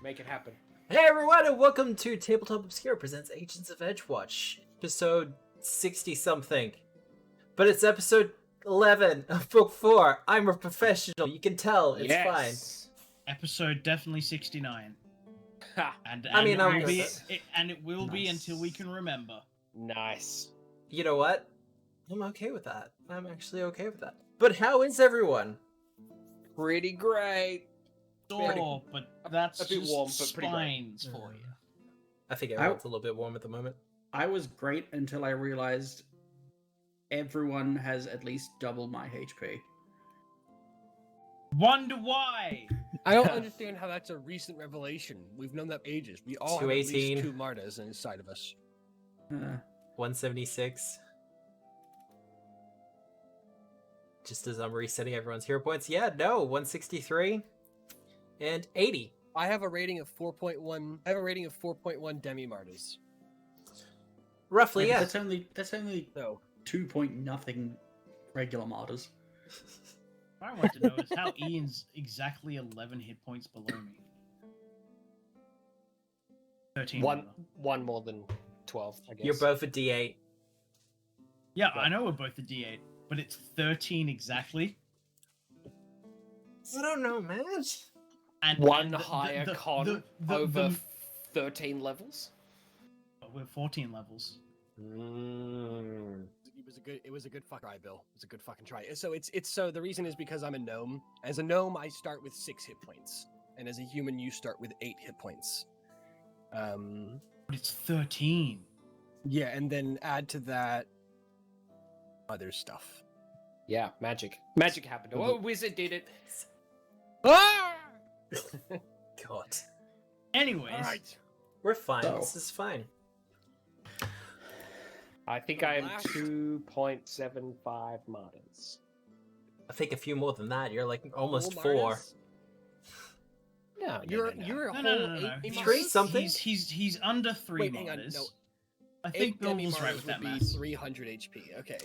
Make it happen. Hey everyone, and welcome to Tabletop Obscura presents Agents of Edgewatch, episode 60-something. But it's episode 11 of book 4. I'm a professional, you can tell, it's fine. Episode definitely 69. And it will be until we can remember. Nice. You know what? I'm okay with that. I'm actually okay with that. But how is everyone? Pretty great. Sure, but that's a bit just warm, but pretty great. spines for you. I think everyone's a little bit warm at the moment. I was great until I realized everyone has at least double my HP. Wonder why? I don't understand how that's a recent revelation. We've known that for ages. We all have at 218. least 2 Martas inside of us. 176. Just as I'm resetting everyone's hero points. Yeah, no, 163 and 80. I have a rating of 4.1. I have a rating of 4.1 Demi Martas. Roughly, yeah. That's only So 2 point nothing regular martyrs. What I want to know is how Ian's exactly 11 hit points below me. 13. One more than 12, I guess. You're both a D8. Yeah, I know we're both a D8, but it's 13 exactly. I don't know, man. And One and higher con over 13 levels? We're 14 levels. it was a good fuck try, Bill. It was a good fucking try. So so the reason is because I'm a gnome. As a gnome, I start with 6 hit points, and as a human, you start with 8 hit points. But it's 13. Yeah, and then add to that other stuff. Yeah, magic. Magic happened. Oh, wizard did it. Ah! God. Anyways, All right. We're fine. So- This is fine. I think I am Last- 2.75 martyrs. I think a few more than that. You're like almost 4. Martas? No, You're a No, whole no. 8 Three Martas? something? He's under 3 Wait, hang on, martyrs. no. I think 8 Bill Demi was right Martas with that would be math. 300 HP. Okay.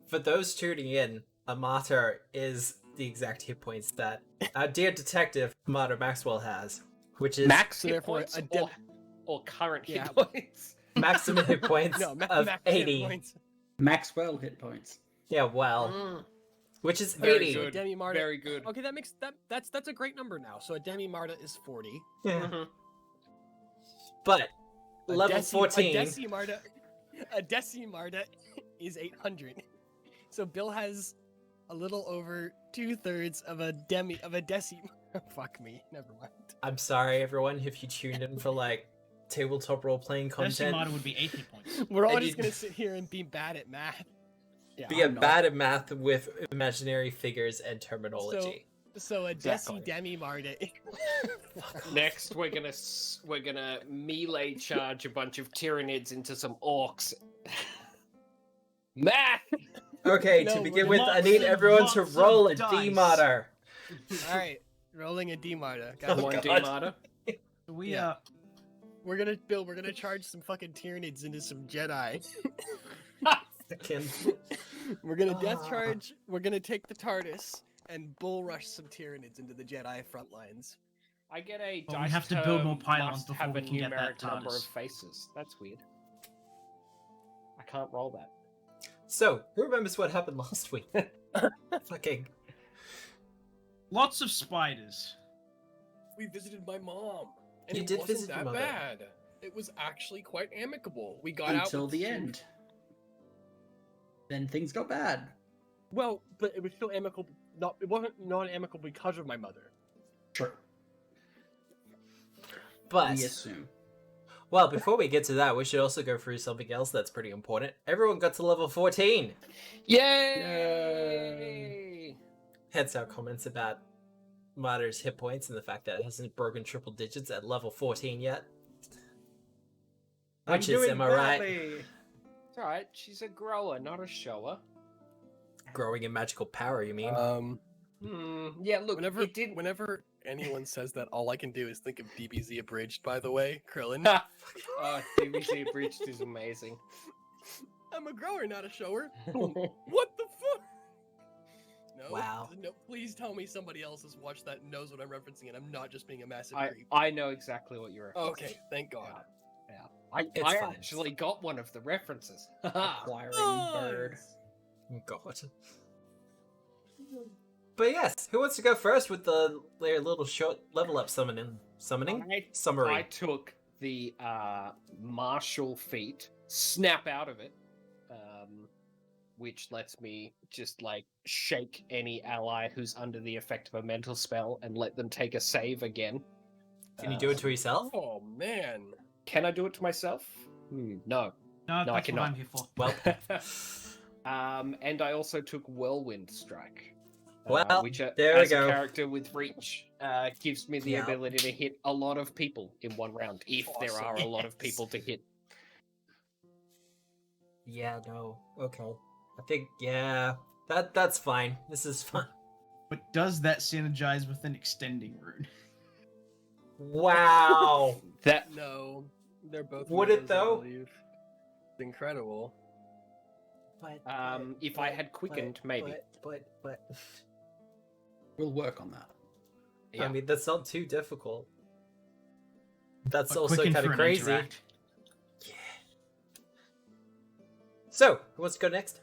For those tuning in, a martyr is the exact hit points that our dear detective, Martyr Maxwell, has, which is Max So hit therefore, points a or current hit Yeah. points? maximum hit points No, of max hit 80. points. Maxwell hit points. Yeah, well, which is Very 80. good. Demi Marta. Very good. Okay, that's a great number now. So a Demi Marta is 40. Yeah. Mhm. But A level Deci- 14. A Deci Marta is 800. So Bill has a little over 2/3 of a Deci. Fuck me. Never mind. I'm sorry, everyone, if you tuned in for like tabletop role playing content. Decimata would be 8 hit points. We're all And just you- gonna sit here and be bad at math. Yeah. Be I'm not. bad at math with imaginary figures and terminology. So a Exactly. Deci Demi Marta. Next, we're gonna melee charge a bunch of Tyranids into some orcs. Math. Okay, No, to we're begin with, I lots need and everyone to lots roll a of dice. D-Motter. All right, rolling a D Marta. Oh, One God. D-Martyr. We Yeah. We're gonna charge some fucking Tyranids into some Jedi. Fucking- We're gonna death Ah. charge. We're gonna take the TARDIS and bull rush some Tyranids into the Jedi front lines. I get a Well, we dice have to build more term pylons must before have we a can get that numeric number of TARDIS. faces. That's weird. I can't roll that. So, who remembers what happened last week? Fucking. Lots of spiders. We visited my mom, and You it did wasn't visit your that mother. bad. It was actually quite amicable. We got out Until with the some- end. Then things got bad. Well, but it was still amicable. It wasn't non-amicable because of my mother. True. But, We assume. well, before we get to that, we should also go through something else that's pretty important. Everyone got to level 14. Yay! Hence our comments about Martyr's hit points and the fact that it hasn't broken triple digits at level 14 yet. Which is, am I right? It's alright. She's a grower, not a shower. Growing in magical power, you mean? Yeah, look, Whenever, it didn't... whenever anyone says that, all I can do is think of DBZ Abridged, by the way, Krillin. Oh, DBZ Abridged is amazing. I'm a grower, not a shower. What the fuck? No, Wow. no, please tell me somebody else has watched that and knows what I'm referencing, and I'm not just being a massive creep. I know exactly what you're referencing. Okay, thank God. Yeah. I fine. actually got one of the references. Acquiring bird. God. But yes, who wants to go first with their little short level up summoning? Summary. I took the martial feat, snap out of it, which lets me just like shake any ally who's under the effect of a mental spell and let them take a save again. Can you do it to yourself? Oh man. Can I do it to myself? No. No, I that's cannot. what I'm here for. Well, And I also took Whirlwind Strike. Well, which there we as go. a character with reach gives me the ability to hit a lot of people in one round, if there are a lot of people to hit. yeah, no. Okay. I think, yeah, that's fine. This is fine. But does that synergize with an extending rune? Wow. That No, they're both. Would it, Windows, though? I believe. It's incredible. if I had quickened, maybe. But. We'll work on that. Yeah. I mean, that's not too difficult. That's But also quicken kind for of an crazy. interact. Yeah. So, who wants to go next?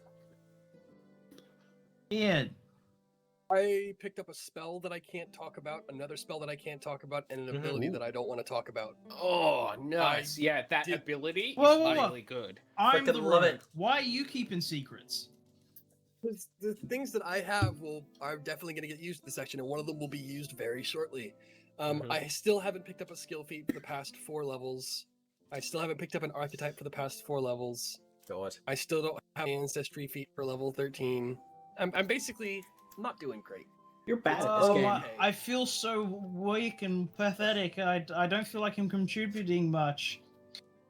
Yeah, I picked up a spell that I can't talk about, another spell that I can't talk about, and an ability that I don't want to talk about. Oh, nice. Yeah, that did- ability Whoa, is whoa. really good. I'm Frickin' the love rogue. it. Why are you keeping secrets? The things that I have are definitely going to get used in this section, and one of them will be used very shortly. I still haven't picked up a skill feat for the past 4 levels. I still haven't picked up an archetype for the past 4 levels. God. I still don't have an ancestry feat for level 13. I'm basically not doing great. You're bad at this Oh, game. I feel so weak and pathetic. I don't feel like I'm contributing much.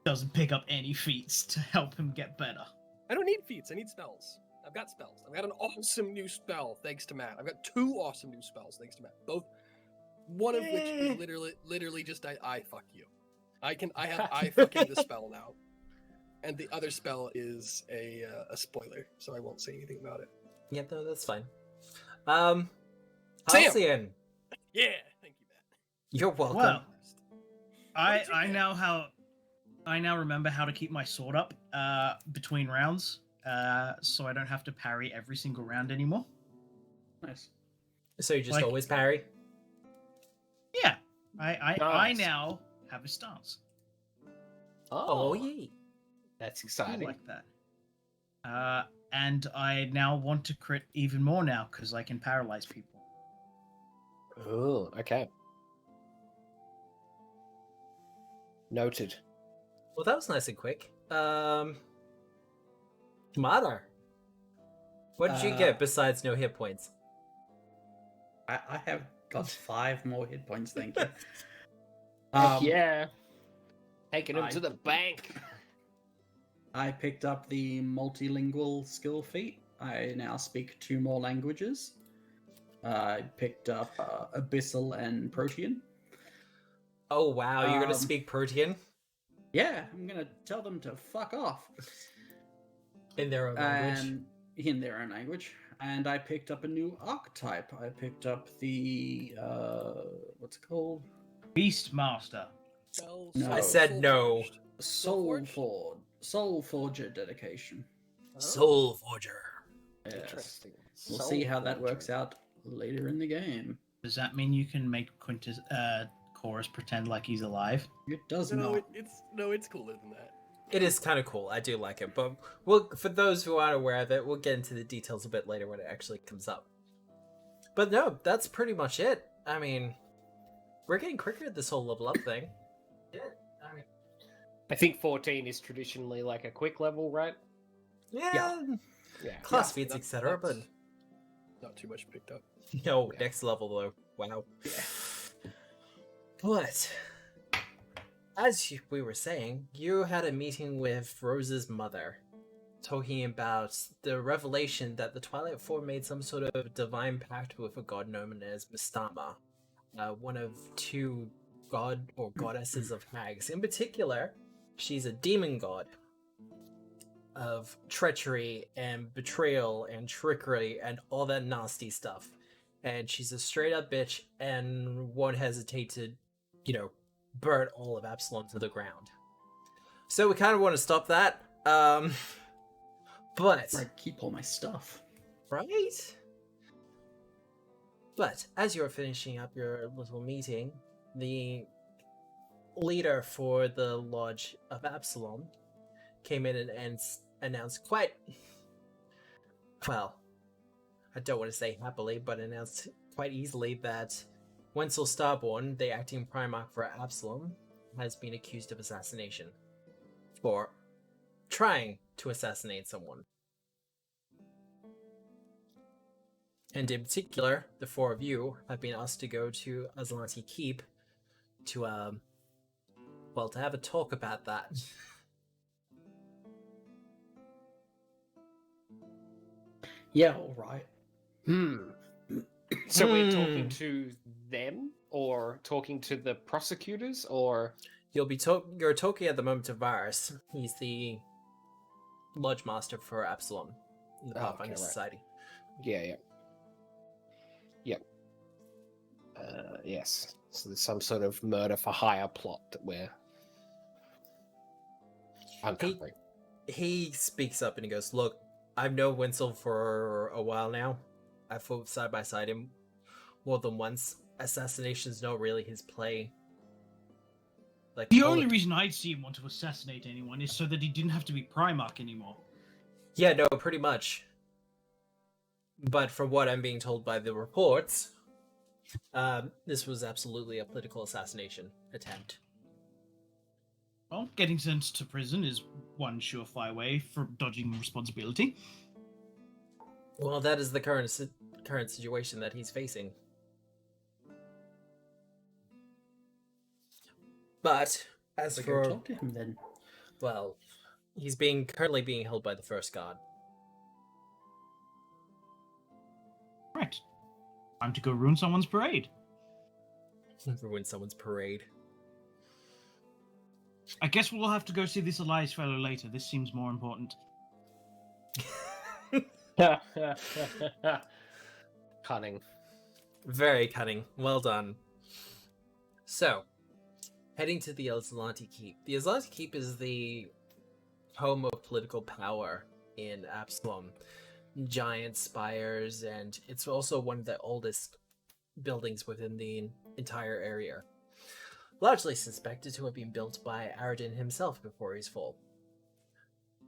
Doesn't pick up any feats to help him get better. I don't need feats, I need spells. I've got spells. I've got an awesome new spell thanks to Matt. I've got 2 awesome new spells thanks to Matt. One of which is literally just I fuck you. I have I fucking the spell now. And the other spell is a spoiler, so I won't say anything about it. Yeah, no, that's fine. Sam! Halcyon, Yeah, thank you, Matt. you're welcome. Well, What did you I get? now remember how to keep my sword up between rounds, so I don't have to parry every single round anymore. Nice. So you just like- always parry? Yeah, I Nice. now have a stance. Oh, yeah. That's I exciting. like that. And I now want to crit even more now because I can paralyze people. Oh, okay. Noted. Well, that was nice and quick. Mada, what did you get besides no hit points? I have got 5 more hit points, thank you. Yeah. Taking him I- to the bank. I picked up the multilingual skill feat. I now speak 2 more languages. I picked up Abyssal and Protean. Oh, wow, you're gonna Um, speak Protean Yeah, I'm gonna tell them to fuck off. in their own language. And in their own language. And I picked up a new archetype. I picked up the what's it called? Beastmaster. Spells, No. I said no. Soul Forger dedication. Soul Forger. Yes. Interesting. We'll see how that works out later in the game. Does that mean you can make Quintus Chorus pretend like he's alive? It does No, not. it's cooler than that. It is kind of cool. I do like it, but for those who aren't aware of it, we'll get into the details a bit later when it actually comes up. But no, that's pretty much it. I mean, we're getting quicker at this whole level up thing. Yeah, I mean, I think 14 is traditionally like a quick level, right? yeah, Yeah. class Yeah, feats, that's- etc. But that's not too much picked up. no, next level though. Wow. But as we were saying, you had a meeting with Rose's mother, talking about the revelation that the Twilight Four made some sort of divine pact with a god known as Mistama, one of 2 god or goddesses of hags. In particular, she's a demon god. of treachery and betrayal and trickery and all that nasty stuff. And she's a straight up bitch and won't hesitate to, burn all of Absalom to the ground. So we kind of want to stop that. But I keep all my stuff. right? But as you're finishing up your little meeting, the leader for the Lodge of Absalom came in and announced quite, well, I don't want to say happily, but announced quite easily that Wynsal Starborn, the acting Primarch for Absalom, has been accused of assassination for trying to assassinate someone. And in particular, the four of you have been asked to go to Azlanti Keep to, to have a talk about that. Yeah, all right. So we're talking to them, or talking to the prosecutors, or You're talking at the moment to Varus. He's the Lodge Master for Absalom in the Oh, Pathfinder okay, right. Society. yeah. Yes. So there's some sort of murder for hire plot that we're uncovering. He speaks up and he goes, "Look, I've known Wynsal for a while now. I've fought side by side him more than once. Assassination's not really his play. Like The only reason I'd see him want to assassinate anyone is so that he didn't have to be Primarch anymore. Yeah, no, pretty much. But from what I'm being told by the reports, this was absolutely a political assassination attempt. Well, getting sentenced to prison is one surefire way for dodging responsibility. Well, that is the current situation that he's facing. But as So for go talk to him then. well, he's currently being held by the First Guard. Right. Time to go ruin someone's parade. Ruin someone's parade. I guess we'll have to go see this Elias fellow later. This seems more important. Cunning. Very cunning. Well done. So, heading to the Azlanti Keep. The Azlanti Keep is the home of political power in Absalom. Giant spires, and it's also one of the oldest buildings within the entire area. Largely suspected to have been built by Aradin himself before his fall.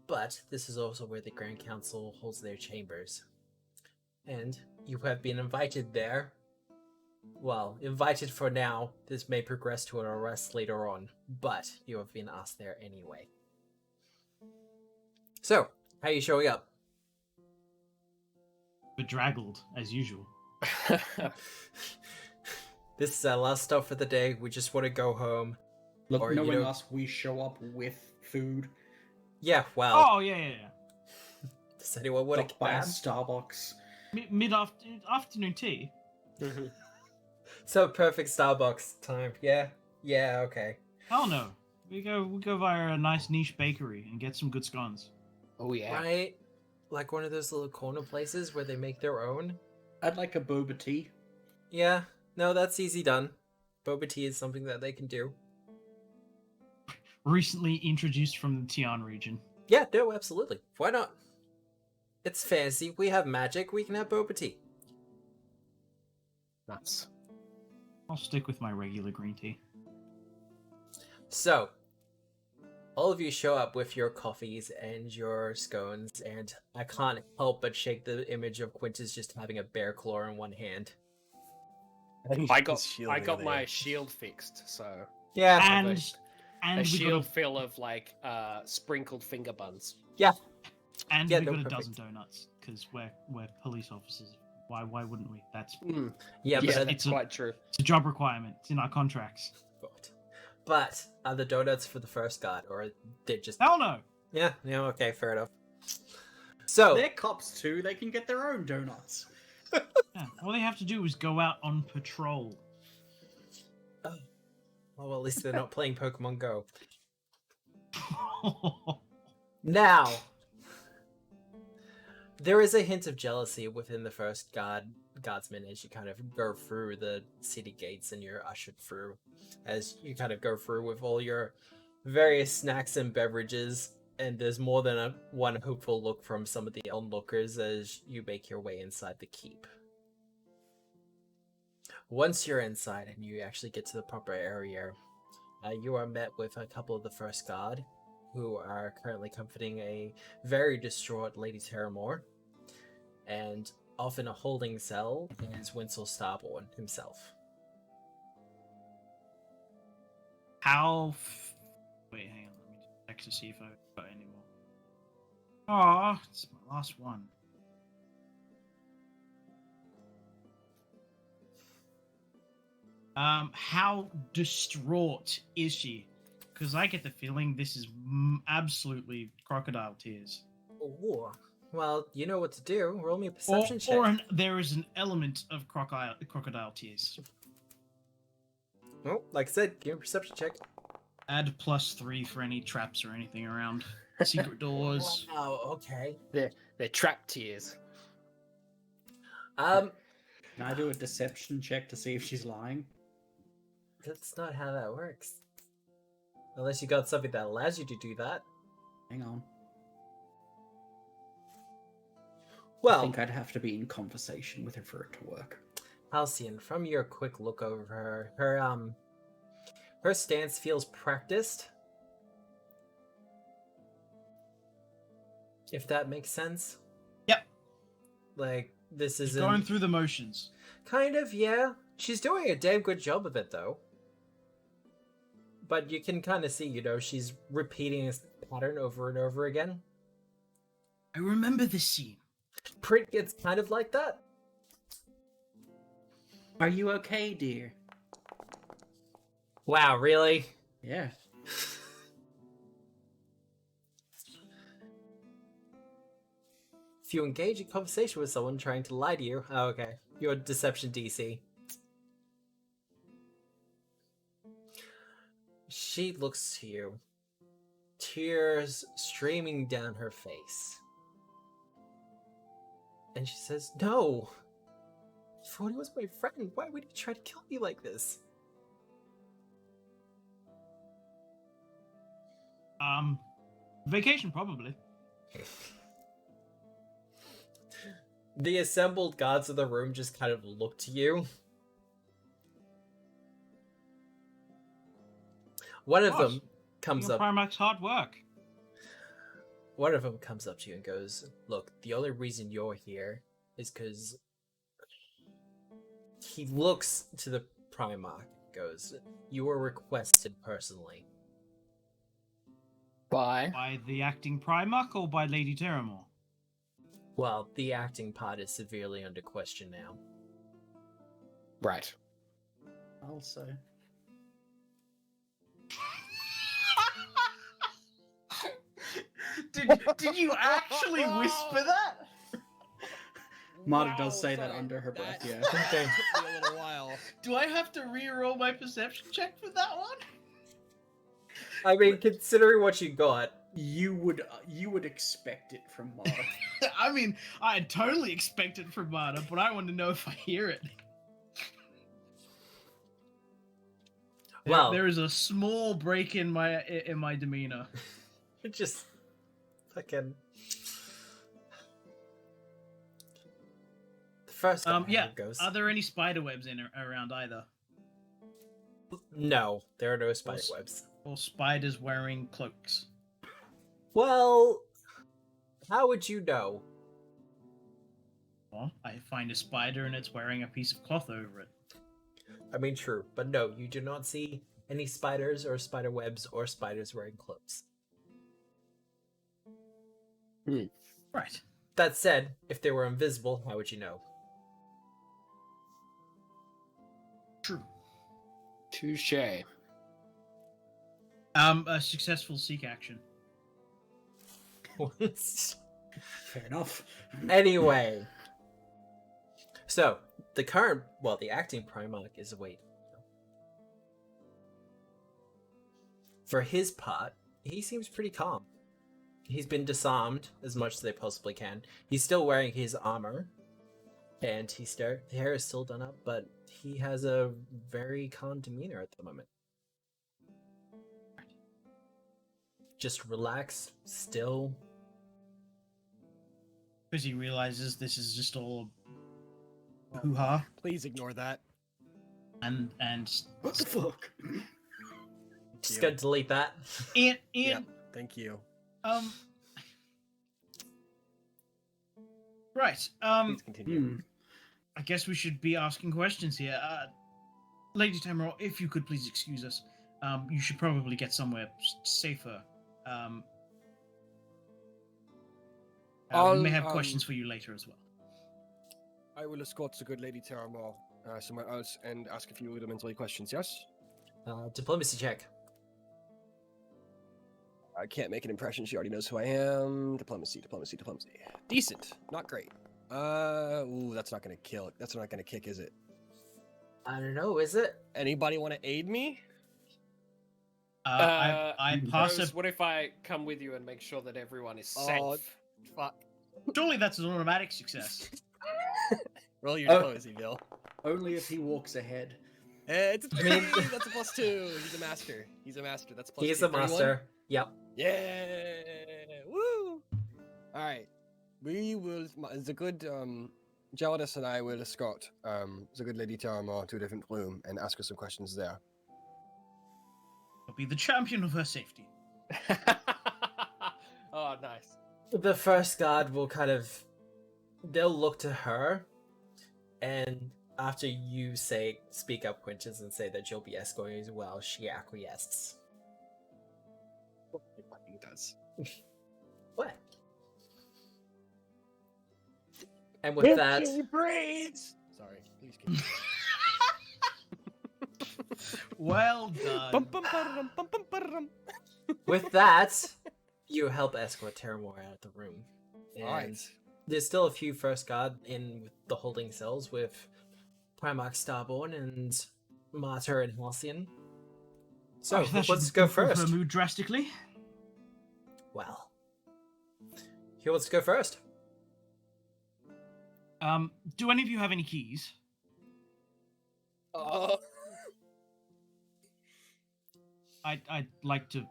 But this is also where the Grand Council holds their chambers. And you have been invited there. Well, invited for now. This may progress to an arrest later on, but you have been asked there anyway. So, how are you showing up? Bedraggled, as usual. This is our last stop for the day. We just want to go home. Look, Or, knowing us, we show up with food. Yeah, well, Oh, yeah. does anyone want Stopped a by a cab? Starbucks. Mid-afternoon tea. So perfect Starbucks time. Yeah, okay. Hell no. We go via a nice niche bakery and get some good scones. Oh yeah. Right? Like one of those little corner places where they make their own. I'd like a boba tea. Yeah, no, that's easy done. Boba tea is something that they can do. Recently introduced from the Tian region. Yeah, no, absolutely. Why not? It's fancy. We have magic. We can have boba tea. Nuts. I'll stick with my regular green tea. So, all of you show up with your coffees and your scones, and I can't help but shake the image of Quintus just having a bear claw in one hand. I got Shielding my there. shield fixed, so Yeah, And a we shield got full of like sprinkled finger buns. yeah. and Yeah, we no, got a perfect. dozen donuts because we're police officers. Why wouldn't we? That's Yeah, but Yeah, that's that's quite true. it's a job requirement. It's in our contracts. But are the donuts for the First Guard, or they're just... Hell no. Yeah, okay, fair enough. So, They're cops too. They can get their own donuts. Yeah, all they have to do is go out on patrol. well, at least they're not playing Pokemon Go. Now, There is a hint of jealousy within the first guardsman as you kind of go through the city gates and you're ushered through. As you kind of go through with all your various snacks and beverages, and there's more than one hopeful look from some of the onlookers as you make your way inside the keep. Once you're inside and you actually get to the proper area, you are met with a couple of the first guard who are currently comforting a very distraught Lady Terimor, and off in a holding cell is Wynsal Starborn himself. Wait, hang on. Let me just check to see if I've got any more. Oh, it's my last one. How distraught is she? Because I get the feeling this is absolutely crocodile tears. Ooh. Well, you know what to do. Roll me a perception check. There is an element of crocodile tears. Oh, like I said, give me a perception check. Add +3 for any traps or anything around. Secret doors. Oh, okay. They're trap tears. Can I do a deception check to see if she's lying? That's not how that works. Unless you got something that allows you to do that. Hang on. I Well, think I'd have to be in conversation with her for it to work. Halcyon, from your quick look over her stance feels practiced. If that makes sense. Yep. Like, this is Going through the motions. Kind of, yeah. She's doing a damn good job of it, though. But you can kind of see, she's repeating this pattern over and over again. I remember this scene. It's kind of like that. Are you okay, dear? Wow, really? Yeah. If you engage in conversation with someone trying to lie to you, oh, okay. Your deception DC. She looks to you, tears streaming down her face. And she says, "No! I thought he was my friend. Why would he try to kill me like this?" Vacation, probably. The assembled guards of the room just kind of look to you. One of them comes up. Primarch's hard work. One of them comes up to you and goes, "Look, the only reason you're here is because..." He looks to the Primarch and goes, "You were requested personally." By the acting Primarch or by Lady Terimor? Well, the acting part is severely under question now. Right. Also. Did you actually whisper that? Marta does say that under her breath, yeah. Okay. Took me a little while. Do I have to re-roll my perception check for that one? I mean, considering what you got, You would expect it from Marta. I mean, I totally expect it from Marta, but I want to know if I hear it. Well, there is a small break in my demeanor. just fucking. The first guy goes. Are there any spider webs around either? No, there are no spider webs. Or spiders wearing cloaks? Well, how would you know? Well, I find a spider and it's wearing a piece of cloth over it. I mean, true, but no, you do not see any spiders or spider webs or spiders wearing cloaks. Right. That said, if they were invisible, how would you know? True. Touche. A successful seek action. Fair enough. Anyway. So, the acting Primarch is away. For his part, he seems pretty calm. he's been disarmed as much as they possibly can. He's still wearing his armor, and the hair is still done up, but he has a very calm demeanor at the moment. Just relaxed, still. Because he realizes this is just all hoo-ha. Please ignore that. And What the fuck? Just gonna delete that. Ian, Yep, thank you. Right. Please continue. I guess we should be asking questions here. Lady Terimor, if you could please excuse us. You should probably get somewhere safer. We may have questions for you later as well. I will escort the good Lady Terimor somewhere else and ask a few rudimentary questions, yes? Diplomacy check. I can't make an impression. She already knows who I am. Diplomacy. Decent. Not great. Ooh, that's not gonna kill it. That's not gonna kick, is it? I don't know, is it? Anybody want to aid me? I pass Rose, it. what if I come with you and make sure that everyone is safe? Oh, fuck. Surely that's an automatic success. Roll your diplomacy, Bill. Only if he walks ahead. It's that's a +2. He's a master. That's +2. He's a 31? master. Yep. Yeah. Woo. All right. We will. The good Jaldis and I will escort the good Lady Terimor to a different room and ask her some questions there. I'll be the champion of her safety. Oh, nice. The first guard will they'll look to her, and after you speak up, Quintus, and say that you'll be escorting as well, she acquiesces. It fucking does. What? And with that, Braids. Sorry, please continue. Well done. Bum, bum, ba-da-dum, bum, bum, ba-da-dum. with that, you help escort Terimor out of the room. And Alright. there's still a few first guard in with the holding cells with Primarch Starborn and Martyr and Halcyon. So, That let's should go improve first. her mood drastically. Well, who wants to go first? Do any of you have any keys? I'd like to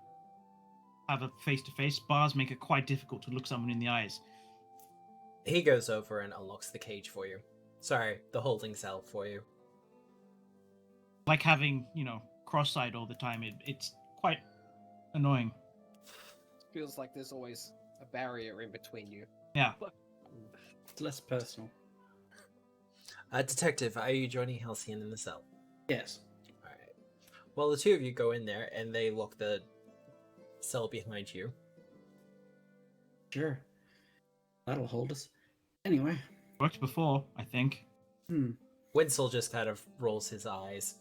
have a face-to-face. Bars make it quite difficult to look someone in the eyes. He goes over and unlocks the cage for you. Sorry, the holding cell for you. Like having, cross-eyed all the time. It's quite annoying. Feels like there's always a barrier in between you. Yeah. It's less personal. Detective, are you joining Halcyon in the cell? Yes. Alright. Well, the two of you go in there, and they lock the cell behind you. Sure. That'll hold us. Anyway. Worked before, I think. Wynsal just kind of rolls his eyes.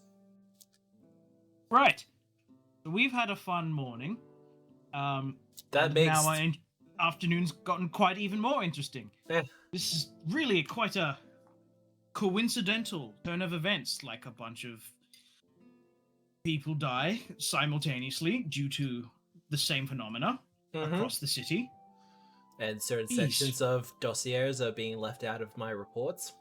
Right. So we've had a fun morning. That and makes... now our afternoon's gotten quite even more interesting. Eh. This is really quite a coincidental turn of events, like a bunch of people die simultaneously due to the same phenomena across the city. And certain Jeez. sections of dossiers are being left out of my reports.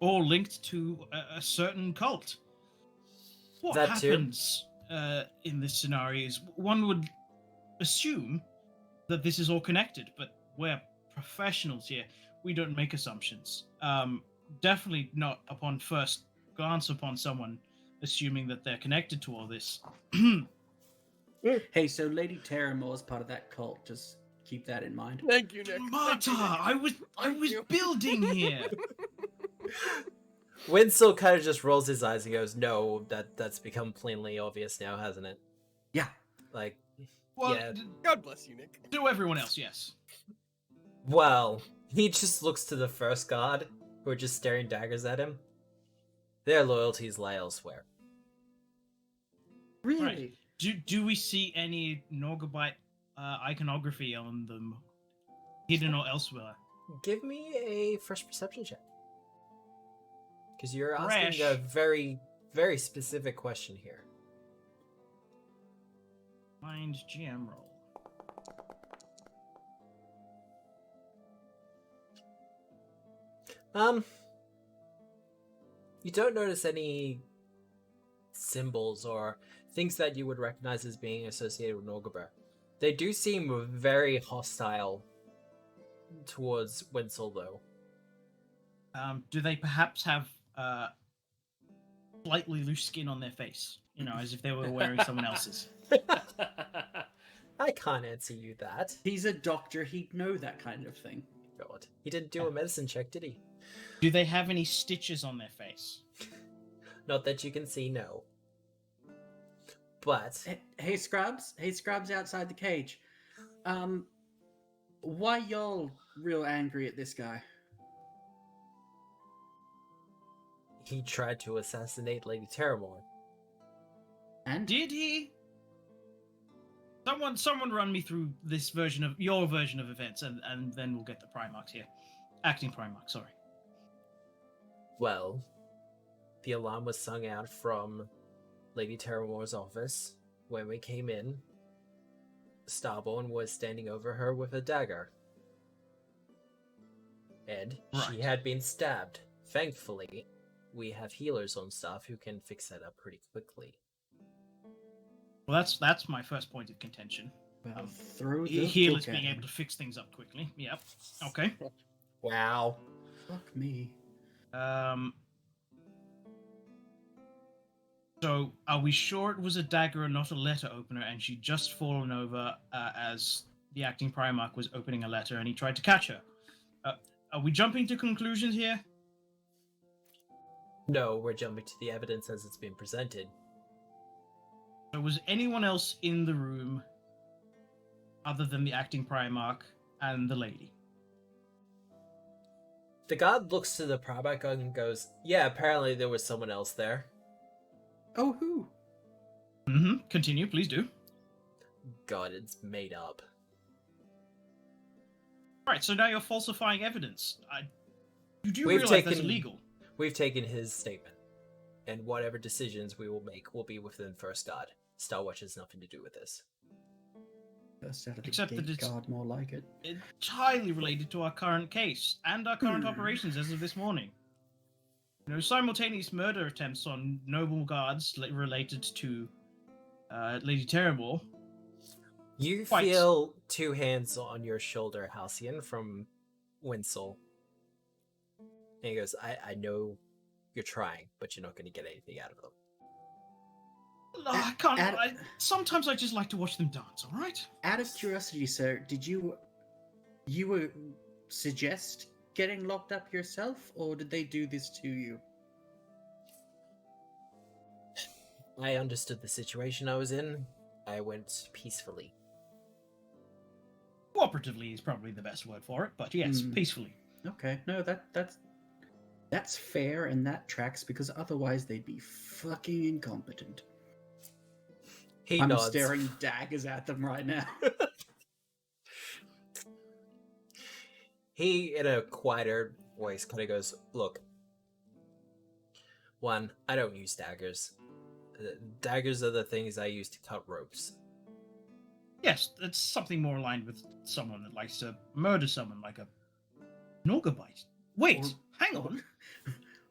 All linked to a certain cult. What That too. happens in this scenario is one would assume that this is all connected, but we're professionals here. We don't make assumptions. Definitely not upon first glance upon someone assuming that they're connected to all this. Hey, so Lady Terimor is part of that cult. Just keep that in mind. Thank you, Nick. Marta, I was building here. Wynsal kind of just rolls his eyes and goes, "No, that's become plainly obvious now, hasn't it?" Yeah. Like, Well, yeah. God bless you, Nick. to everyone else, yes. Well, he just looks to the first guard, who are just staring daggers at him. Their loyalties lie elsewhere. Really? Right. Do we see any Norgabite iconography on them, hidden or elsewhere? Give me a fresh perception check. Because you're asking Fresh. a very, very specific question here. Mind GM roll. You don't notice any symbols or things that you would recognize as being associated with Norgabur. They do seem very hostile towards Wynsal, though. Do they perhaps have slightly loose skin on their face? You know, as if they were wearing someone else's. I can't answer you that. He's a doctor, he'd know that kind of thing. God. He didn't do a medicine check, did he? Do they have any stitches on their face? Not that you can see, no. But... Hey, Scrubs. Hey, Scrubs outside the cage. Why y'all real angry at this guy? He tried to assassinate Lady Terimor. And? Did he? Someone run me through this version of your version of events, and then we'll get the Primarchs here. Acting Primarch, sorry. Well, the alarm was sung out from Lady Terimor's office. When we came in, Starborn was standing over her with a dagger. And she had been stabbed. Thankfully, we have healers on staff who can fix that up pretty quickly. Well, that's my first point of contention. Well, throw the healers book at being him. able to fix things up quickly. Yep. Okay. Wow. Fuck me. So, are we sure it was a dagger and not a letter opener, and she'd just fallen over as the acting Primarch was opening a letter and he tried to catch her? Are we jumping to conclusions here? No, we're jumping to the evidence as it's been presented. So was anyone else in the room other than the acting Primarch and the lady? The god looks to the Primarch and goes, yeah, apparently there was someone else there. Oh, who? Mm-hmm. Continue, please do. God, it's made up. Right, so now you're falsifying evidence. You do We've realize that's taken- illegal. We've taken his statement, and whatever decisions we will make will be within First God. Starwatch has nothing to do with this. First out of the Except that gate, it's- God, more like it. Entirely related to our current case and our current operations as of this morning. You know, simultaneous murder attempts on noble guards related to Lady Terimor. You Quite. feel two hands on your shoulder, Halcyon, from Wynsal. And he goes, I know you're trying, but you're not going to get anything out of them. No, I can't. Sometimes I just like to watch them dance, alright? Out of curiosity, sir, did you suggest getting locked up yourself, or did they do this to you? I understood the situation I was in. I went peacefully. Cooperatively is probably the best word for it, but yes, peacefully. Okay, no, that's fair and that tracks, because otherwise they'd be fucking incompetent. I'm nods. staring daggers at them right now. He, in a quieter voice, kind of goes, look, one, I don't use daggers. Daggers are the things I use to cut ropes. Yes, that's something more aligned with someone that likes to murder someone, like a Norgabite. Wait, hang on.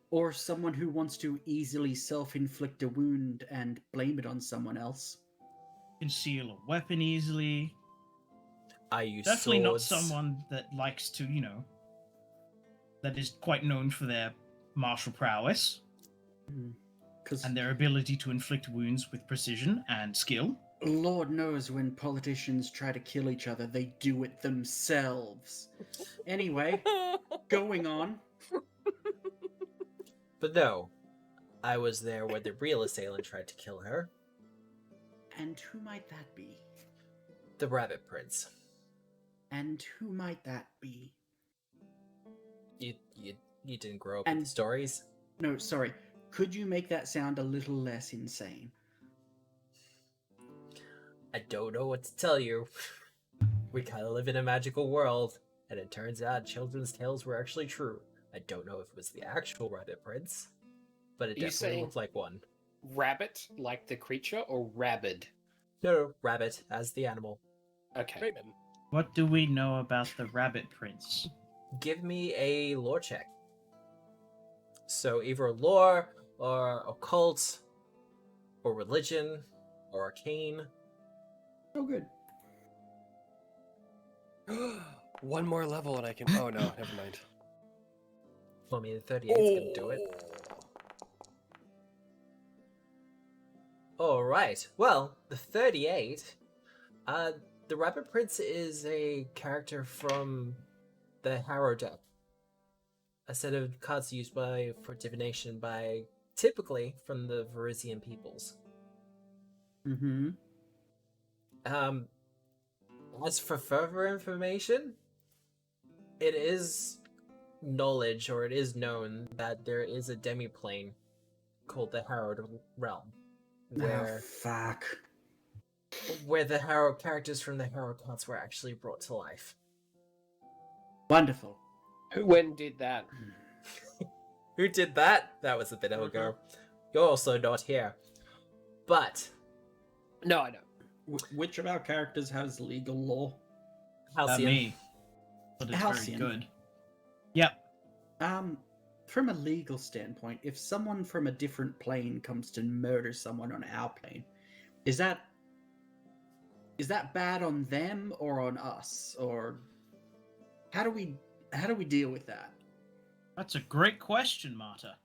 Or someone who wants to easily self-inflict a wound and blame it on someone else. Conceal a weapon easily. I use Definitely not swords. someone that likes to, you know, that is quite known for their martial prowess and their ability to inflict wounds with precision and skill. Lord knows when politicians try to kill each other, they do it themselves. Anyway, going on. But no, I was there when the real assailant tried to kill her. And who might that be? The Rabbit Prince. And who might that be? You didn't grow up with the stories? No, sorry. Could you make that sound a little less insane? I don't know what to tell you. We kind of live in a magical world, and it turns out children's tales were actually true. I don't know if it was the actual Rabbit Prince, but it Are you definitely saying looked like one. Rabbit, like the creature, or rabid? No, Rabbit, as the animal. Okay. Raymond. What do we know about the Rabbit Prince? Give me a lore check. So either lore, or occult, or religion, or arcane. Oh, good. One more level and I can. Oh no, never mind. Well, I mean, the 38 is gonna do it. Alright, well, the 38, the Rabbit Prince is a character from the Harrowland, a set of cards used for divination by, typically, from the Varisian peoples. Mm-hmm. As for further information, it is knowledge, or it is known, that there is a demiplane called the Harrowed Realm, where fuck. where the Harrow characters from the Harrow cards were actually brought to life. Wonderful. When did that? Who did that? That was a bit ago. You're also not here. But No, I know. Which of our characters has legal law? Halcyon. Me. But it's Halcyon. very good. Yep. From a legal standpoint, if someone from a different plane comes to murder someone on our plane, is that bad on them or on us? Or how do we deal with that? That's a great question, Marta.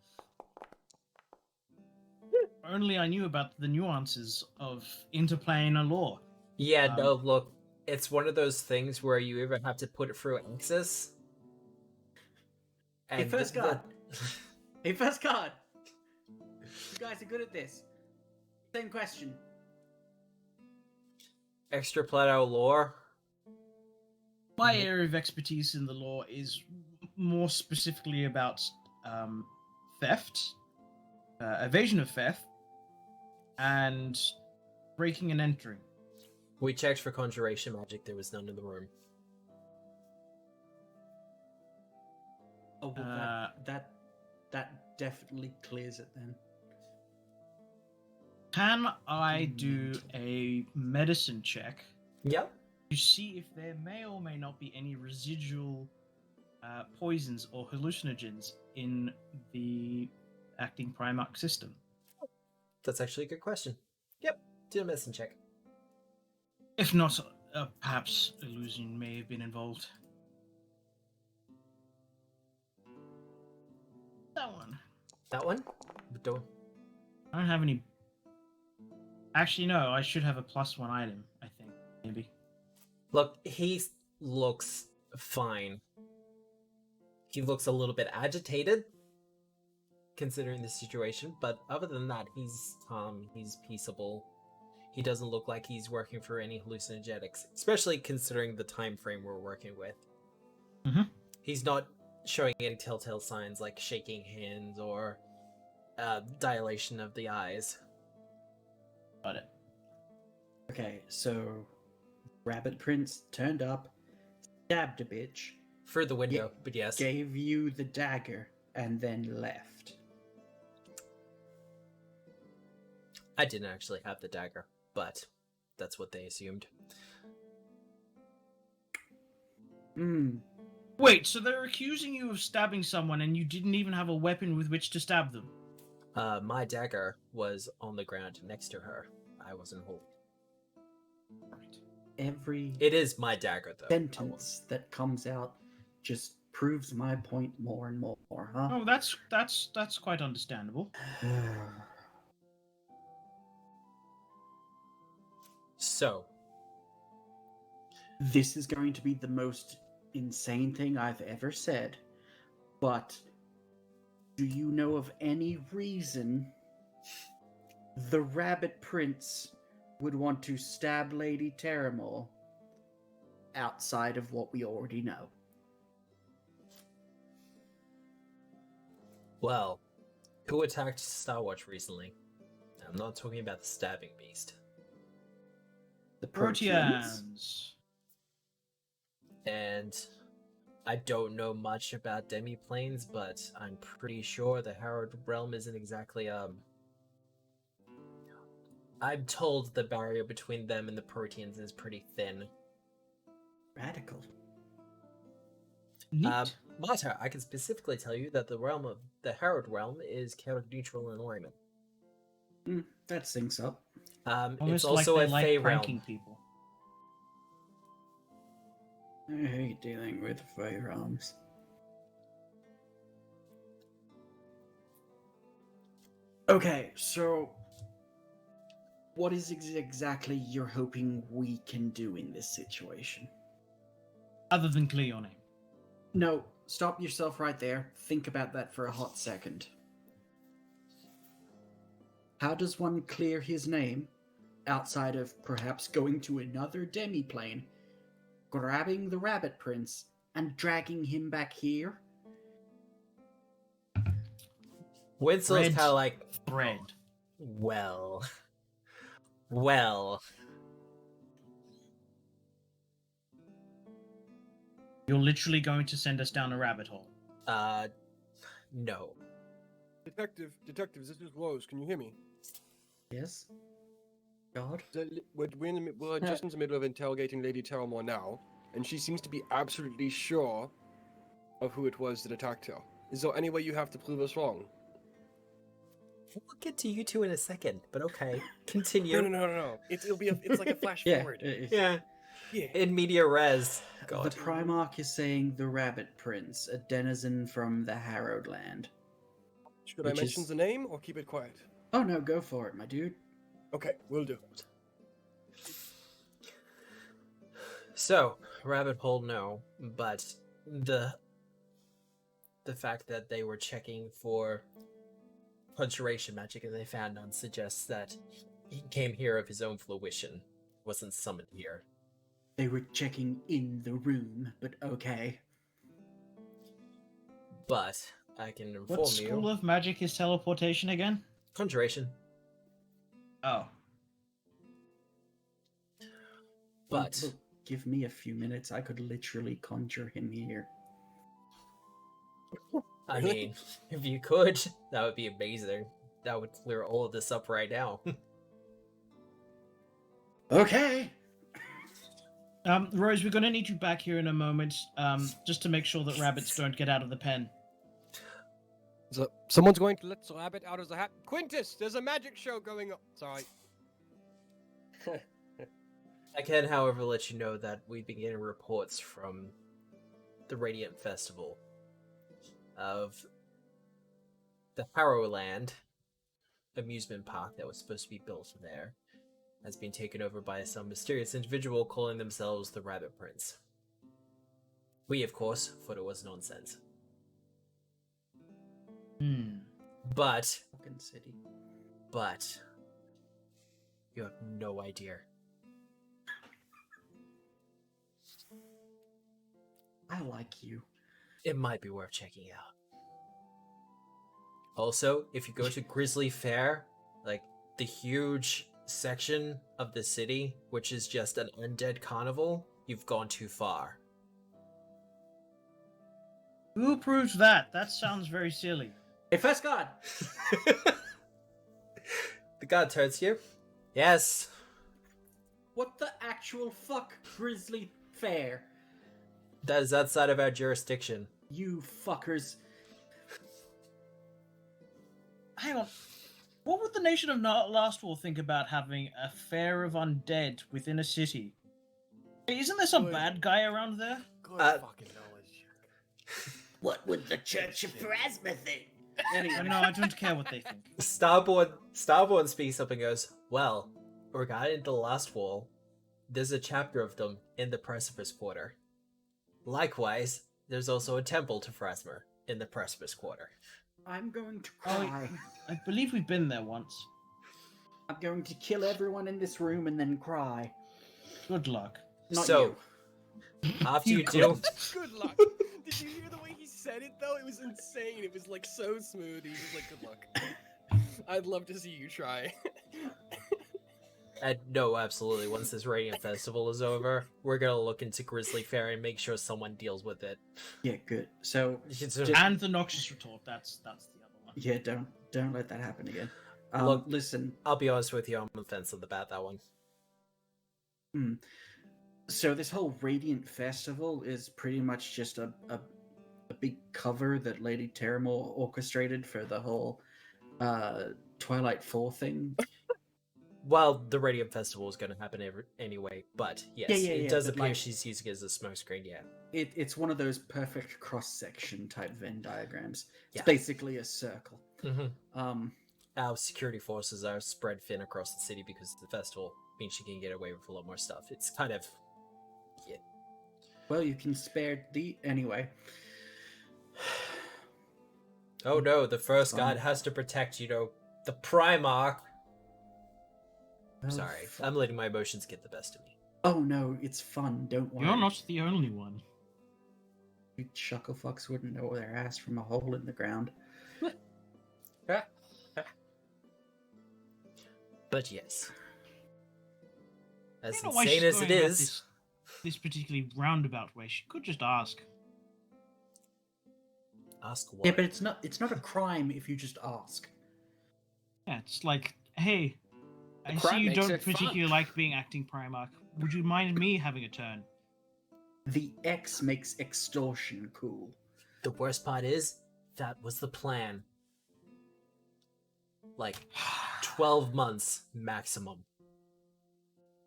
Only I knew about the nuances of interplanar law. Yeah, no, look, it's one of those things where you either have to put it through Axis. Hey, first card. Hey, first card. You guys are good at this. Same question. Extraplanar lore. My area of expertise in the law is more specifically about theft, evasion of theft, and breaking and entering. We checked for conjuration magic. There was none in the room. Oh, well, that definitely clears it then. Can I do a medicine check Yep. to see if there may or may not be any residual poisons or hallucinogens in the Acting Primarch system? That's actually a good question. Yep. Do a medicine check. If not, perhaps illusion may have been involved. That one. That one? Don't. I don't have any. Actually, no. I should have a +1 item. I think maybe. Look, he looks fine. He looks a little bit agitated, considering the situation, but other than that, he's calm, he's peaceable. He doesn't look like he's working for any hallucinogenics, especially considering the time frame we're working with. Mhm. He's not showing any telltale signs like shaking hands or dilation of the eyes. Got it. Okay, so Rabbit Prince turned up, stabbed a bitch, Through the window, but yes. gave you the dagger, and then left. I didn't actually have the dagger, but that's what they assumed. Hmm. Wait, so they're accusing you of stabbing someone and you didn't even have a weapon with which to stab them? My dagger was on the ground next to her. I wasn't holding. Right. Every It is my dagger, though. sentence that comes out just proves my point more and more, huh? Oh, that's quite understandable. So, This is going to be the most insane thing I've ever said, but do you know of any reason the Rabbit Prince would want to stab Lady Terimor outside of what we already know? well, who attacked Starwatch recently? I'm not talking about the stabbing beast. The Proteans? Proteans. And I don't know much about demiplanes, but I'm pretty sure the Harrowed Realm isn't exactly, I'm told the barrier between them and the Proteans is pretty thin. Radical. Neat. Mata, I can specifically tell you that the realm of the Harrowed realm is chaotic neutral in alignment. That syncs up. It's Almost also like a they like Fey pranking realm. people. I hate dealing with firearms. Okay, so what is exactly you're hoping we can do in this situation? Other than clear your name. No, stop yourself right there. Think about that for a hot second. How does one clear his name outside of perhaps going to another demiplane, grabbing the Rabbit Prince, and dragging him back here? Wynsal's Bread. kind of like, Bread. well. You're literally going to send us down a rabbit hole. No. Detectives, this is Rose. Can you hear me? Yes? God? We're just in the middle of interrogating Lady Terimor now, and she seems to be absolutely sure of who it was that attacked her. Is there any way you have to prove us wrong? We'll get to you two in a second, but okay. Continue. No. It's like a flash Yeah. forward. Yeah. Yeah. In media res. God. The Primarch is saying the Rabbit Prince, a denizen from the Harrowland. Should I Which mention is- the name or keep it quiet? Oh no, go for it, my dude. Okay, will do. So, rabbit hole, no, but the fact that they were checking for conjuration magic and they found none suggests that he came here of his own fruition, wasn't summoned here. They were checking in the room, but okay. But I can inform What school you, of magic is teleportation again? conjuration. Oh. But Look, give me a few minutes, I could literally conjure him here. I Really? mean, if you could, that would be amazing. That would clear all of this up right now. Okay! Rose, we're going to need you back here in a moment, just to make sure that rabbits don't get out of the pen. So, someone's going to let the rabbit out of the hat. Quintus, there's a magic show going on. Sorry. I can, however, let you know that we begin reports from the Radiant Festival of the Harrowland amusement park that was supposed to be built there has been taken over by some mysterious individual calling themselves the Rabbit Prince. We, of course, thought it was nonsense. But Fucking city. you have no idea. I like you. It might be worth checking out. Also, if you go to Grizzly Fair, like the huge section of the city, which is just an undead carnival, you've gone too far. Who approved that? That sounds very silly. Hey, First God! The god turns to you. Yes. What the actual fuck, Grizzly Fair? That is outside of our jurisdiction. You fuckers. Hang on. What would the nation of Last War think about having a fair of undead within a city? Hey, isn't there some Good. bad guy around there? Good fucking knowledge. What would the Church of Pharasma think? Anyway. No, I don't care what they think. Starborn speaks up and goes, well, regarding the last wall, there's a chapter of them in the Precipice Quarter. Likewise, there's also a temple to Pharasma in the Precipice Quarter. I'm going to Oh, cry. I believe we've been there once. I'm going to kill everyone in this room and then cry. Good luck. Not So, you. after You you do, Good luck. Did you hear the way he said it though? It was insane. It was like so smooth. He was just like, "Good luck." I'd love to see you try. and no, absolutely, once this Radiant Festival is over, we're gonna look into Grizzly Fair and make sure someone deals with it. Yeah, good. So, And the Noxious Retort. That's the other one. yeah, don't let that happen again. Look- Listen. I'll be honest with you, I'm on the fence about that one. So this whole Radiant Festival is pretty much just a big cover that Lady Terimor orchestrated for the whole Twilight 4 thing. Well, the Radiant Festival is going to happen anyway, but yes, it does but, appear like, she's using it as a smokescreen, yeah. It's one of those perfect cross-section type Venn diagrams. It's Yeah. basically a circle. Mm-hmm. Our security forces are spread thin across the city because the festival means she can get away with a lot more stuff. It's kind of... yeah. Well, you can spare the... Anyway. Oh no, the first god has to protect, the Primarch. Oh, Sorry, fuck. I'm letting my emotions get the best of me. Oh no, it's fun, don't worry. You're not the only one. You chucklefucks wouldn't know their ass from a hole in the ground. But yes. I As don't know why insane she's as it going about is... this particularly roundabout way. She could just ask. Ask what? Yeah, but it's not a crime if you just ask. Yeah, it's like, hey, I see crime you makes don't it fun. particularly like being acting Primarch. Would you mind me having a turn? The X makes extortion cool. The worst part is, that was the plan. Like, 12 months maximum.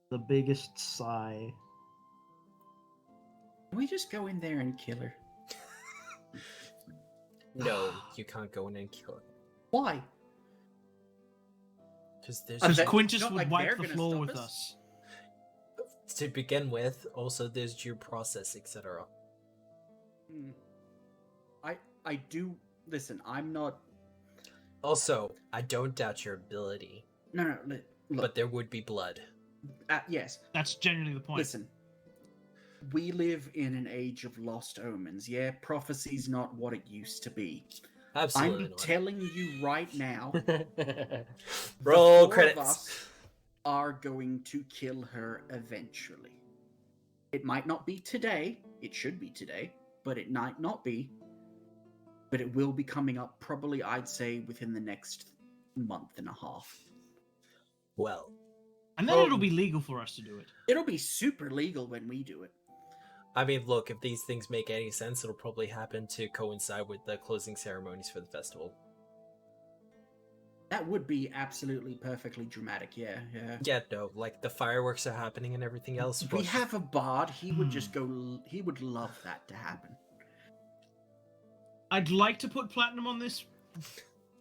The biggest sigh. Can we just go in there and kill her? No, you can't go in and kill her. Why? Because there's... And Because then- Quintus not would like wipe they're the gonna floor stop with us. us. To begin with, also there's due process, etc. I do... Listen, I'm not... Also, I don't doubt your ability, No, look. but there would be blood. Yes, That's generally the point. listen. We live in an age of lost omens, yeah? Prophecy's not what it used to be. Absolutely I'm not. telling you right now, Roll the four credits. of us are going to kill her eventually. It might not be today. It should be today, but it might not be. But it will be coming up probably, I'd say, within the next month and a half. Well, And then it'll be legal for us to do it. It'll be super legal when we do it. I mean, look, if these things make any sense, it'll probably happen to coincide with the closing ceremonies for the festival. That would be absolutely perfectly dramatic, yeah. Yeah, no, like the fireworks are happening and everything else. We but- have a bard, he would just go, he would love that to happen. I'd like to put platinum on this,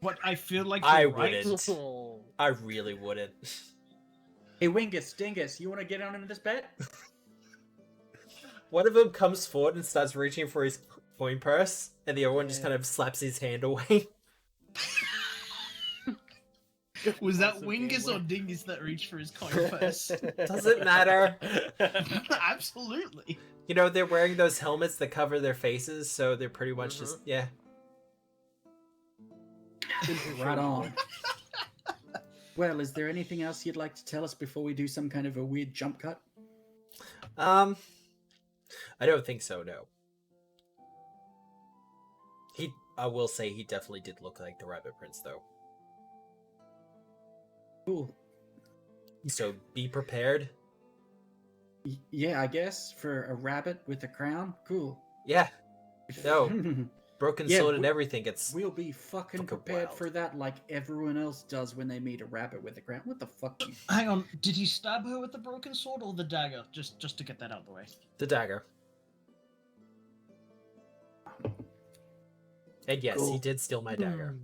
but I feel like I you're right. wouldn't. I really wouldn't. Hey, Wingus, Dingus, you want to get on into this bet? One of them comes forward and starts reaching for his coin purse, and the other one just kind of slaps his hand away. Was that Also Wingus or gambling. Dingus that reached for his coin purse? Doesn't matter. Absolutely. You know, they're wearing those helmets that cover their faces, so they're pretty much just, yeah. Right on. Well, is there anything else you'd like to tell us before we do some kind of a weird jump cut? I don't think so, no. I will say he definitely did look like the Rabbit Prince, though. Cool. So be prepared. Yeah, I guess, for a rabbit with a crown. Cool. Yeah, no. Broken Yeah, sword and we- everything. It's We'll be fucking Fucking prepared wild. for that like everyone else does when they meet a rabbit with a crown. What the fuck? Hang on, did he stab her with the broken sword or the dagger? Just to get that out of the way. the dagger. And yes, he Cool. did steal my dagger.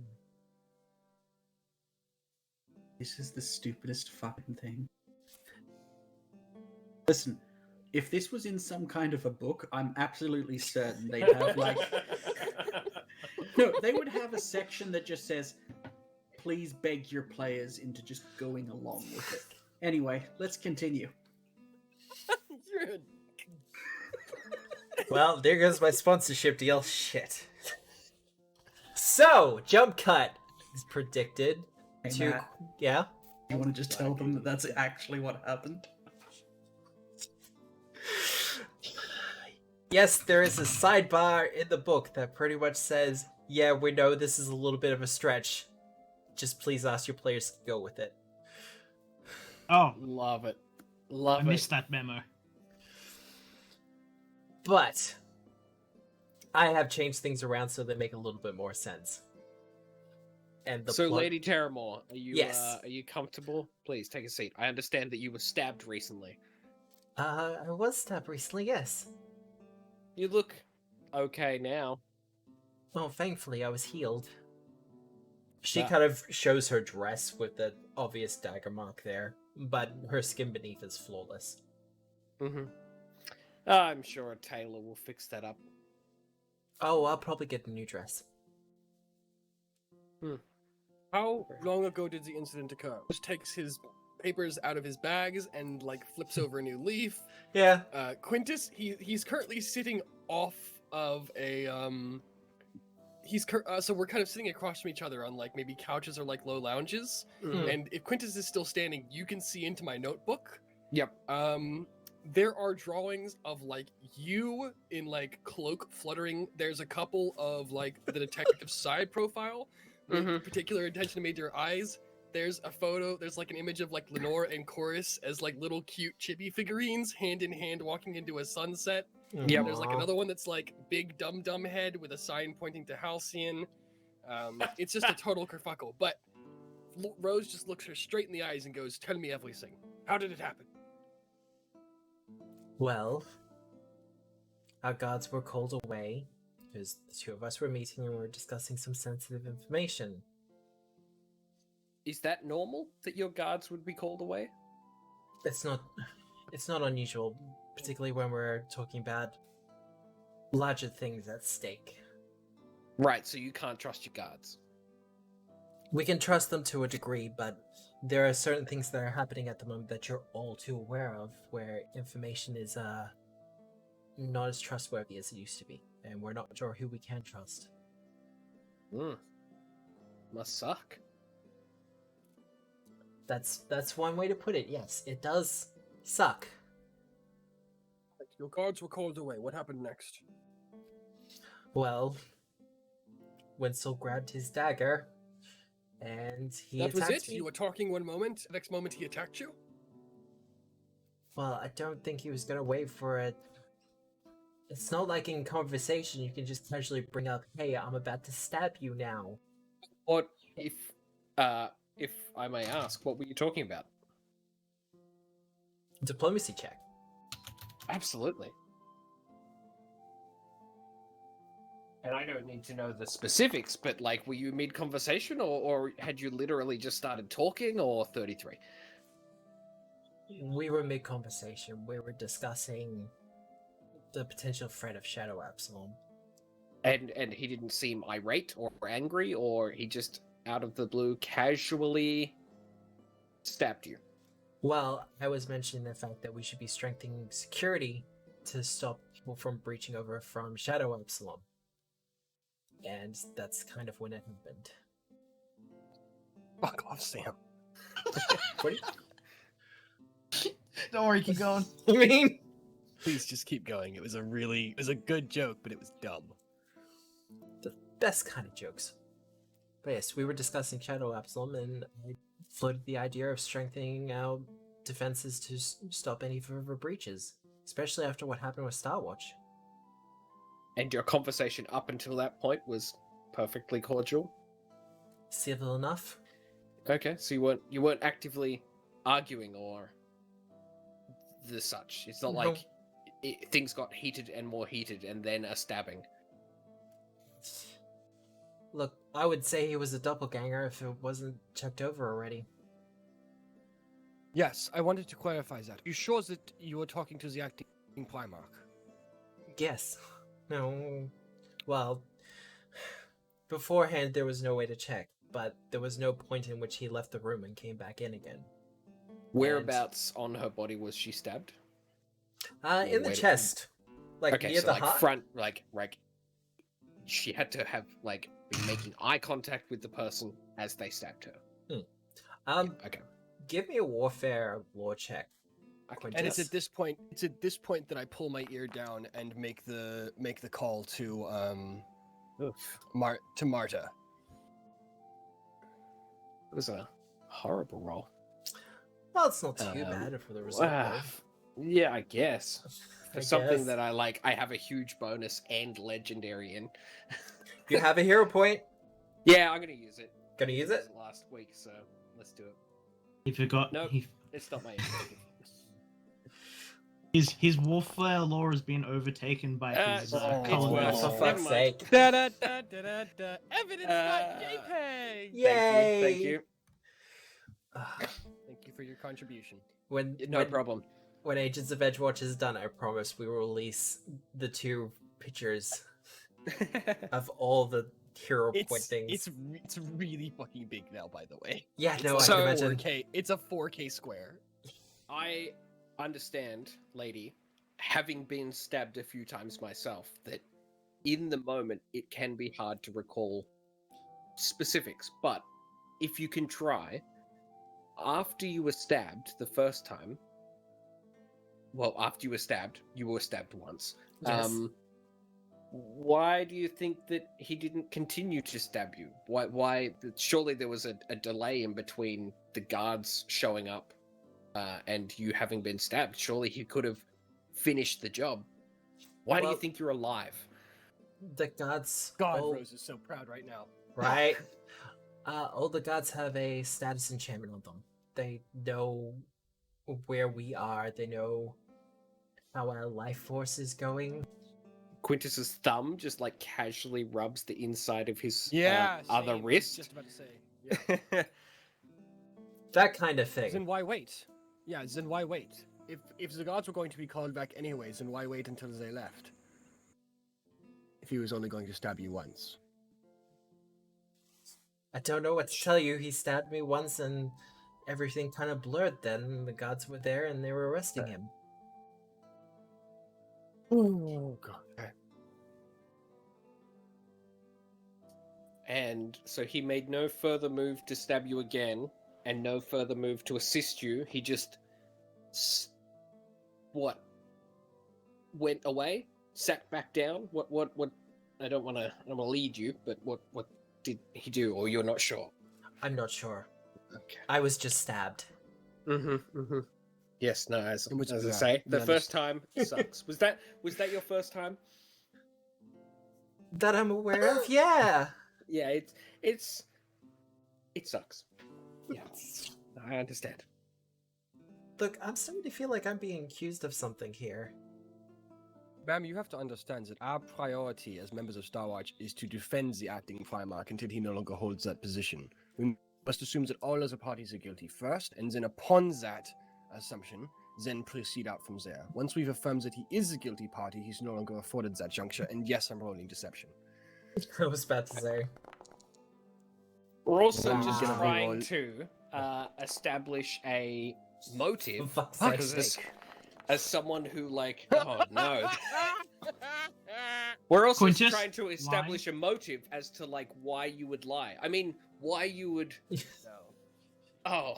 This is the stupidest fucking thing. Listen, if this was in some kind of a book, I'm absolutely certain they'd have like... No, they would have a section that just says, please beg your players into just going along with it. Anyway, let's continue. Well, there goes my sponsorship deal. Shit. So, jump cut is predicted Hey, to... Matt, Yeah? you want to just tell them that that's actually what happened? Yes, there is a sidebar in the book that pretty much says, yeah, we know this is a little bit of a stretch. Just please ask your players to go with it. Oh, Love it. I Love it. missed that memo. But I have changed things around so they make a little bit more sense. And the So, plot... Lady Terimor, Yes. Are you comfortable? Please take a seat. I understand that you were stabbed recently. I was stabbed recently, yes. You look okay now. Well, thankfully I was healed. She Ah. kind of shows her dress with the obvious dagger mark there, but her skin beneath is flawless. Mm-hmm. I'm sure a tailor will fix that up. Oh, I'll probably get a new dress. How long ago did the incident occur? Just takes his papers out of his bags and like flips over a new leaf. Yeah. Quintus, he's currently sitting off of a so we're kind of sitting across from each other on like maybe couches or like low lounges. And if Quintus is still standing, you can see into my notebook. Yep. There are drawings of like you in like cloak fluttering. There's a couple of like the detective's side profile with particular attention made to your eyes. There's a photo, there's like an image of like Lenore and Chorus as like little cute chibi figurines, hand in hand walking into a sunset. Yep. There's like another one that's like big dum head with a sign pointing to Halcyon. It's just a total kerfuckle. But Rose just looks her straight in the eyes and goes, "Tell me everything. How did it happen?" Well, our guards were called away because the two of us were meeting and we were discussing some sensitive information. Is that normal that your guards would be called away? It's not unusual, particularly when we're talking about larger things at stake. Right, so you can't trust your guards. We can trust them to a degree, but there are certain things that are happening at the moment that you're all too aware of, where information is not as trustworthy as it used to be, and we're not sure who we can trust. Must suck. That's one way to put it. Yes, it does suck. Your guards were called away. What happened next? Well, Wynsal grabbed his dagger, and he attacked That was it? me. You were talking one moment, the next moment he attacked you? Well, I don't think he was gonna wait for it. It's not like in conversation you can just casually bring up, "Hey, I'm about to stab you now." What if I may ask, what were you talking about? Diplomacy check. Absolutely. And I don't need to know the specifics, but like, were you mid-conversation, or had you literally just started talking, or 33? We were mid-conversation. We were discussing the potential threat of Shadow Absalom. And he didn't seem irate or angry, or he just, out of the blue, casually stabbed you? Well, I was mentioning the fact that we should be strengthening security to stop people from breaching over from Shadow Absalom. And that's kind of when it happened. Fuck off, Sam. What? Don't worry, keep going. I mean, Please just keep going. It was a good joke, but it was dumb. the best kind of jokes. But yes, we were discussing Shadow Absalom, and I floated the idea of strengthening our defenses to stop any further breaches, especially after what happened with Starwatch. And your conversation up until that point was perfectly cordial? Civil enough? Okay, so you weren't actively arguing or the such. It's not No. like things got heated and more heated and then a stabbing. Look, I would say he was a doppelganger if it wasn't checked over already. Yes, I wanted to clarify that. You sure that you were talking to the Acting Primarch? Yes. No. Well, beforehand there was no way to check, but there was no point in which he left the room and came back in again. Whereabouts on her body was she stabbed? In the Wait- chest. Like Okay, near so the like heart. front, like she had to have like been making eye contact with the person as they stabbed her. Okay. Give me a warfare lore check. And it's Quintus. at this point that I pull my ear down and make the call to Marta. It was a horrible roll. Well, it's not too bad for the result. Wow. Yeah, I guess. For I something guess. that I have a huge bonus and legendary in. You have a hero point. Yeah, I'm gonna use it. Gonna use it? Last week, so let's do it. He forgot. Nope. It's not my initiative. His warfare lore has been overtaken by his it's color. worse. For Never fuck's mind. sake. Da-da-da-da-da-da. Evidence not JPEG! Yay! Thank you. Thank you for your contribution. When No problem. When Agents of Edgewatch is done, I promise we will release the 2 pictures of all the hero point things. It's really fucking big now, by the way. Yeah, It's no, I a can imagine. 4K. It's a 4K square. I understand, lady, having been stabbed a few times myself, that in the moment it can be hard to recall specifics, but if you can try, after you were stabbed the first time, well, after you were stabbed once. Yes. Why do you think that he didn't continue to stab you? Why? Surely there was a delay in between the guards showing up and you having been stabbed. Surely he could have finished the job. Why do Well- you think you're alive? The gods. God, all- Rose is so proud right now. Right? All the gods have a status enchantment on them. They know where we are. They know how our life force is going. Quintus's thumb just like casually rubs the inside of his other same. I was wrist. Just about to say. Yeah. That kind of Then thing. why wait? Yeah, then why wait? If the gods were going to be called back anyways, then why wait until they left? If he was only going to stab you once. I don't know what to tell you. He stabbed me once and everything kind of blurred then. The gods were there and they were arresting him. Oh god. And so he made no further move to stab you again, and no further move to assist you. He just, went away, sat back down. What? I don't want to lead you, but what did he do? Or you're not sure? I'm not sure. Okay. I was just stabbed. Yes. No. As In which- I yeah, say, the we first time sucks. Was that your first time? That I'm aware of? Yeah. Yeah. It sucks. Yeah. I understand. Look, I'm starting to feel like I'm being accused of something here. Bam, you have to understand that our priority as members of Starwatch is to defend the acting Primarch until he no longer holds that position. We must assume that all other parties are guilty first, and then upon that assumption, then proceed out from there. Once we've affirmed that he is a guilty party, he's no longer afforded that juncture, and yes, I'm rolling deception. I was about to say. We're also Wow. just Gonna trying to establish a motive For fuck's because sake. as someone who oh no. We're also Quintus, trying to establish a motive as to why you would lie. I mean, why you would. Oh,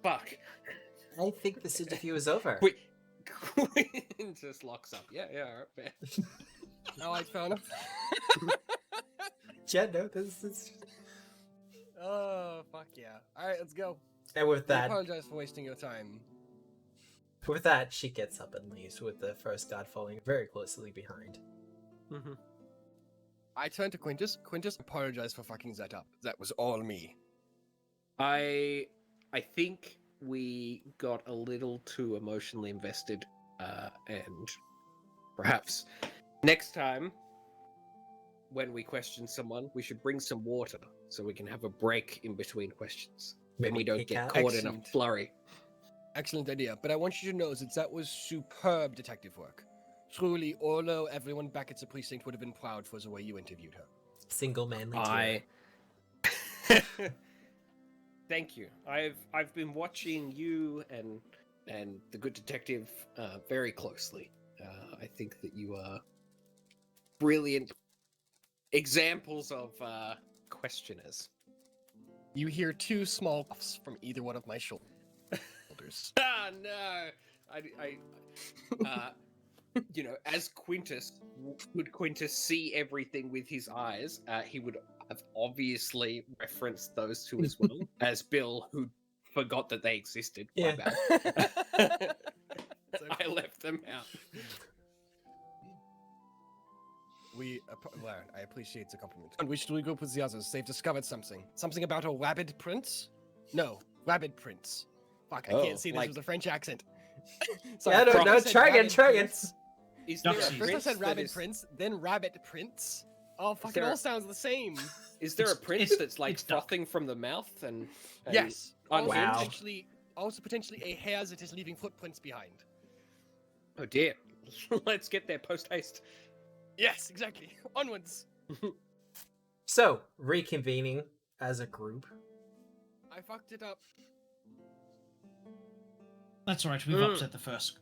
fuck. I think this interview is over. Quinn just locks up. Yeah, alright, fair. Alright, fair enough. Yeah, no, this is... Oh, fuck yeah. Alright, let's go. And with I that, apologize for wasting your time. she gets up and leaves, with the first god following very closely behind. I turn to Quintus. Quintus, apologize for fucking that up. That was all me. I think we got a little too emotionally invested, and perhaps next time when we question someone, we should bring some water so we can have a break in between questions. Then we don't kick get out. caught in a Excellent. flurry. Excellent idea, but I want you to know that that was superb detective work. Truly, although everyone back at the precinct would have been proud for the way you interviewed her. Single manly I thank you. I've been watching you and the good detective very closely. I think that you are brilliant examples of questioners. You hear two small puffs from either one of my shoulders. Ah no! I as Quintus, would Quintus see everything with his eyes? He would have obviously referenced those two as well as Bill, who forgot that they existed. My Yeah. bad. them out. Well, I appreciate the compliment. And we should regroup with the others. They've discovered something. Something about a rabid prince? No, rabid prince. Fuck, I Oh, can't see this like- with a French accent. Yeah, I don't know. Try again. Is there a Duxie. First I prince said that rabid is- prince, then rabbit prince. Oh, fuck, it there all a- sounds the same. Is there a It's- prince it's- that's like it's duck. frothing from the mouth and Yes. Also Wow. potentially a hare that is leaving footprints behind. Oh dear. Let's get there post haste. Yes, exactly. Onwards. So, reconvening as a group. I fucked it up. That's all right. We've upset the first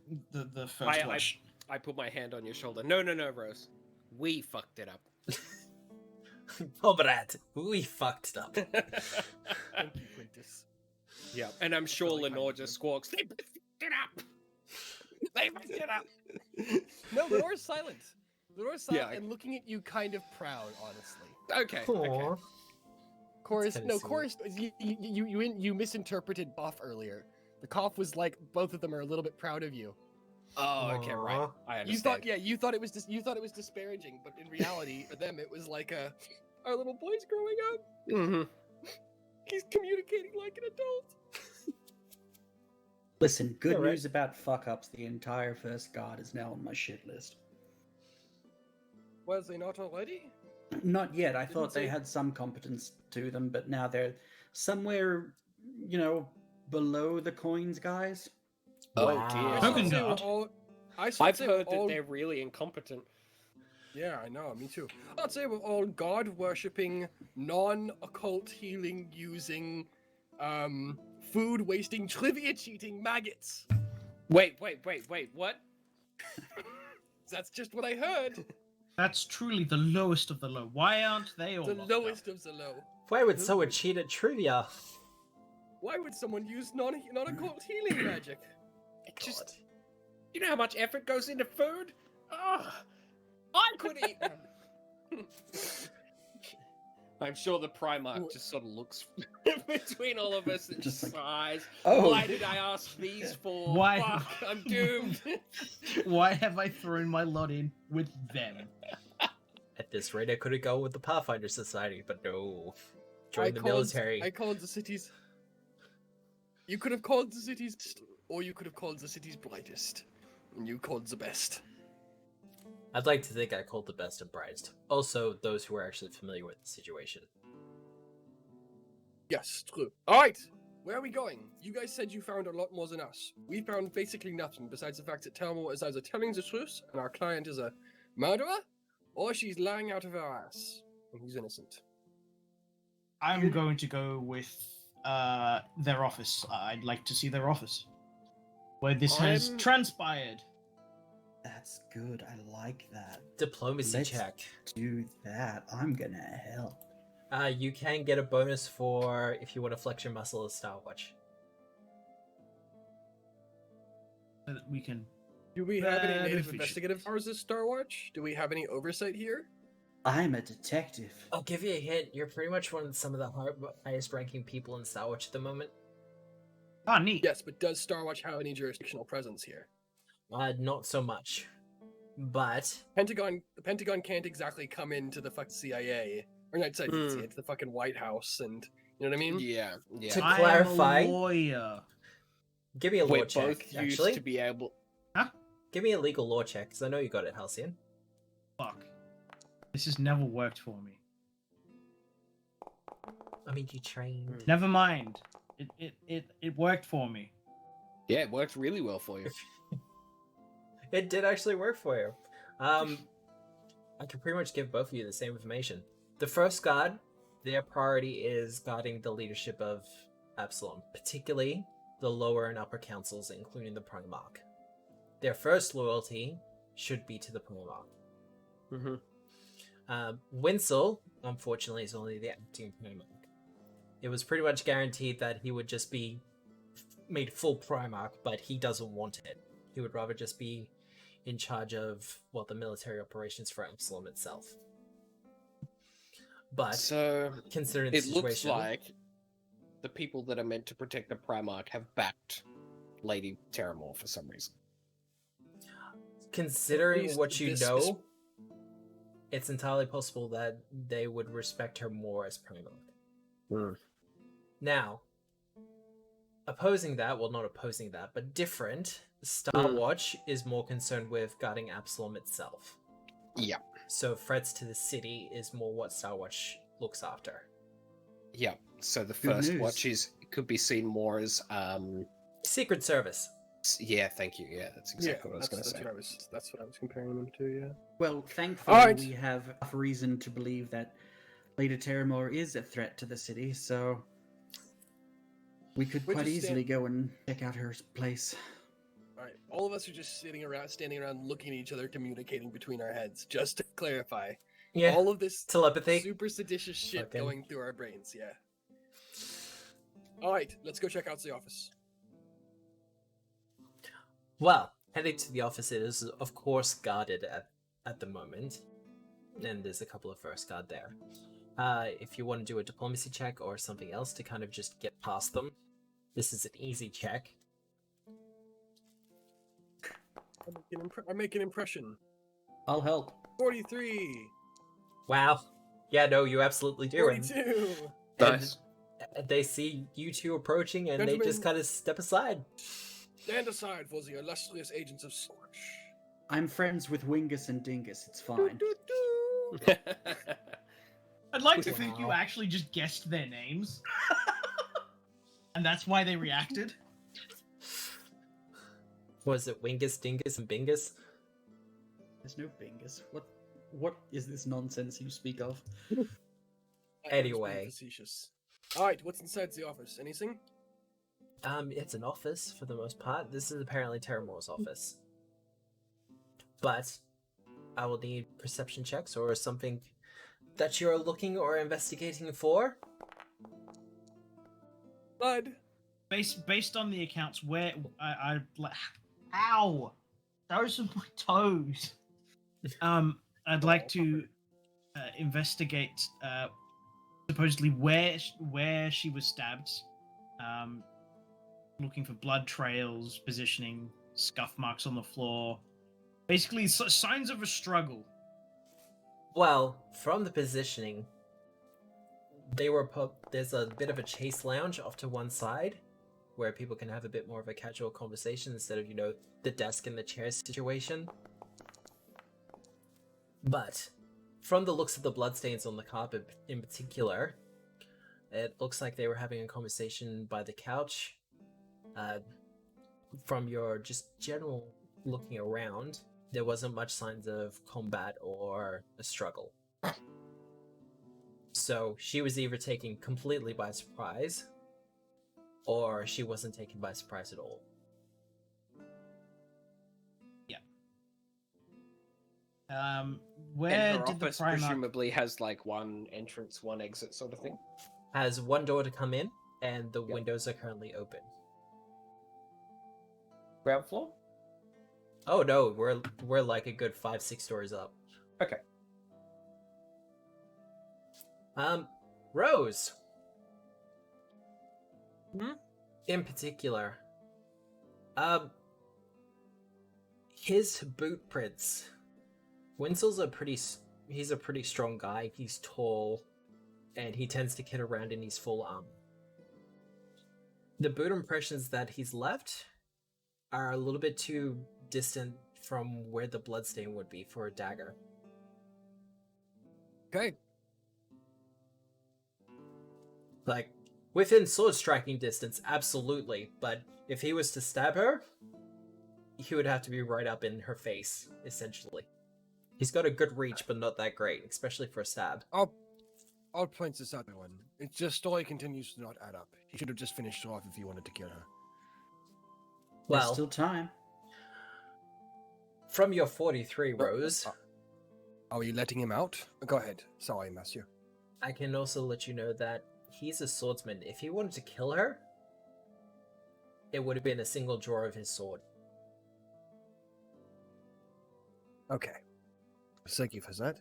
watch. I put my hand on your shoulder. No, Rose. We fucked it up. Oh, Brad, we fucked up. Thank you, Quintus. Yeah, and I'm sure Really Lenore kind just squawks. They fucked it up. They fucked it up. No, Lenore's silent. Lenore's silent Yeah. and looking at you kind of proud, honestly. Okay. Aw. Chorus, kinda no, sweet. Chorus, you misinterpreted Buff earlier. The cough was like both of them are a little bit proud of you. Oh, okay, right. Aw. I understand. You thought, yeah, you thought it was disparaging, but in reality, for them, it was like our little boy's growing up. Mm-hmm. He's communicating like an adult. Listen, good Yeah, right. news about fuck ups. The entire first guard is now on my shit list. Was they not already? Not yet. I Didn't thought they say- had some competence to them, but now they're somewhere, below the coins, guys. Oh Wow. dear. Token They were guard. all- I've say we're heard that all- they're really incompetent. Yeah, I know, me too. I'd say we're all god worshipping, non-occult healing using, food wasting, trivia cheating maggots. Wait, what? That's just what I heard. That's truly the lowest of the low. Why aren't they all The locked up? lowest of the low. Why would someone cheat at trivia? Why would someone use non-occult healing magic? It just, you know how much effort goes into food? Oh, I could eat. I'm sure the Primarch just sort of looks between all of us and Just just like, sighs. oh. Why did I ask these for? Why- Fuck, I'm doomed. Why have I thrown my lot in with them? At this rate, I could have gone with the Pathfinder Society, but no. I Join the called- military. I called the cities. You could have called the cities, or you could have called the cities brightest. And you called the best. I'd like to think I called the best and brightest. Also, those who are actually familiar with the situation. Yes, true. Alright, where are we going? You guys said you found a lot more than us. We found basically nothing besides the fact that Terimor is either telling the truth and our client is a murderer, or she's lying out of her ass and he's innocent. I'm going to go with their office. I'd like to see their office. Where this has I'm- transpired. That's good. I like that. Diplomacy Let's check. do that. I'm gonna help. You can get a bonus for if you want to flex your muscle as Starwatch. So that we can. Do we have any native Beneficial. investigative powers as Starwatch? Do we have any oversight here? I'm a detective. I'll give you a hint. You're pretty much one of some of the highest ranking people in Starwatch at the moment. Ah, neat. Yes, but does Starwatch have any jurisdictional presence here? Not so much. But The Pentagon can't exactly come into the fucking CIA, or not sorry, Hmm. CIA, to the fucking White House, and you know what I mean? Yeah. To I clarify- am a lawyer. give me a law We're check, both used actually. to be able. Give me a legal law check, because I know you got it, Halcyon. Fuck. This has never worked for me. I mean, you trained. Never mind. It worked for me. Yeah, it worked really well for you. It did actually work for you. I can pretty much give both of you the same information. The first guard, their priority is guarding the leadership of Absalom, particularly the lower and upper councils, including the Primarch. Their first loyalty should be to the Primarch. Mm-hmm. Wynsal, unfortunately, is only the acting Primarch. It was pretty much guaranteed that he would just be made full Primarch, but he doesn't want it. He would rather just be in charge of, well, the military operations for Absalom itself. But, So considering the it situation... looks like the people that are meant to protect the Primarch have backed Lady Terimor for some reason. Considering least what you this- know, it's entirely possible that they would respect her more as Primarch. Now, opposing that, well, not opposing that, but different, Starwatch is more concerned with guarding Absalom itself. Yeah. So threats to the city is more what Starwatch looks after. Yeah. So the Good first news. watch could be seen more as Secret Service. yeah, thank you. Yeah, that's exactly what I was going to say. That's what I was comparing them to. Yeah. Well, thankfully, Alright. we have enough reason to believe that Lady Terimor is a threat to the city, so we could We're quite just easily go and check out her place. All right. All of us are just standing around, looking at each other, communicating between our heads. Just to clarify, Yeah, all of this telepathy. super seditious shit Fucking- going through our brains. Yeah. All right, let's go check out the office. Well, heading to the office, it is of course guarded at the moment, and there's a couple of first guard there. If you want to do a diplomacy check or something else to kind of just get past them, this is an easy check. I make an impression. I'll help. 43. Wow. Yeah, no, you absolutely do. And- 42. Nice. and they see you two approaching, and they Gentlemen. just kind of step aside. Stand aside for the illustrious agents of Scorch. I'm friends with Wingus and Dingus, it's fine. I'd like to think you Wow. actually just guessed their names. And that's why they reacted. Was it Wingus, Dingus, and Bingus? There's no Bingus. What is this nonsense you speak of? I was being Anyway. facetious. All right, what's inside the office? Anything? It's an office for the most part. This is apparently Terimor's office. But I will need perception checks or something that you're looking or investigating for. Blood. Based on the accounts, where I like, ow, those are my toes. I'd like to investigate supposedly where she was stabbed. Looking for blood trails, positioning, scuff marks on the floor. Basically, signs of a struggle. Well, from the positioning, they were there's a bit of a chase lounge off to one side where people can have a bit more of a casual conversation instead of, the desk and the chair situation. But from the looks of the bloodstains on the carpet in particular, it looks like they were having a conversation by the couch. From your just general looking around, there wasn't much signs of combat or a struggle. So she was either taken completely by surprise, or she wasn't taken by surprise at all. Where And her did the office Primarch... presumably has like one entrance, one exit sort of thing. Has one door to come in, and the Yep. windows are currently open. Ground floor? Oh no, we're like a good 5-6 stories up. Okay. Rose. Hmm? In particular, his boot prints. Wynsal's he's a pretty strong guy. He's tall, and he tends to kid around in his full armor. The boot impressions that he's left are a little bit too distant from where the bloodstain would be for a dagger. Okay. Like, within sword striking distance, absolutely, but if he was to stab her, he would have to be right up in her face, essentially. He's got a good reach, but not that great, especially for a stab. I'll point this out to one. It's just story continues to not add up. He should have just finished her off if he wanted to kill her. There's Well, still time. from your 43, Rose, Are you letting him out? Go ahead. Sorry, Monsieur. I can also let you know that he's a swordsman. If he wanted to kill her, it would have been a single draw of his sword. Okay. Thank you for that.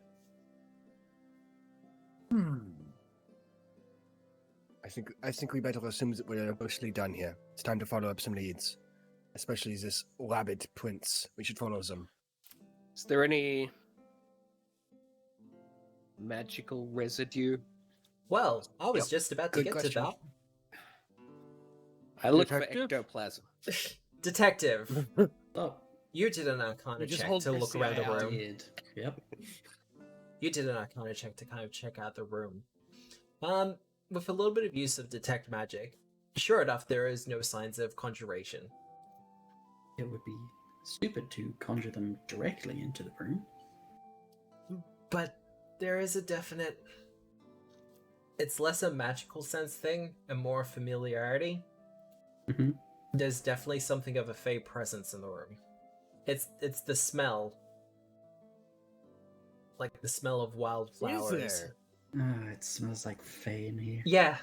I think we better assume that we're mostly done here. It's time to follow up some leads. Especially this rabid prince. We should follow them. Is there any magical residue? Well, I was Yep. just about to Good get question. to I look Detective? for ectoplasm. that. Detective, Oh, you did an Arcana We just check hold to look around the Grizzly out. room. did. Yep. You did an Arcana check to kind of check out the room. With a little bit of use of detect magic, sure enough, there is no signs of conjuration. It would be stupid to conjure them directly into the room. But there is a definite... It's less a magical sense thing and more familiarity. Mhm. There's definitely something of a fey presence in the room. It's the smell. Like the smell of wildflowers. Is there? Ah, it smells like Fae in here. Yeah.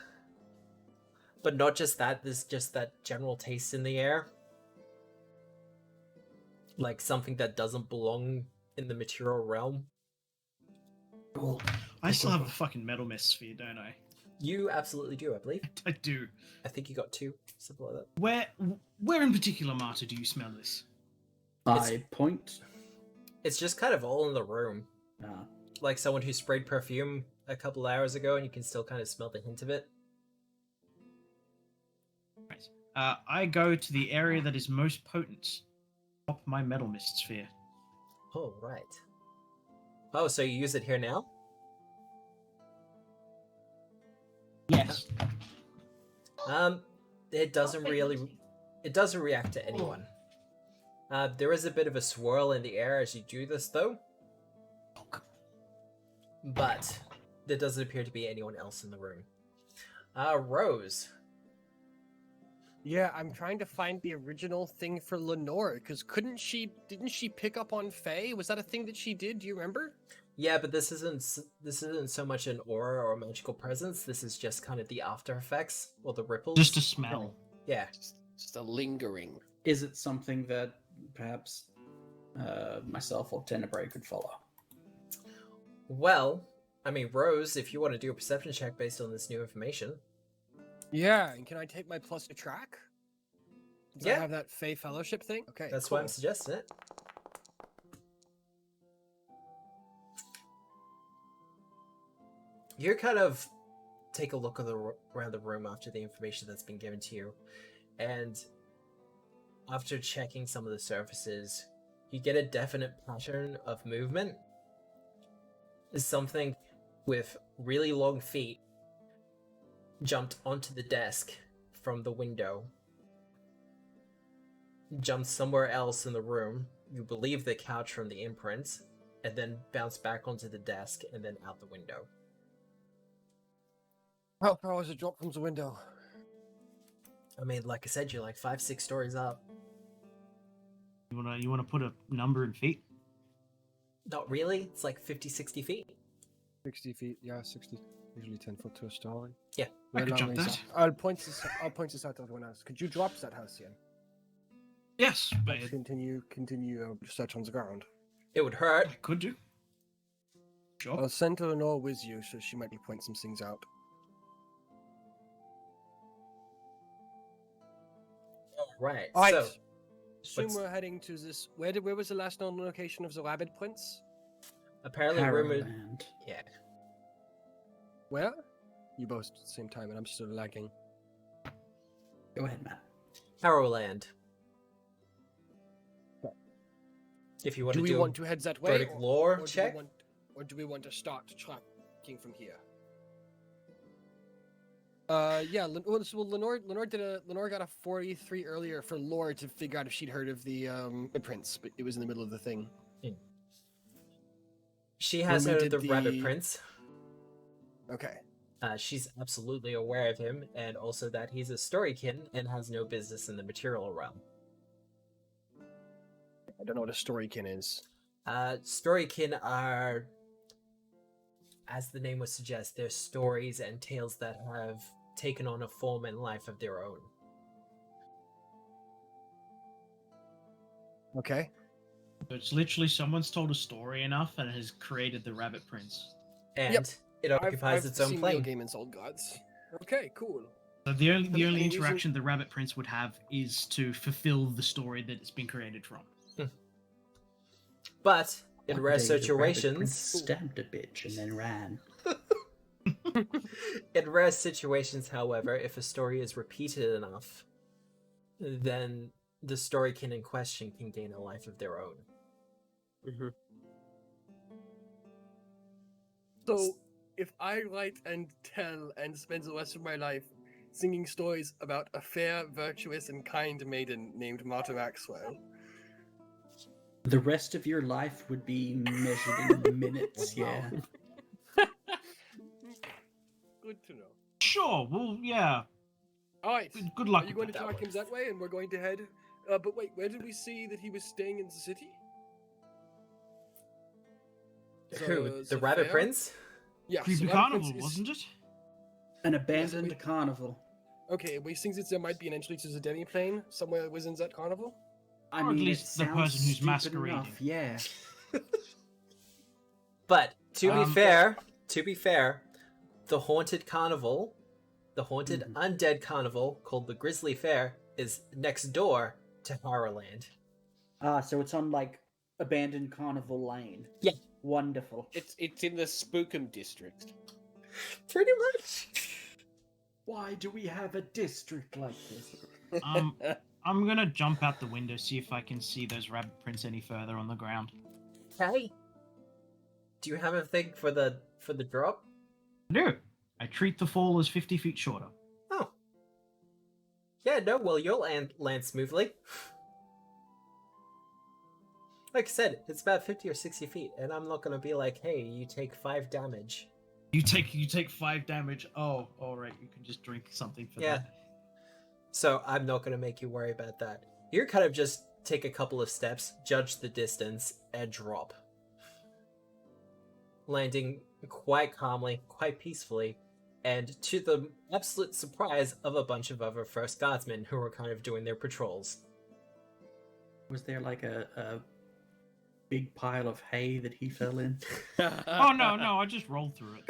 But not just that, there's just that general taste in the air. Like something that doesn't belong in the material realm. Cool. I still have a fucking metal mist sphere, don't I? You absolutely do, I believe. I do. I think you got 2, something like that. Where in particular, Marta, do you smell this? I point. It's just kind of all in the room. Ah, Like someone who sprayed perfume a couple hours ago and you can still kind of smell the hint of it. Right. I go to the area that is most potent. Top my metal mist sphere. Oh, right. Oh, so you use it here now? Yes. It doesn't really... It doesn't react to anyone. There is a bit of a swirl in the air as you do this, though. But there doesn't appear to be anyone else in the room. Rose. Yeah, I'm trying to find the original thing for Lenore, because didn't she pick up on Fae? Was that a thing that she did? Do you remember? Yeah, but this isn't so much an aura or a magical presence. This is just kind of the after effects or the ripples. Just a smell. Yeah. Just a lingering. is it something that perhaps myself or Tenebrae could follow? Well, I mean, Rose, if you want to do a perception check based on this new information. Yeah, and can I take my plus to track? Does I Yeah. have that Fae Fellowship thing? Okay, That's cool. why I'm suggesting it. You kind of take a look around the room after the information that's been given to you, and after checking some of the surfaces, you get a definite pattern of movement. Is something with really long feet jumped onto the desk from the window, jumped somewhere else in the room, you believe the couch from the imprints, and then bounced back onto the desk and then out the window. How far was it dropped from the window? I mean, like I said, you're like 5-6 stories up. You wanna put a number in feet? Not really, it's like 50-60 feet. 60 feet, yeah, 60. Usually 10 foot to a story. Yeah. I could long jump is that. I'll point this out to everyone else. Could you drop that house again? Yes, but Continue search on the ground. It would hurt. I could do. Sure. I'll send Lenore with you, so she might be point some things out. Right, Alright. so Assume what's- we're heading to this. Where was the last known location of the Rabbit Prince? apparently rumored... Harrowland. Yeah. Where? You both at the same time, and I'm still lagging. Go ahead, Matt. Harrowland. If you want Do to we do want to head that way, verdict lore or check? do we want to start tracking from here? Yeah. Lenore got a 43 earlier for lore to figure out if she'd heard of the prince, but it was in the middle of the thing. She has When we heard of did the Rabbit the- Prince. Okay. She's absolutely aware of him, and also that he's a storykin and has no business in the material realm. I don't know what a storykin is. Storykin are, as the name would suggest, they're stories and tales that have taken on a form and life of their own. Okay. So it's literally someone's told a story enough and has created the Rabbit Prince. And Yep. it occupies its own seen plane. Video Game and Soul Gods. Okay, cool. So the only And using- interaction the Rabbit Prince would have is to fulfill the story that it's been created from. But in One rare day the rabbit prince situations, stabbed a bitch and then ran. in rare situations, however, if a story is repeated enough, then the story in question can gain a life of their own. Mm-hmm. So, if I write and tell and spend the rest of my life singing stories about a fair, virtuous, and kind maiden named Martha Maxwell, The rest of your life would be measured in minutes, yeah. good to know. Sure. Well, yeah. All right. Good luck. Are you going to with that. track him that way, and we're going to head? But wait, where did we see that he was staying in the city? Who? The Rabbit fair? Prince? Yeah. Creepy Rabbit Carnival, Prince is- wasn't it? An abandoned wait. carnival. Okay, we think that there might be an entry to the demi-plane somewhere within that carnival. I Or at mean, least it the sounds person who's stupid masquerading. enough, yeah. But to be Um, fair, the haunted carnival, the haunted Mhm. undead carnival called the Grizzly Fair is next door to Harrowland. Ah, so it's on, like, abandoned carnival lane. Yeah. Wonderful. It's in the Spookum district. Pretty much. Why do we have a district like this? I'm gonna jump out the window, see if I can see those rabbit prints any further on the ground. Okay. Do you have a thing for the drop? No. I treat the fall as 50 feet shorter. Oh. Yeah, no, well, you'll land smoothly. Like I said, it's about 50 or 60 feet, and I'm not gonna be like, hey, you take 5 damage. You take 5 damage. Oh, alright, you can just drink something for Yeah. that. So I'm not gonna make you worry about that. You're kind of just take a couple of steps, judge the distance, and drop. Landing quite calmly, quite peacefully, and to the absolute surprise of a bunch of other First Guardsmen who were kind of doing their patrols. Was there, like, a big pile of hay that he fell in? Oh, no, I just rolled through it.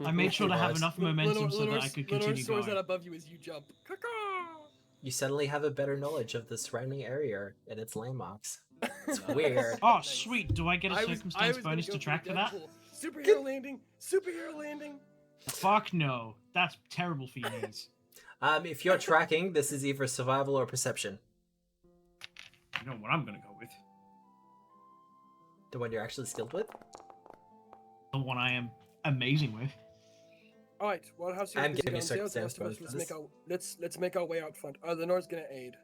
I made sure to have enough momentum so that I could continue soars that going. above you as you jump. You suddenly have a better knowledge of the surrounding area and its landmarks. It's weird. Oh, Nice. sweet. Do I get a I was circumstance gonna bonus go to for track for that? Deadpool. Superhero landing! Superhero landing! Fuck no. That's terrible for your knees. If you're tracking, this is either survival or perception. You know what I'm gonna go with? The one you're actually skilled with? The one I am amazing with. All right. Well, how's I'm busy giving you downstairs? The rest of us, circumstance let's make our way out front. Lenore's gonna aid.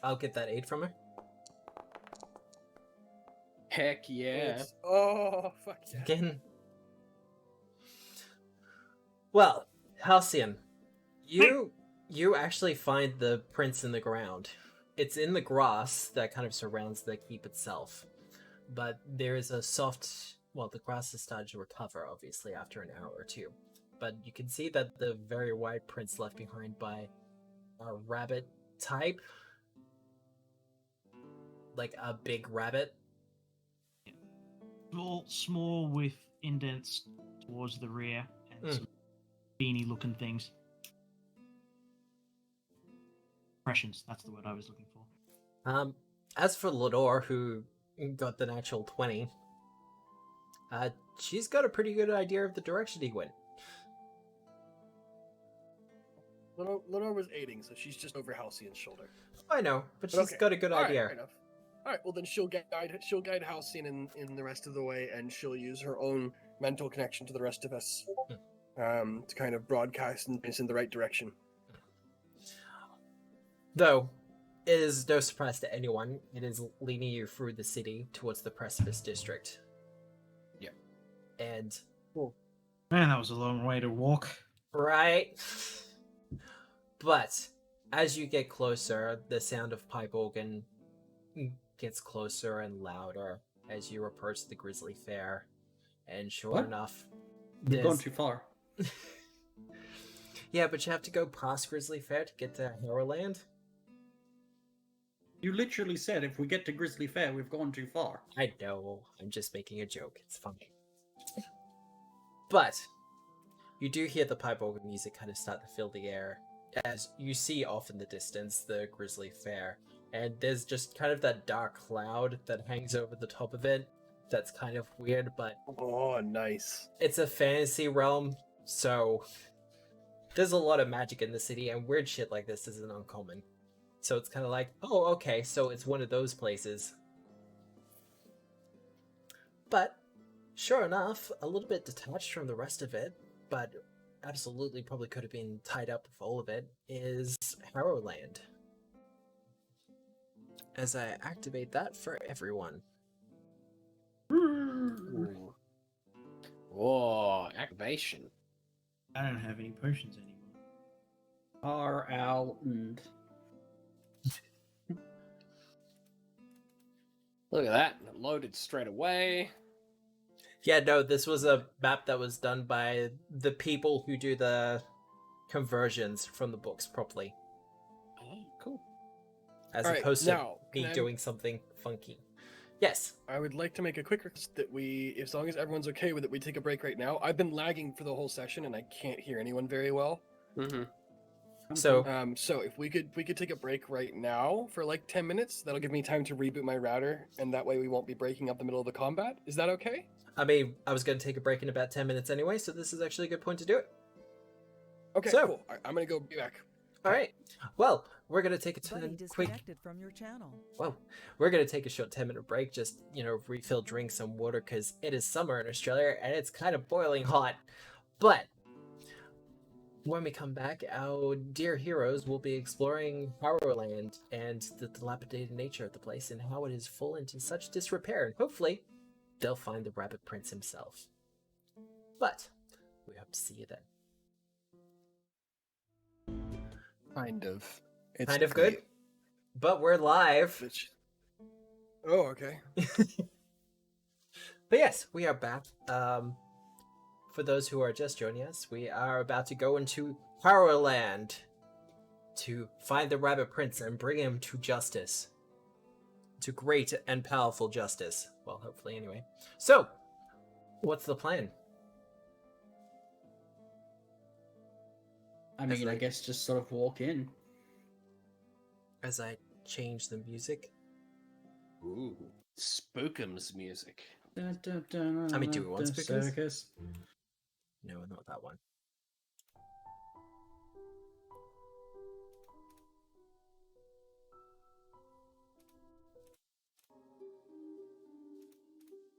I'll get that aid from her. Heck yeah. It's- Oh fuck yeah! Again. Well, Halcyon, you actually find the prints in the ground. It's in the grass that kind of surrounds the keep itself. But there is a soft... Well, the grass has started to recover, obviously, after an hour or two. But you can see that the very wide prints left behind by a rabbit type. Like a big rabbit. Small with indents towards the rear and some beanie looking things. Impressions, that's the word I was looking for. As for Lenore, who got the natural 20, she's got a pretty good idea of the direction he went. Lenore was aiding, so she's just over Halcyon's shoulder. I know, but she's Okay. got a good All right, idea. fair enough. All right, well then she'll guide Halcyon in the rest of the way, and she'll use her own mental connection to the rest of us, to kind of broadcast and point us in the right direction. Though, it is no surprise to anyone, it is leading you through the city towards the Precipice District. Yeah. And, Man, that was a long way to walk. right? But, as you get closer, the sound of pipe organ gets closer and louder as you approach the Grizzly Fair. And sure What? enough... You've gone there's- too far. Yeah, but you have to go past Grizzly Fair to get to Harrowland. You literally said if we get to Grizzly Fair, we've gone too far. I know, I'm just making a joke, it's funny. But, you do hear the pipe organ music kind of start to fill the air, as you see off in the distance the Grizzly Fair, and there's just kind of that dark cloud that hangs over the top of it. That's kind of weird, but Oh, nice. it's a fantasy realm, so there's a lot of magic in the city, and weird shit like this isn't uncommon. So it's kind of like, oh, okay, so it's one of those places. But, sure enough, a little bit detached from the rest of it, but absolutely probably could have been tied up with all of it, is Harrowland. As I activate that for everyone. Ooh. Whoa, activation. I don't have any potions anymore. Harrowland. Look at that. It loaded straight away. Yeah, no, this was a map that was done by the people who do the conversions from the books properly, Oh, cool. as All right, opposed to now, me can I- doing something funky. Yes. I would like to make a quick request that we, as long as everyone's okay with it, we take a break right now. I've been lagging for the whole session and I can't hear anyone very well. Mm-hmm. So, So if we could take a break right now for like 10 minutes, that'll give me time to reboot my router, and that way we won't be breaking up the middle of the combat. Is that okay? I mean, I was going to take a break in about 10 minutes anyway, so this is actually a good point to do it. Okay, So- cool. I'm gonna go be back. All right. Well, we're going to take a Buddy quick... disconnected from your channel. Well, we're going to take a short 10-minute break, just, refill drinks and water, because it is summer in Australia, and it's kind of boiling hot. But when we come back, our dear heroes will be exploring Harrowland and the dilapidated nature of the place and how it has fallen into such disrepair. And hopefully, they'll find the Rabbit Prince himself. But we hope to see you then. Kind of. It's Kind of good, but we're live. Oh, okay. But yes, we are back. For those who are just joining us, we are about to go into Harrowland to find the Rabbit Prince and bring him to justice. To great and powerful justice. Well, hopefully anyway. So, what's the plan? I mean, I guess just sort of walk in. As I change the music. Ooh. Spookums music. I mean, do we want speakers? Circus. No, not that one.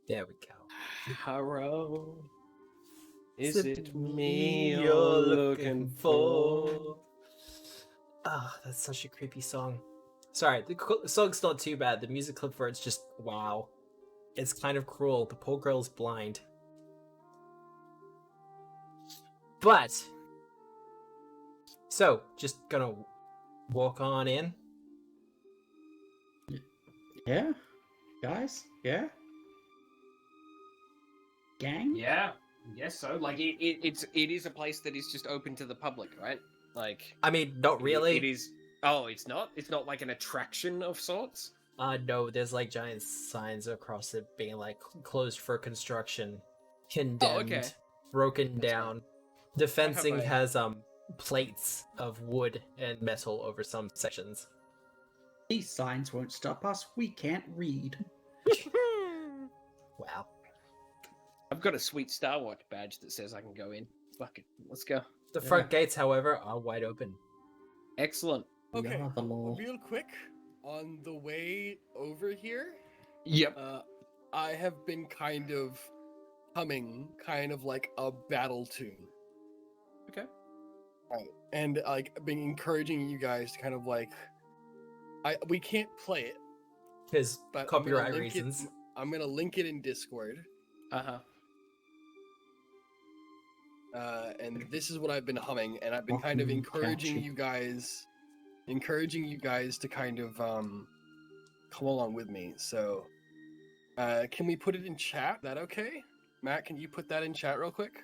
There we go. Harrow. Is Is it me you're looking for? Ah, that's such a creepy song. Sorry, the song's not too bad. The music clip for it's just wow. It's kind of cruel. The poor girl's blind. But so just gonna walk on in. Yeah? Guys? Yeah? Gang? Yeah. Yes, so like it is a place that is just open to the public, right? Like I mean, not really. It is. Oh, it's not. It's not like an attraction of sorts. No, there's like giant signs across it being like closed for construction, condemned, okay. broken That's down. The fencing I- has plates of wood and metal over some sections. These signs won't stop us. We can't read. Wow. I've got a sweet Starwatch badge that says I can go in. Fuck it. Let's go. The front gates, however, are wide open. Excellent. Okay. Yeah, the law. Real quick, on the way over here, Yep. I have been kind of humming kind of like a battle tune. Okay. Right. And like been encouraging you guys to kind of like we can't play it, Because but copyright reasons. I'm gonna link it in Discord. Uh-huh. And this is what I've been humming, and I've been kind of Fucking encouraging catchy. you guys to kind of come along with me. So, can we put it in chat? Is that okay? Matt, can you put that in chat real quick?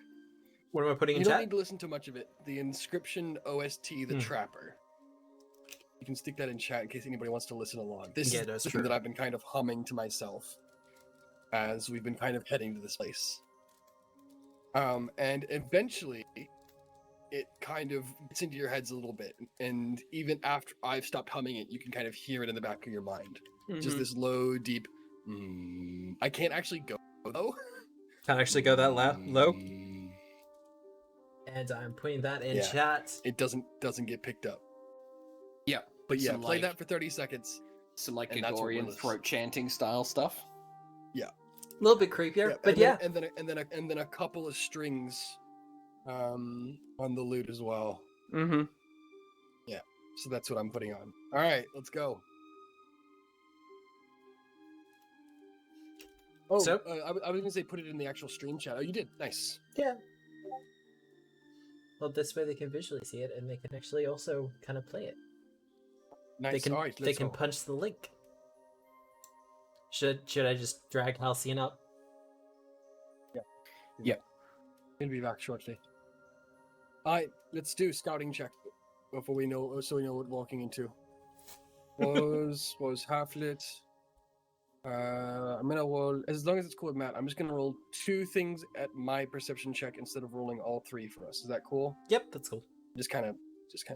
What am I putting in You don't chat? need to listen to much of it. The Inscription OST, The Hmm. Trapper. You can stick that in chat in case anybody wants to listen along. This Yeah, is that's something true. that I've been kind of humming to myself as we've been kind of heading to this place. And eventually, it kind of gets into your heads a little bit, and even after I've stopped humming it, you can kind of hear it in the back of your mind. Just this low, deep. I can't actually go though. Can't actually go that low. And I'm putting that in chat. It doesn't get picked up. Yeah, but yeah, some, play like, that for 30 seconds. some like And that's what Gregorian Will is. throat chanting style stuff. A little bit creepier, but and yeah. then a couple of strings, on the lute as well. Mm-hmm. Yeah, so that's what I'm putting on. All right, let's go. Oh, So- I was gonna say put it in the actual stream chat. Oh, you did. Nice. Yeah. Well, this way they can visually see it, and they can actually also kind of play it. Nice. They can All right, they let's can go. punch the link. Should I just drag Halcyon up? Gonna be back shortly. All right, let's do scouting check before we know, so we know what we're walking into. Was half lit. I'm gonna roll, as long as it's cool with Matt. I'm just gonna roll 2 things at my perception check instead of rolling all 3 for us. Is that cool? Yep, that's cool. Just kind of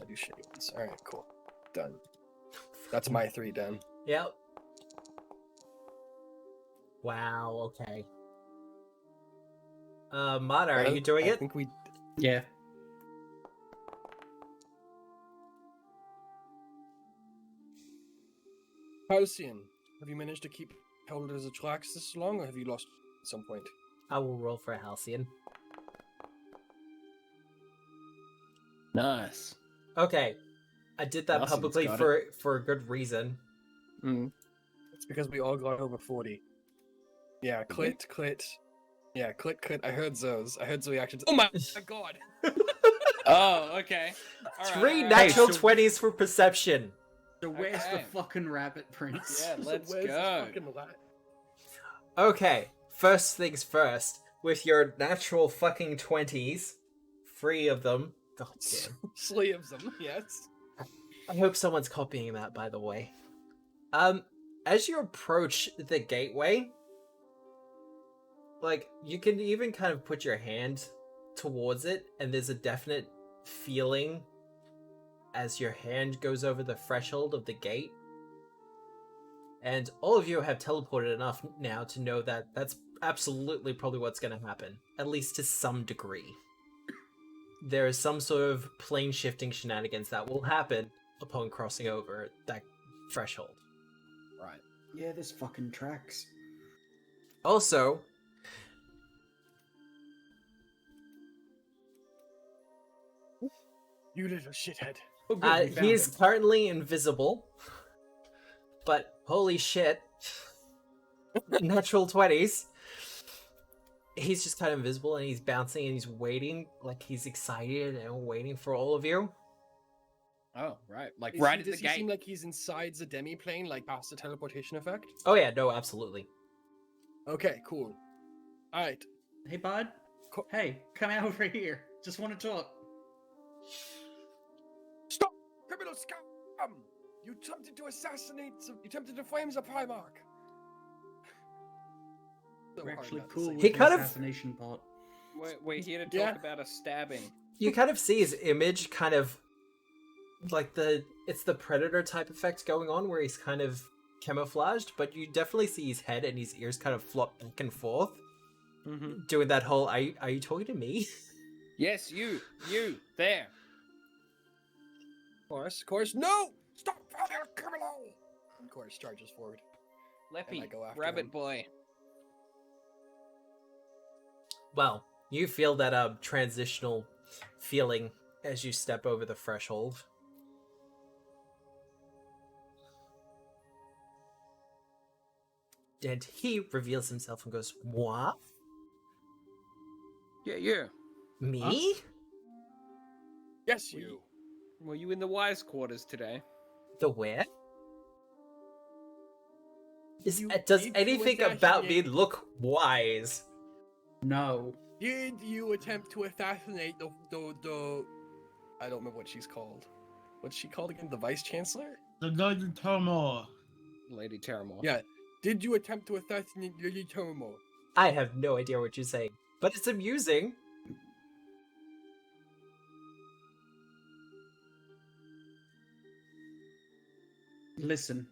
do shitty ones. All right, cool, done. That's my 3 done. Yep. Wow. Okay. Mata, are Well, you doing I it? think we. Yeah. Halcyon, have you managed to keep hold as a tracks this long, or have you lost at some point? I will roll for Halcyon. Nice. Okay. I did that Halcyon's publicly got for a good reason. It's because we all got over 40. Yeah, clit. Yeah, clit. I heard those. I heard the reactions. Oh my god! Oh, okay. All right, 3 all right. natural so- 20s for perception. So where's the Okay. fucking rabbit prince? Yeah, let's Where's this go. fucking lad? Okay, first things first. With your natural fucking 20s, 3 of them. God damn. Sleeves them, yes. I hope someone's copying that, by the way. As you approach the gateway, like, you can even kind of put your hand towards it, and there's a definite feeling as your hand goes over the threshold of the gate. And all of you have teleported enough now to know that that's absolutely probably what's going to happen, at least to some degree. There is some sort of plane shifting shenanigans that will happen upon crossing over that threshold. Right. Yeah, this fucking tracks. Also, You little shithead. Oh, good, we found he's him. currently invisible, but holy shit, natural 20s. He's just kind of invisible, and he's bouncing, and he's waiting, like he's excited and waiting for all of you. Oh, right. Like Is right he- at the does he seem gate. like he's inside the demi-plane, like past the teleportation effect? Oh yeah, no, absolutely. Okay, cool. Alright. Hey, bud. Hey, come out over here. Just want to talk. Stop! Criminal scum! You attempted to assassinate you attempted to frame the Primarch! So We're hard actually not to cool say. with He the kind of- assassination part. We're here to Yeah. talk about a stabbing. You kind of see his image kind of like it's the Predator type effect going on where he's kind of camouflaged, but you definitely see his head and his ears kind of flop back and forth, doing that whole are you talking to me? Yes, you there. Chorus, no! Stop! Father, criminal! And Chorus charges forward. Leppy, I go after rabbit him. boy. Well, you feel that transitional feeling as you step over the threshold. And he reveals himself and goes, "Moi? Yeah. Me? Yes, you! Were you in the wise quarters today? The where? Does You anything did about me assassinate- look wise?" No. Did you attempt to assassinate the I don't remember what she's called. What's she called again? The Vice Chancellor? The Lady Terimor. Lady Terimor. Yeah. Did you attempt to assassinate Lady Terimor? I have no idea what you're saying, but it's amusing. Listen.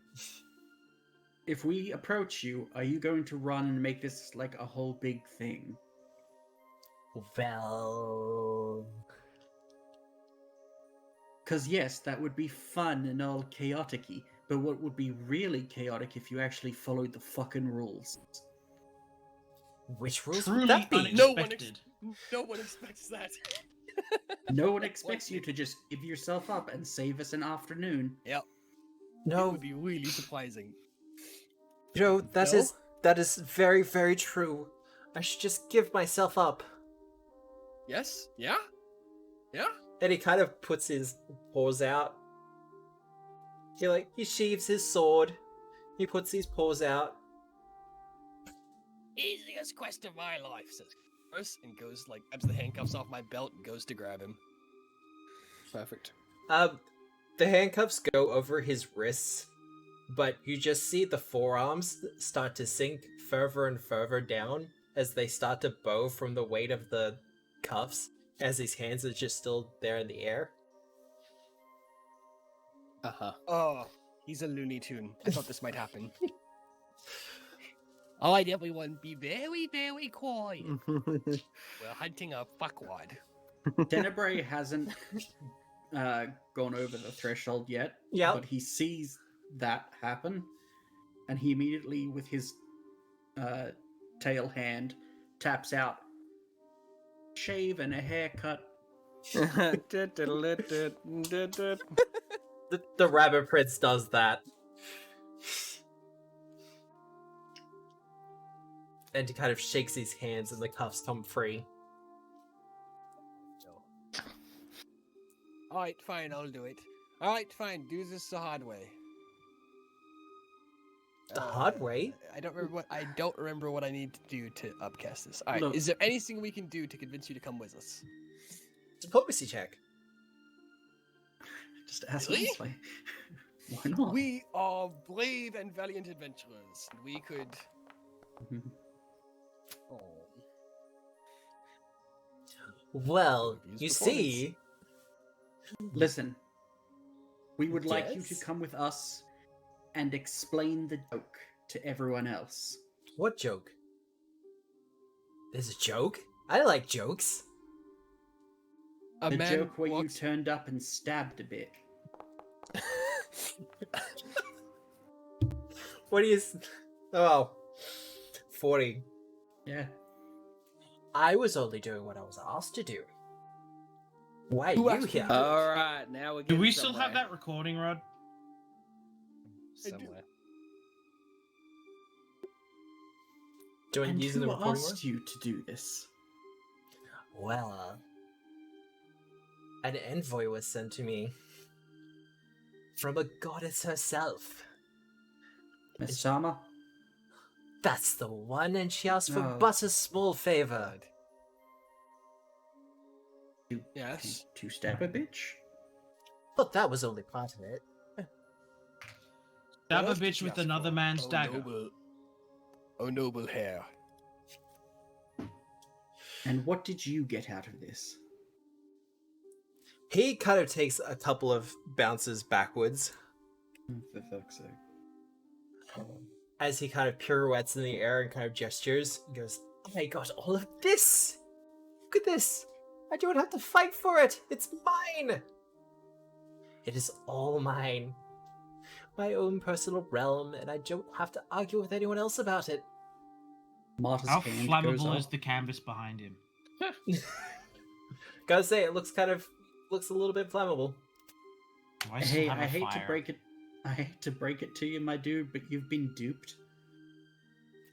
If we approach you, are you going to run and make this like a whole big thing? Well, Because yes, that would be fun and all chaotic-y, but what would be really chaotic if you actually followed the fucking rules? which rules Truly would that be? unexpected. No one expects that. No one expects you to just give yourself up and save us an afternoon. It No, would be really surprising. Joe, No? that is very, very true. I should just give myself up. Yes? Yeah? Yeah? And he kind of puts his paws out. He sheaves his sword. He puts his paws out. Easiest quest of my life, says Chris, and goes like grabs the handcuffs off my belt and goes to grab him. Perfect. The handcuffs go over his wrists, but you just see the forearms start to sink further and further down as they start to bow from the weight of the cuffs, as his hands are just still there in the air. Oh, he's a Looney Tune. I thought this might happen. Alright, everyone, be very, very quiet. We're hunting a fuckwad. Tenebrae hasn't gone over the threshold yet, Yep. but he sees that happen, and he immediately, with his tail hand, taps out shave and a haircut. The Rabbit Prince does that. And he kind of shakes his hands and the cuffs come free. Alright, fine, I'll do it. Alright, fine, do this the hard way. The hard way? I don't remember what I need to do to upcast this. Alright, Look. is there anything we can do to convince you to come with us? Diplomacy check. Just ask Really? this way. Why not? We are brave and valiant adventurers, and we could. Oh. Well, Use you performance. see, Listen, we would like you to Yes? come with us and explain the joke to everyone else. what joke? There's a joke? I like jokes. A The man joke where walks... you turned up and stabbed a bit. What do you... Oh, 40. Yeah. I was only doing what I was asked to do. Why Who are you asked you here? to do All right, now we're Do getting we still have somewhere. that recording, Rod? Somewhere. Do I And use who the recording asked you to do this? Well, an envoy was sent to me from a goddess herself. Miss Sama? That's the one, and she asked for Oh. but a small favor. Yes. To stab a bitch? But that was only part of it. Stab a What bitch else with did you another ask for? man's dagger. Noble hair. And what did you get out of this? He kind of takes a couple of bounces backwards For fuck's sake. as he kind of pirouettes in the air and kind of gestures. He goes, I got all of this! Look at this! I don't have to fight for it! It's mine! It is all mine. My own personal realm, and I don't have to argue with anyone else about it. Martyr's How hand goes flammable up. is the canvas behind him? Gotta say, it looks a little bit flammable. Why does it Hey, have a I hate to fire? break it. I hate to break it to you, my dude, but you've been duped.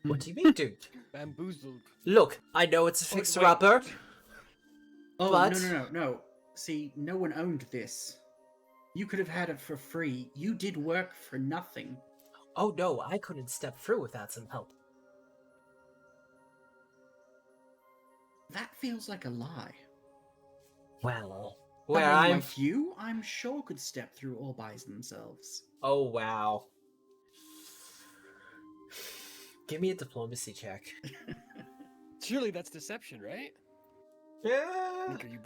What do you mean, dude? Bamboozled. Look, I know it's a Wait, fixer-upper. Oh, But- no. See, no one owned this. You could have had it for free. You did work for nothing. Oh no, I couldn't step through without some help. That feels like a lie. Well, where Someone I'm... like you, I'm sure could step through all by themselves. Oh wow. Give me a diplomacy check. Surely that's deception, right? Yeah. Nicker, you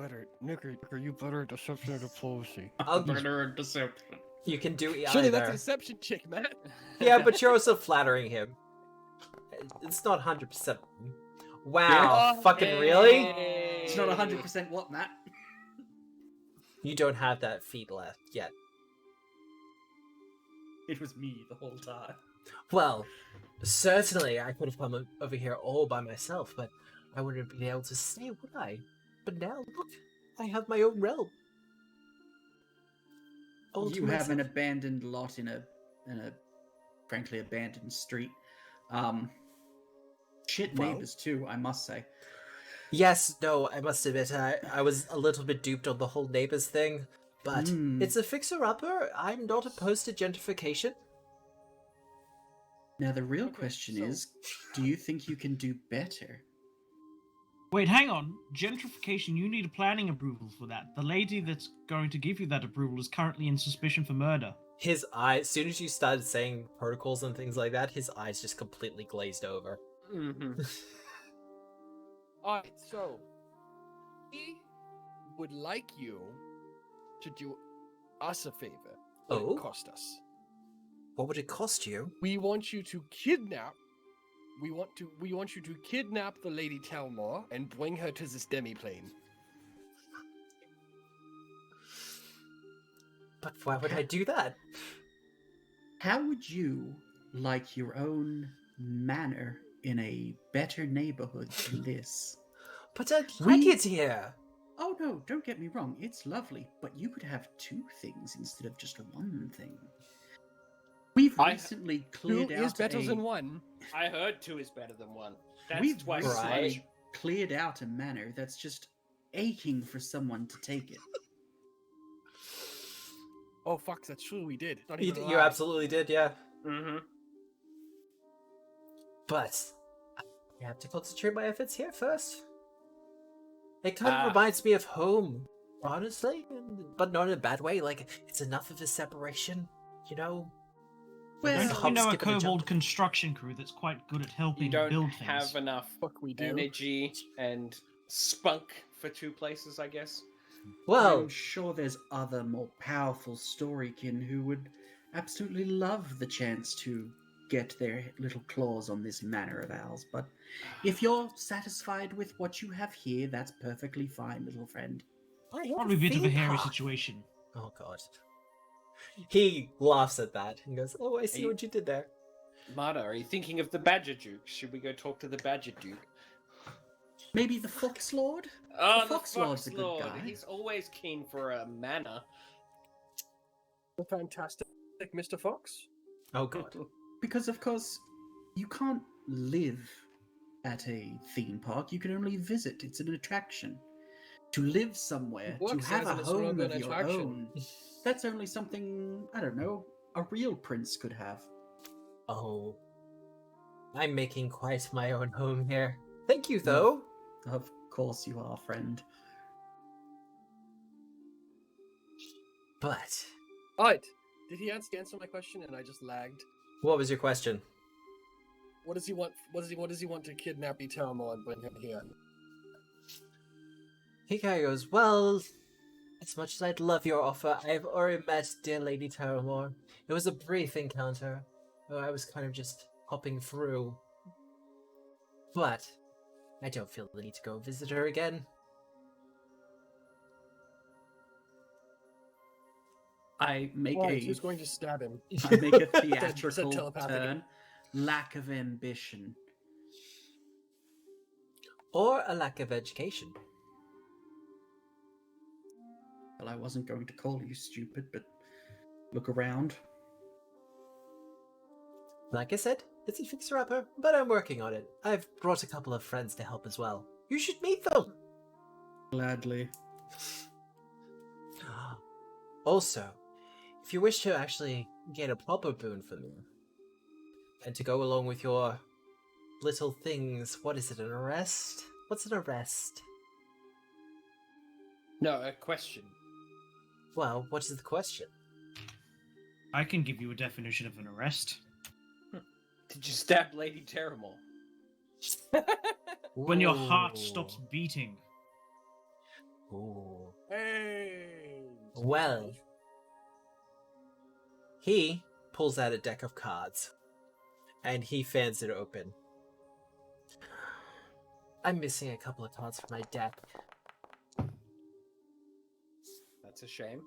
better deception or diplomacy. I'll, Murder and deception. You can do either. Surely that's a deception check, Matt. Yeah, but you're also flattering him. It's not 100%. Wow, Yeah. fucking really? It's not 100% what, Matt? You don't have that feat left yet. It was me the whole time. Well, certainly I could have come over here all by myself, but I wouldn't have been able to stay, would I? But now, look, I have my own realm. All to You have an myself. abandoned lot in a frankly abandoned street. Shit Well- neighbors too, I must say. Yes, no, I must admit, I was a little bit duped on the whole neighbors thing, but it's a fixer-upper. I'm not opposed to gentrification. Now the real Okay, question so- is, do you think you can do better? Wait, hang on. Gentrification, you need a planning approval for that. The lady that's going to give you that approval is currently in suspicion for murder. His eyes, as soon as you started saying protocols and things like that, his eyes just completely glazed over. Mm-hmm. Alright, so we would like you to do us a favor. What Oh? it cost us. What would it cost you? We want you to kidnap. We want you to kidnap the Lady Telmor and bring her to this demiplane. But why would I do that? How would you like your own manor in a better neighborhood than this? But I'd like We- it here. Oh no, don't get me wrong, it's lovely, but you could have two things instead of just one thing. We've I- recently Two cleared out is better than one. I heard 2 is better than 1. That's We've twice Right. as much. cleared out a manor that's just aching for someone to take it. Oh fuck, that's true. We did. Not You, even a you lie. absolutely did, yeah. Mm-hmm. But I have to concentrate my efforts here first. It kind of Ah. reminds me of home, honestly, but not in a bad way. Like, it's enough of a separation, you know? Well, There's a Don't hop, you know a skip, and a kobold jump. construction crew that's quite good at helping You don't build things? have enough Fuck, we do. energy and spunk for 2 places, I guess. Well, I'm sure there's other more powerful storykin who would absolutely love the chance to get their little claws on this manor of ours, but if you're satisfied with what you have here, that's perfectly fine, little friend. Probably a bit of a theme hairy park. situation. Oh god. He laughs at that and goes, "Oh, I see Are you- what you did there." Marta, are you thinking of the Badger Duke? Should we go talk to the Badger Duke? Maybe the Fox Lord? Oh, The Fox Lord's a good Lord. guy. He's always keen for a manor. The fantastic Mr. Fox. Oh god. Because, of course, you can't live at a theme park, you can only visit. It's an attraction. To live somewhere, to Works have as a an- it's no home longer of an your attraction. own, that's only something, I don't know, a real prince could have. Oh. I'm making quite my own home here. Thank you, though. Of course you are, friend. But Alright. Did he answer my question and I just lagged? what was your question? What does he want? What does he want to kidnap Terimor and bring him here? He kind of goes, "Well, as much as I'd love your offer, I've already met dear Lady Terimor. It was a brief encounter. I was kind of just hopping through. But I don't feel the need to go visit her again." I make Right, a who's going to stab him? I make a Said theatrical telepathic. turn. Lack of ambition. Or a lack of education. Well, I wasn't going to call you stupid, but look around. Like I said, it's a fixer-upper, but I'm working on it. I've brought a couple of friends to help as well. You should meet them! Gladly. Also, if you wish to actually get a proper boon from me, and to go along with your little things, what is it, an arrest? What's an arrest? No, a question. Well, what is the question? I can give you a definition of an arrest. Did you stab Lady Terimor? When your heart Ooh. stops beating. Ooh. Hey. Well, He pulls out a deck of cards, and he fans it open. I'm missing a couple of cards from my deck. That's a shame.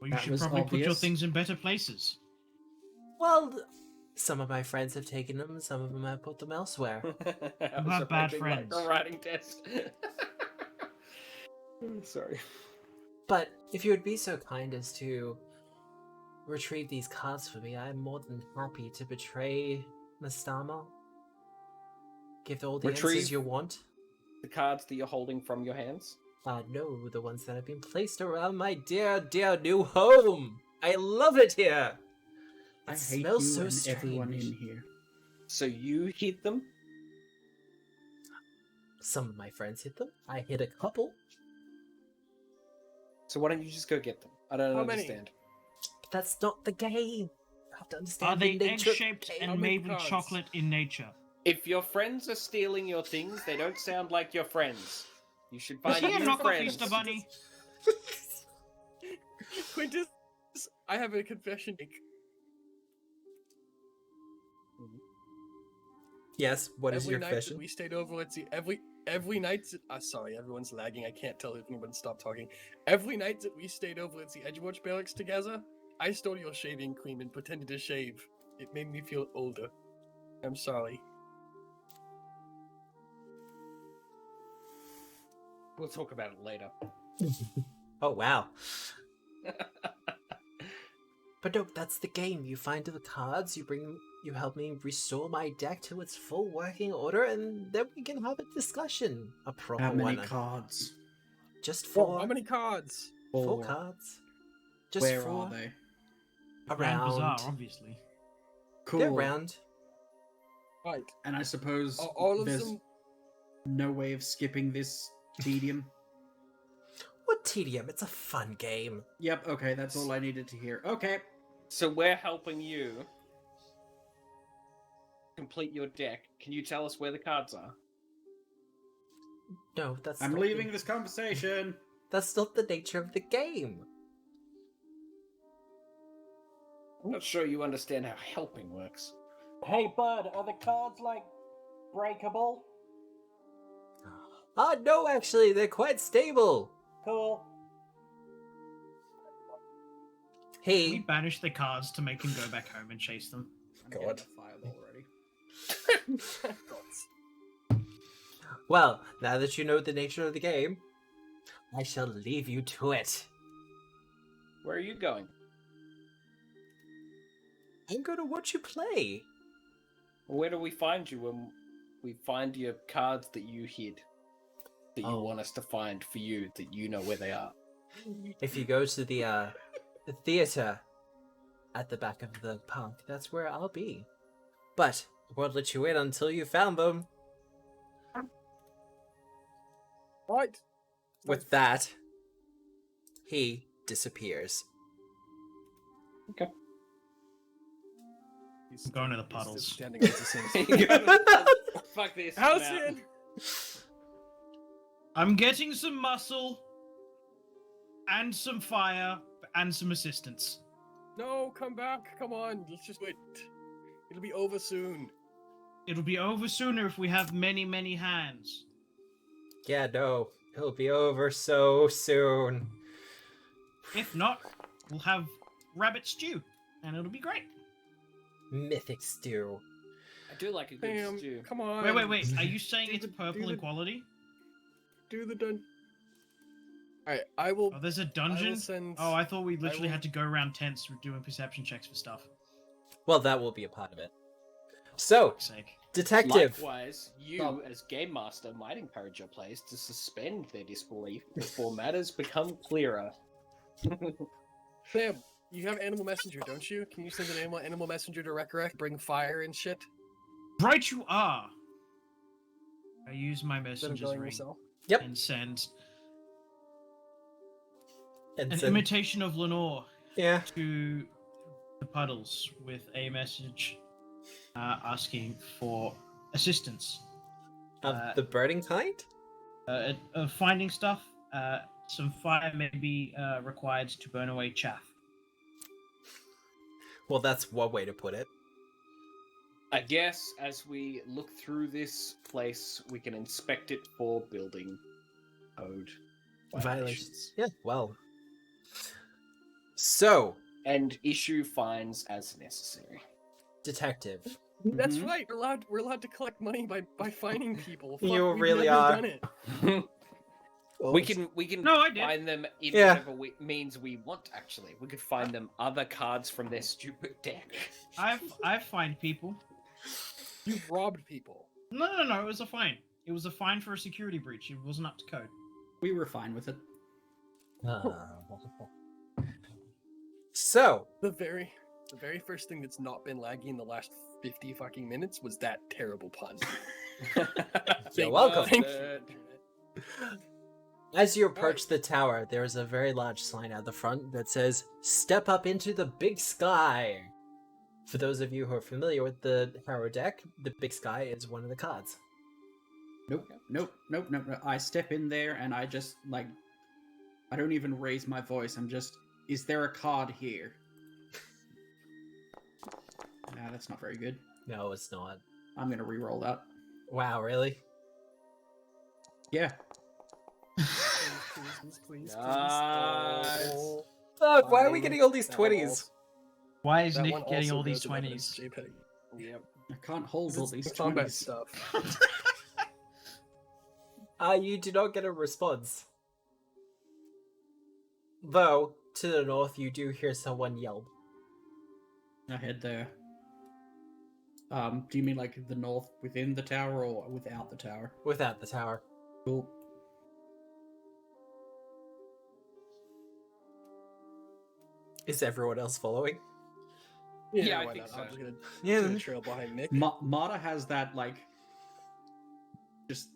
Well, you That should was probably put your obvious. things in better places. Well, some of my friends have taken them, some of them have put them elsewhere. I was have bad approaching, friends. a writing test. Sorry. But if you would be so kind as to retrieve these cards for me, I'm more than happy to betray Nastama. Give all the Retrieve? answers you want. The cards that you're holding from your hands. No, the ones that have been placed around my dear, dear new home. I love it here. I It hate smells you so and strange. everyone in here. So you hid them? Some of my friends hit them. I hit a couple. So why don't you just go get them? I don't How many? understand. But that's not the game. You have to understand Are the they nature of the egg-shaped game. How and many made with cards? chocolate in nature? If your friends are stealing your things, they don't sound like your friends. You should Was find he a new knockoff friends. Easter bunny? Quintus, I have a confession. to make. Yes, what is every your night confession? that we stayed over, let's see, every night. Sorry, everyone's lagging. I can't tell if anyone stopped talking. Every night that we stayed over at the Edgewatch barracks together, I stole your shaving cream and pretended to shave. It made me feel older. I'm sorry. We'll talk about it later. Oh, wow. But no, that's the game. You find the cards, you help me restore my deck to its full working order, and then we can have a discussion. A proper How many one. cards? Just Oh, four. how many cards? Four cards. Just Where four. are they? Grand Around. Bazaar, obviously. Cool. They're round. Right. And I suppose Are all of there's them. no way of skipping this tedium. What tedium? It's a fun game. Yep, okay, that's all I needed to hear. Okay. So we're helping you complete your deck. Can you tell us where the cards are? No, that's I'm not leaving the- this conversation. That's not the nature of the game. I'm not sure you understand how helping works. Hey, bud, are the cards, like, breakable? No, actually, they're quite stable. Cool. Hey, We banish the cards to make him go back home and chase them. I'm God. getting a fireball already. well, now that you know the nature of the game, I shall leave you to it. Where are you going? I'm going to watch you play. Where do we find you when we find your cards that you hid? That you Oh. want us to find for you, that you know where they are? If you go to the theater at the back of the park, that's where I'll be. But I won't let you in until you found them. Right. With that, he disappears. I'm going to the He's puddles. still standing as the same. Fuck this. Halcyon! I'm getting some muscle, and some fire, and some assistance. No, come back. Come on. Let's just wait. It'll be over soon. It'll be over sooner if we have many, many hands. Yeah, no, it'll be over so soon. If not, we'll have rabbit stew, and it'll be great. Mythic stew. I do like a good Damn. stew. Come on. Wait. Are you saying Do it's the- purple do in the- quality? Do the dun. Alright, I will. Oh, there's a I will dungeon? send. Oh, I thought we literally will- had to go around tents doing perception checks for stuff. Well, that will be a part of it. So, For sake. detective. Likewise, you, Stop. as game master, might encourage your players to suspend their disbelief before matters become clearer. Sam, you have Animal Messenger, don't you? Can you send an Animal Messenger to Recorrect, bring fire and shit? Right you are! I use my Instead of messenger's going ring yourself? Yep. and send And an so- imitation of Lenore yeah. to the puddles with a message asking for assistance. Of the birding kind? Of finding stuff. Some fire may be required to burn away chaff. Well, that's one way to put it. I guess as we look through this place, we can inspect it for building code violations. Yeah, well. So, And issue fines as necessary. detective. That's Mhm. right. We're allowed to collect money by fining people. You we've really never are. Done it. We can No, I did. find them in Yeah. whatever means we want. Actually, we could find them other cards from their stupid deck. I've fined people. You've robbed people. No. It was a fine. It was a fine for a security breach. It wasn't up to code. We were fine with it. So, The very first thing that's not been laggy in the last 50 fucking minutes was that terrible pun. you're welcome. Thank you. As you approach the tower, there is a very large sign out the front that says, "Step up into the big sky." For those of you who are familiar with the Harrow deck, the big sky is one of the cards. Nope. I step in there and I just, like, I don't even raise my voice. I'm just, is there a card here? Nah, that's not very good. No, it's not. I'm gonna re-roll that. Wow, really? Yeah. Please. Nice. Fuck, why are we Fine. getting all these That one 20s? also- Why is that Nick one getting also all these goes with evidence 20s? JPEG. Yep. I can't hold all It's these combat 20s. stuff. You do not get a response. Though, to the north, you do hear someone yell. I head there. Do you mean like the north within the tower or without the tower? Without the tower. Cool. Is everyone else following? Yeah, I why think not? so. I'm just gonna Yeah. do a trail behind Nick. Mata has that, like, just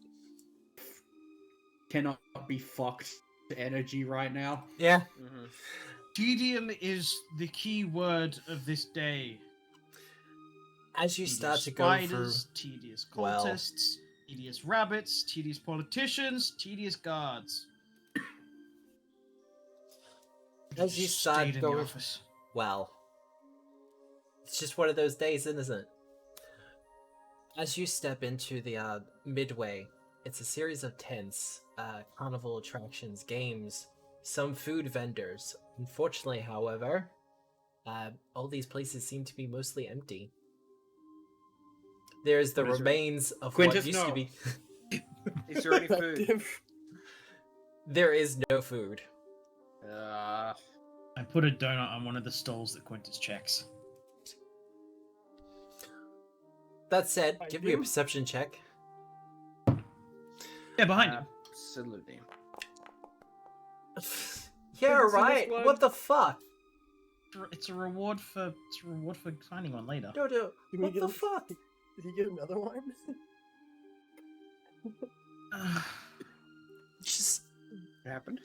cannot be fucked energy right now. Yeah. Mm-hmm. Tedium is the key word of this day. As you Tedious start to go spiders, tedious well- cultists, tedious rabbits, tedious politicians, tedious guards. As you Just start stayed in the going- office. well, it's just one of those days, isn't it? As you step into the midway, it's a series of tents, carnival attractions, games, some food vendors. Unfortunately, however, all these places seem to be mostly empty. There's the What is there- remains of Quintus, what used to no. be. Is there any food? There is no food. I put a donut on one of the stalls that Quintus checks. That said, I give me a do. perception check. Yeah, behind you. Absolutely. Yeah, Quintus in right. this one. What the fuck? It's a reward for finding one later. No. Did we What get the a- fuck? Did he get another one? Just What happened?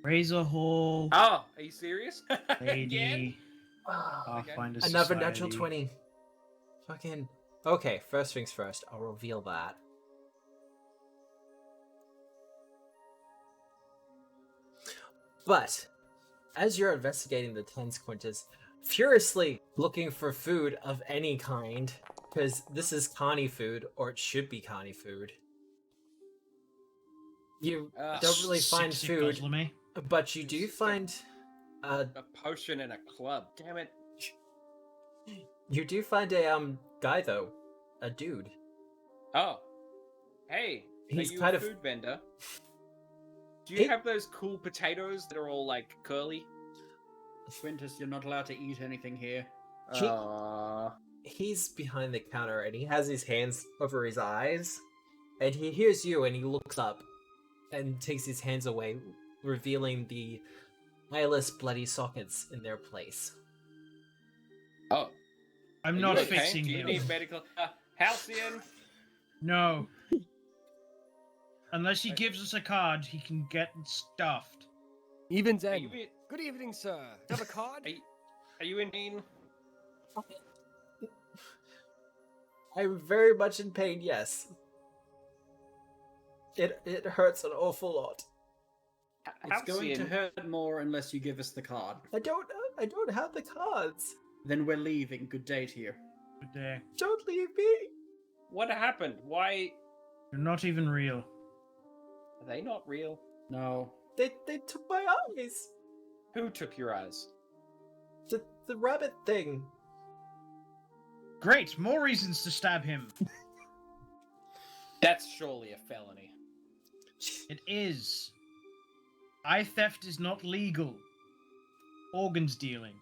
Razor Hall, Oh, are you serious? Again? Lady, Pathfinder another natural Society. 20. Fucking. Okay, first things first. I'll reveal that. But as you're investigating the tents, Quintus, furiously looking for food of any kind, because this is Connie food, or it should be Connie food. You don't really find Sick food, guzzler me. but you do find A potion and a club. Damn it. you do find a guy though, a dude. Oh. Hey. He's are you kind a of- food vendor? Do He- you have those cool potatoes that are all like curly? Quintus, you're not allowed to eat anything here. He- Aw. He's behind the counter and he has his hands over his eyes, and he hears you and he looks up and takes his hands away, revealing the eyeless bloody sockets in their place. Oh. I'm Are not you okay? fixing Do you him. need medical? Halcyon? No. Unless he gives us a card, he can get stuffed. Even Are Zen. you, Good evening, sir. Do you have a card? are you in pain? I'm very much in pain, yes. It hurts an awful lot. It's going to Halcyon, hurt more unless you give us the card. I don't have the cards. Then we're leaving. Good day to you. Good day. Don't leave me. What happened? Why You're not even real. are they not real? No. They took my eyes. Who took your eyes? The rabbit thing. Great, more reasons to stab him. That's surely a felony. It is. Eye theft is not legal. Organs dealing.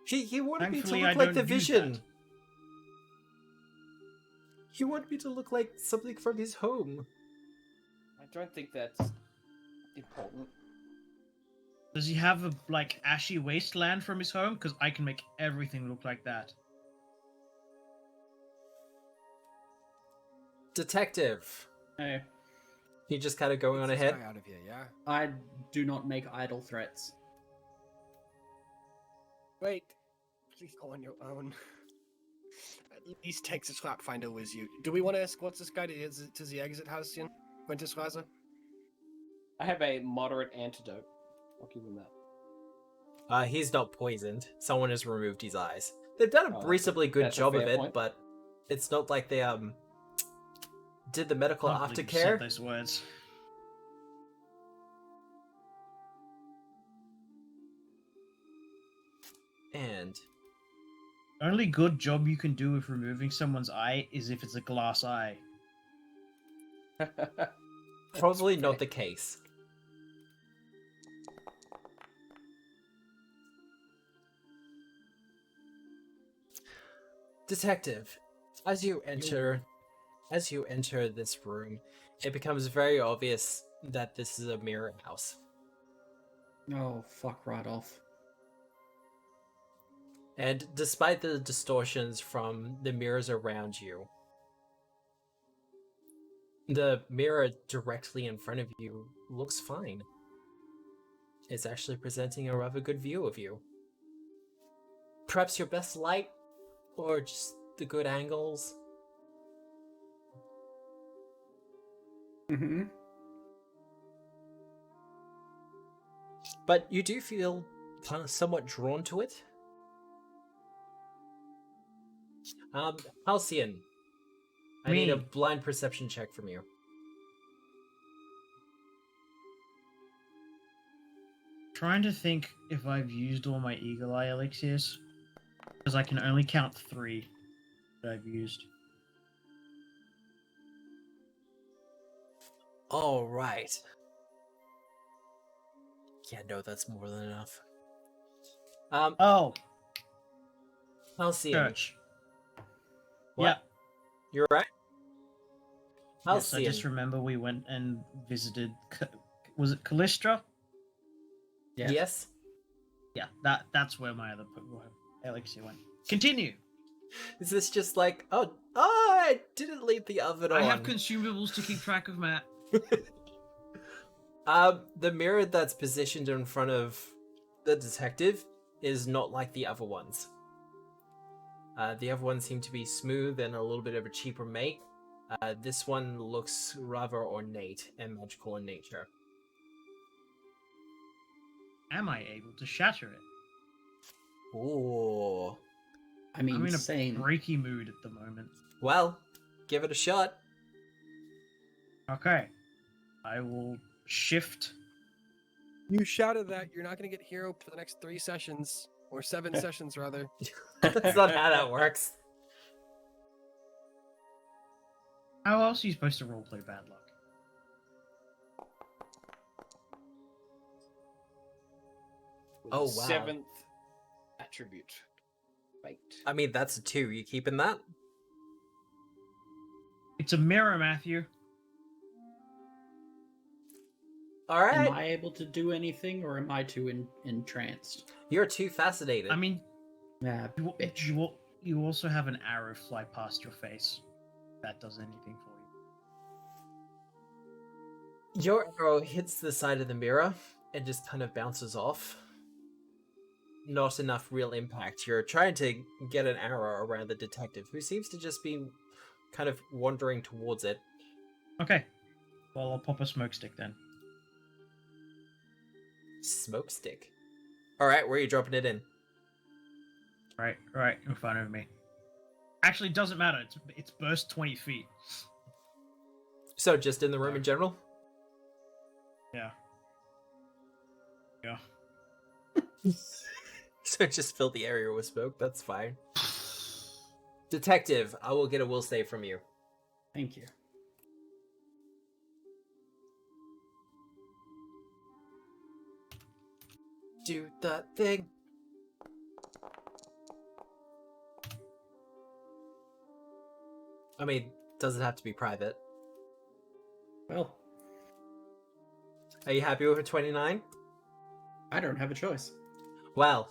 He wanted me to Thankfully, look I like don't the use Vision. that. He wanted me to look like something from his home. I don't think that's important. Does he have a ashy wasteland from his home? Because I can make everything look like that. Detective. Hey, He just kind of going on Get this ahead. guy out of here, yeah? I do not make idle threats. Wait. Please go on your own. At least take the Pathfinder with you. Do we want to escort this guy to the exit house, Quintus Reiser? I have a moderate antidote. I'll give him that. He's not poisoned. Someone has removed his eyes. They've done a Oh, reasonably good that's a job of fair it, point. but it's not like they did the medical Can't believe you aftercare. said those words. And Only good job you can do with removing someone's eye is if it's a glass eye. probably not the case. Detective, as you enter this room, it becomes very obvious that this is a mirror house. Oh, fuck right off. And despite the distortions from the mirrors around you, the mirror directly in front of you looks fine. It's actually presenting a rather good view of you. Perhaps your best light, or just the good angles. Mm-hmm. But you do feel kind of somewhat drawn to it. Halcyon, I need a Me. blind perception check from you. Trying to think if I've used all my eagle eye elixirs. Because I can only count 3 that I've used. All right. Yeah, no, that's more than enough. Oh, Halcyon. church. What? Yeah. You're right. Yes, I Halcyon. just remember we went and visited. Was it Callistra? Yes. Yeah, that's where my other elixir went. Continue. Is this just like, oh, I didn't leave the oven on. I have consumables to keep track of, Matt. The mirror that's positioned in front of the detective is not like the other ones. The other ones seem to be smooth and a little bit of a cheaper make. This one looks rather ornate and magical in nature. Am I able to shatter it? Ooh. I mean, I'm in a same. breaky mood at the moment. Well, give it a shot. Okay. I will shift. You shouted that you're not going to get hero for the next 3 sessions, or 7 sessions rather. That's not how that works. How else are you supposed to roleplay bad luck? With Oh, a wow. 7th attribute. Fate. I mean, that's a 2. You keeping that? It's a mirror, Matthew. All right. Am I able to do anything, or am I too entranced? You're too fascinated. I mean, Ah, bitch. you also have an arrow fly past your face. That does anything for you. Your arrow hits the side of the mirror and just kind of bounces off. Not enough real impact. You're trying to get an arrow around the detective, who seems to just be kind of wandering towards it. Okay. Well, I'll pop a smoke stick then. Smoke stick. All right, where are you dropping it in? Right in front of me. Actually, it doesn't matter. It's burst 20 feet. So just in the room in general? Yeah. Yeah. So just fill the area with smoke. That's fine. Detective, I will get a will save from you. Thank you. Do the thing. I mean, doesn't have to be private. Well, Are you happy with a 29? I don't have a choice. Well.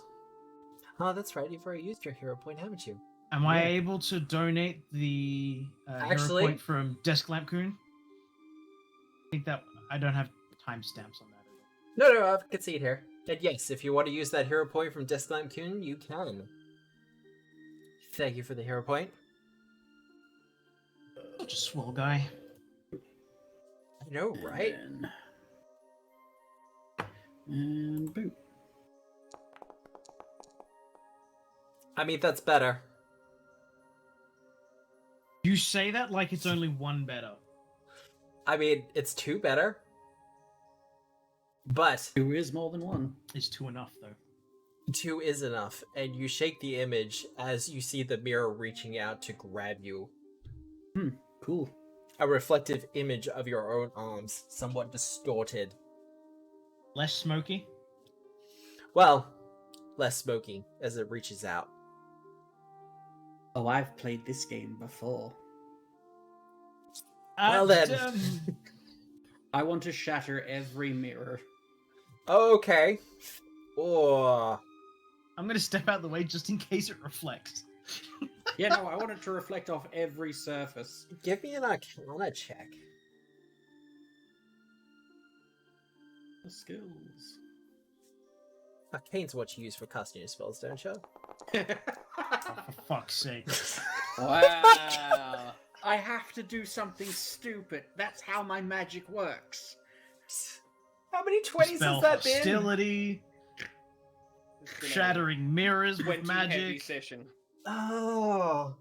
Oh, that's right. You've already used your hero point, haven't you? Am I able to donate the Actually- hero point from Desk Lampcoon? I think that I don't have timestamps on that. No, I can see it here. And yes, if you want to use that hero point from Deslam Kun, you can. Thank you for the hero point. Such a swell guy. I know, right? And boom. I mean, that's better. You say that like it's only one better. I mean, it's 2 better. But 2 is more than 1. Is 2 enough, though? 2 is enough, and you shake the image as you see the mirror reaching out to grab you. Cool. A reflective image of your own arms, somewhat distorted. Less smoky? Well, less smoky as it reaches out. Oh, I've played this game before. Well then. I want to shatter every mirror. Okay. Oh. I'm gonna step out of the way just in case it reflects. Yeah, no, I want it to reflect off every surface. Give me an Arcana check. The skills. Arcane's what you use for casting your spells, don't you? For fuck's sake. Wow. I have to do something stupid. That's how my magic works. How many 20s Spell has that been? hostility, It's been a shattering mirrors 20 with heavy magic. session. Oh.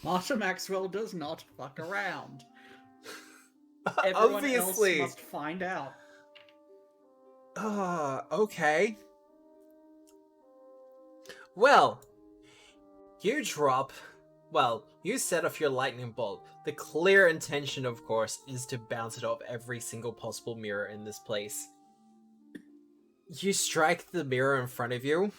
Martha Maxwell does not fuck around. Everyone Obviously. else must find out. Okay. Well, you drop. Well, you set off your lightning bolt. The clear intention, of course, is to bounce it off every single possible mirror in this place. You strike the mirror in front of you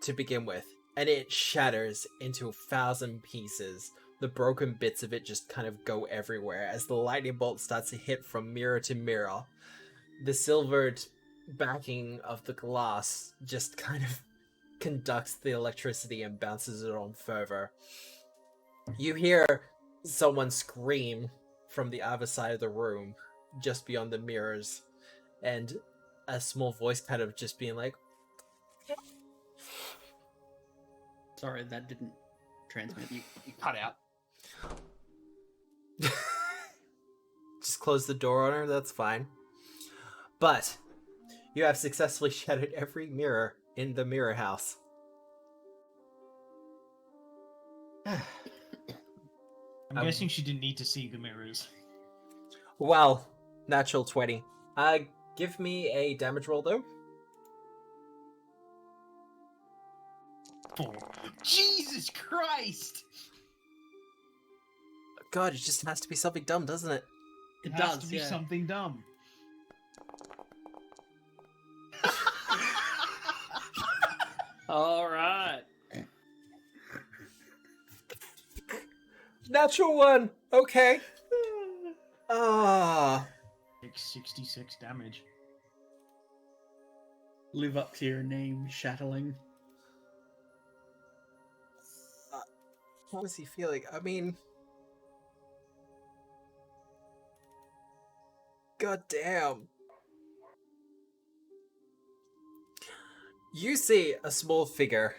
to begin with, and it shatters into 1,000 pieces. The broken bits of it just kind of go everywhere as the lightning bolt starts to hit from mirror to mirror. The silvered backing of the glass just kind of conducts the electricity and bounces it on further. You hear someone scream from the other side of the room, just beyond the mirrors, and a small voice kind of just being like, Sorry, that didn't transmit. You cut out. just close the door on her, that's fine. But you have successfully shattered every mirror in the mirror house. I'm guessing she didn't need to see the mirrors. Well, natural 20. Give me a damage roll, though. 4. Jesus Christ! God, it just has to be something dumb, doesn't it? It has does, to be yeah. something dumb. All right. Natural 1! Okay. Takes 66 damage. Live up to your name, Shattling. How is he feeling? I mean... God damn. You see a small figure.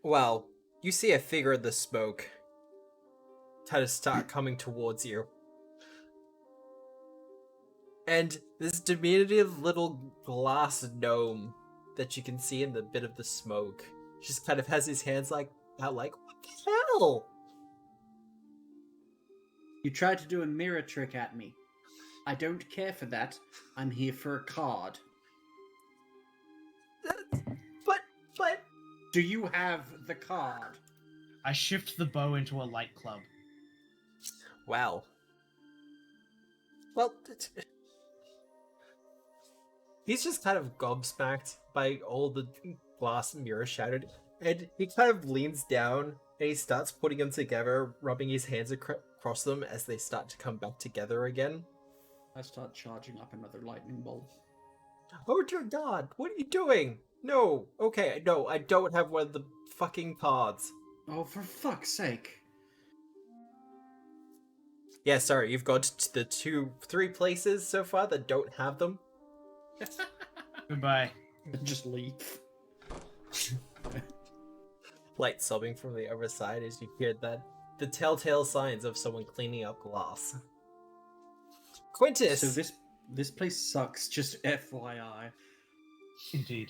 Well, you see a figure in the smoke kind of start coming towards you. And this diminutive little glass gnome that you can see in the bit of the smoke just kind of has his hands like out like, what the hell? You tried to do a mirror trick at me. I don't care for that. I'm here for a card. But... Do you have the card? I shift the bow into a light club. Wow. Well, he's just kind of gobsmacked by all the glass mirror shattered, and he kind of leans down and he starts putting them together, rubbing his hands across them as they start to come back together again. I start charging up another lightning bolt. Oh dear God, what are you doing? No, okay, no, I don't have one of the fucking cards. Oh, for fuck's sake. Yeah, sorry, you've got the 3 places so far that don't have them. Goodbye. Just leave. Light sobbing from the other side as you hear the telltale signs of someone cleaning up glass. Quintus! So this place sucks, just FYI. Indeed.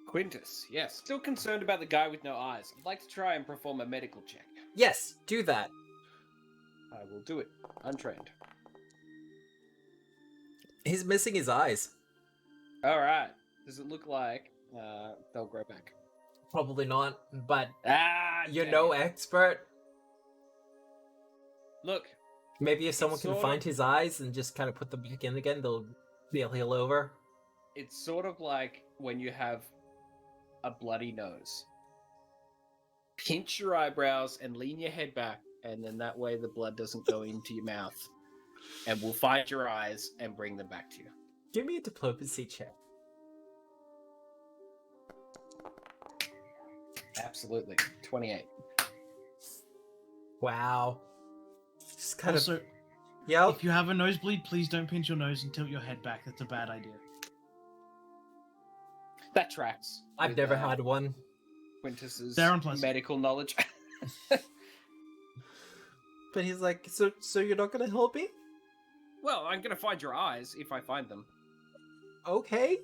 Quintus, yes. Still concerned about the guy with no eyes. I'd like to try and perform a medical check. Yes, do that. I will do it. Untrained. He's missing his eyes. Alright. Does it look like they'll grow back? Probably not, but you're damn no it. expert. Look, Maybe if someone It's can sort find his eyes and just kind of put them back in again, they'll heal over. it's sort of like when you have a bloody nose. Pinch your eyebrows and lean your head back, and then that way the blood doesn't go into your mouth. And we'll find your eyes and bring them back to you. Give me a diplomacy check. Absolutely. 28. Wow. Just kind Also, of. Yep. if you have a nosebleed, please don't pinch your nose and tilt your head back. That's a bad idea. That tracks. I've with, never had one. Quintus's They're unpleasant. medical knowledge. But he's like, so you're not gonna help me? Well, I'm gonna find your eyes if I find them. Okay.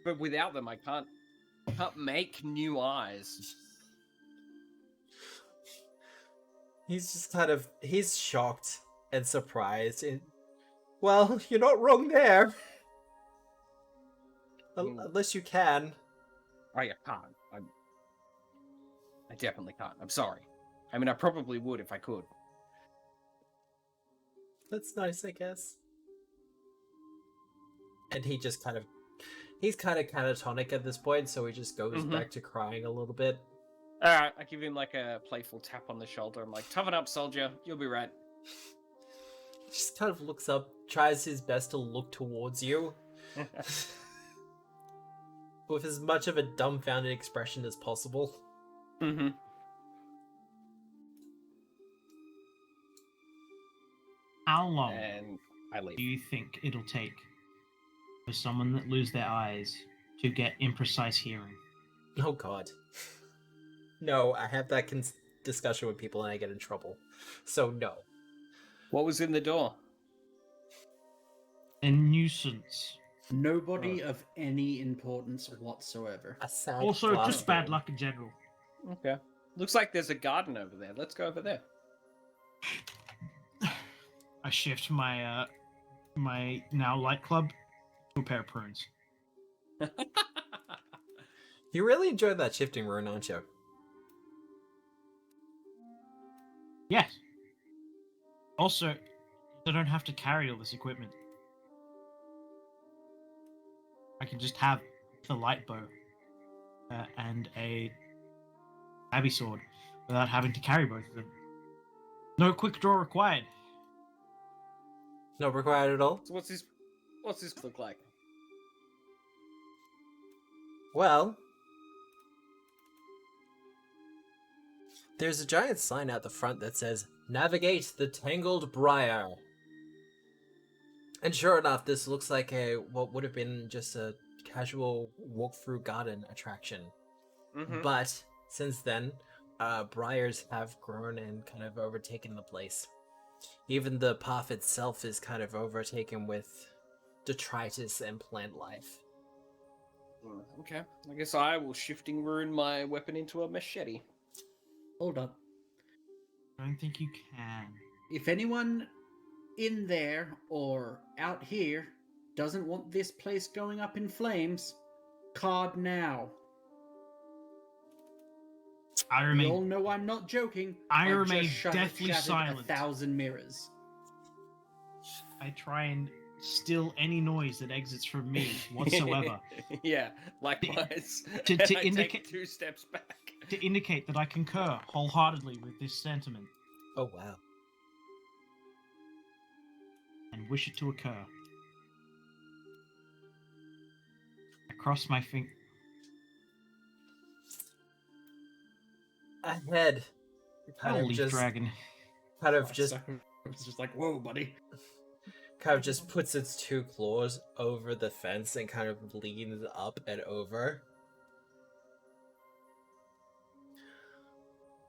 But without them, I can't make new eyes. He's just kind of, he's shocked and surprised. Well, you're not wrong there. Unless you can. I can't. I definitely can't. I'm sorry. I mean, I probably would if I could. That's nice, I guess. And he just kind of, he's kind of catatonic at this point, so he just goes back to crying a little bit. Alright, I give him like a playful tap on the shoulder. I'm like, toughen up, soldier. You'll be right. Just kind of looks up, tries his best to look towards you. With as much of a dumbfounded expression as possible. Mm-hmm. How long And I leave. do you think it'll take for someone that lose their eyes to get imprecise hearing? Oh god. No, I have that discussion with people and I get in trouble. So no. What was in the door? A nuisance. Nobody of any importance whatsoever. A sad Also, glass just bad dome. luck in general. Okay. Looks like there's a garden over there. Let's go over there. I shift my my now light club to a pair of prunes. You really enjoyed that shifting rune, aren't you? Yes. Also, I don't have to carry all this equipment. I can just have the light bow and a abbey sword without having to carry both of them. No quick draw required. Not required at all? So what's this look like? Well, there's a giant sign out the front that says, "Navigate the Tangled Briar." And sure enough, this looks like what would have been just a casual walk-through garden attraction. Mm-hmm. But since then, briars have grown and kind of overtaken the place. Even the path itself is kind of overtaken with detritus and plant life. Okay, I guess I will shifting rune my weapon into a machete. Hold up. I don't think you can. If anyone in there or out here doesn't want this place going up in flames, card now. I You remain. all know I'm not joking. I I've remain just deathly shattered silent. 1,000 mirrors. I try and still any noise that exits from me whatsoever Yeah, likewise. To And I indicate- take 2 steps back. to indicate that I concur wholeheartedly with this sentiment Oh wow. and wish it to occur. I cross my finger. Ahead. Holy dragon. Kind of just It's just like, whoa, buddy. kind of just puts its 2 claws over the fence and kind of leans up and over.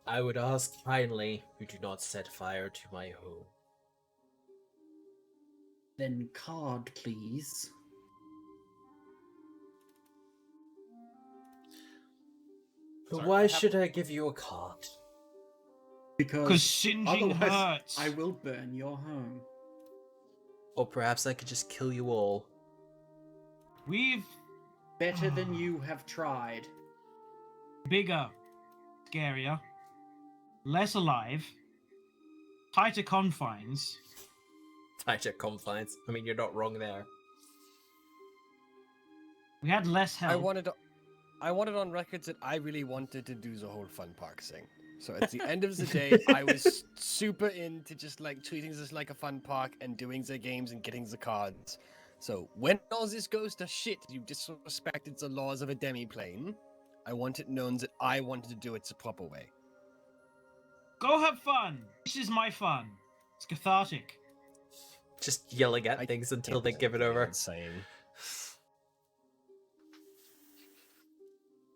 I would ask kindly you do not set fire to my home. Then card, please. But Sorry, why I have- should I give you a card? Because singeing otherwise hurts. I will burn your home. Or perhaps I could just kill you all. We've Better than you have tried. bigger, scarier, less alive, tighter confines. Tighter confines. I mean, you're not wrong there. We had less help. I wanted on records that I really wanted to do the whole fun park thing. So at the end of the day, I was super into just like treating this like a fun park and doing the games and getting the cards. So when all this goes to shit, you disrespected the laws of a demiplane. I want it known that I wanted to do it the proper way. Go have fun. This is my fun. It's cathartic. Just yelling at I things until can't they give it over. Saying.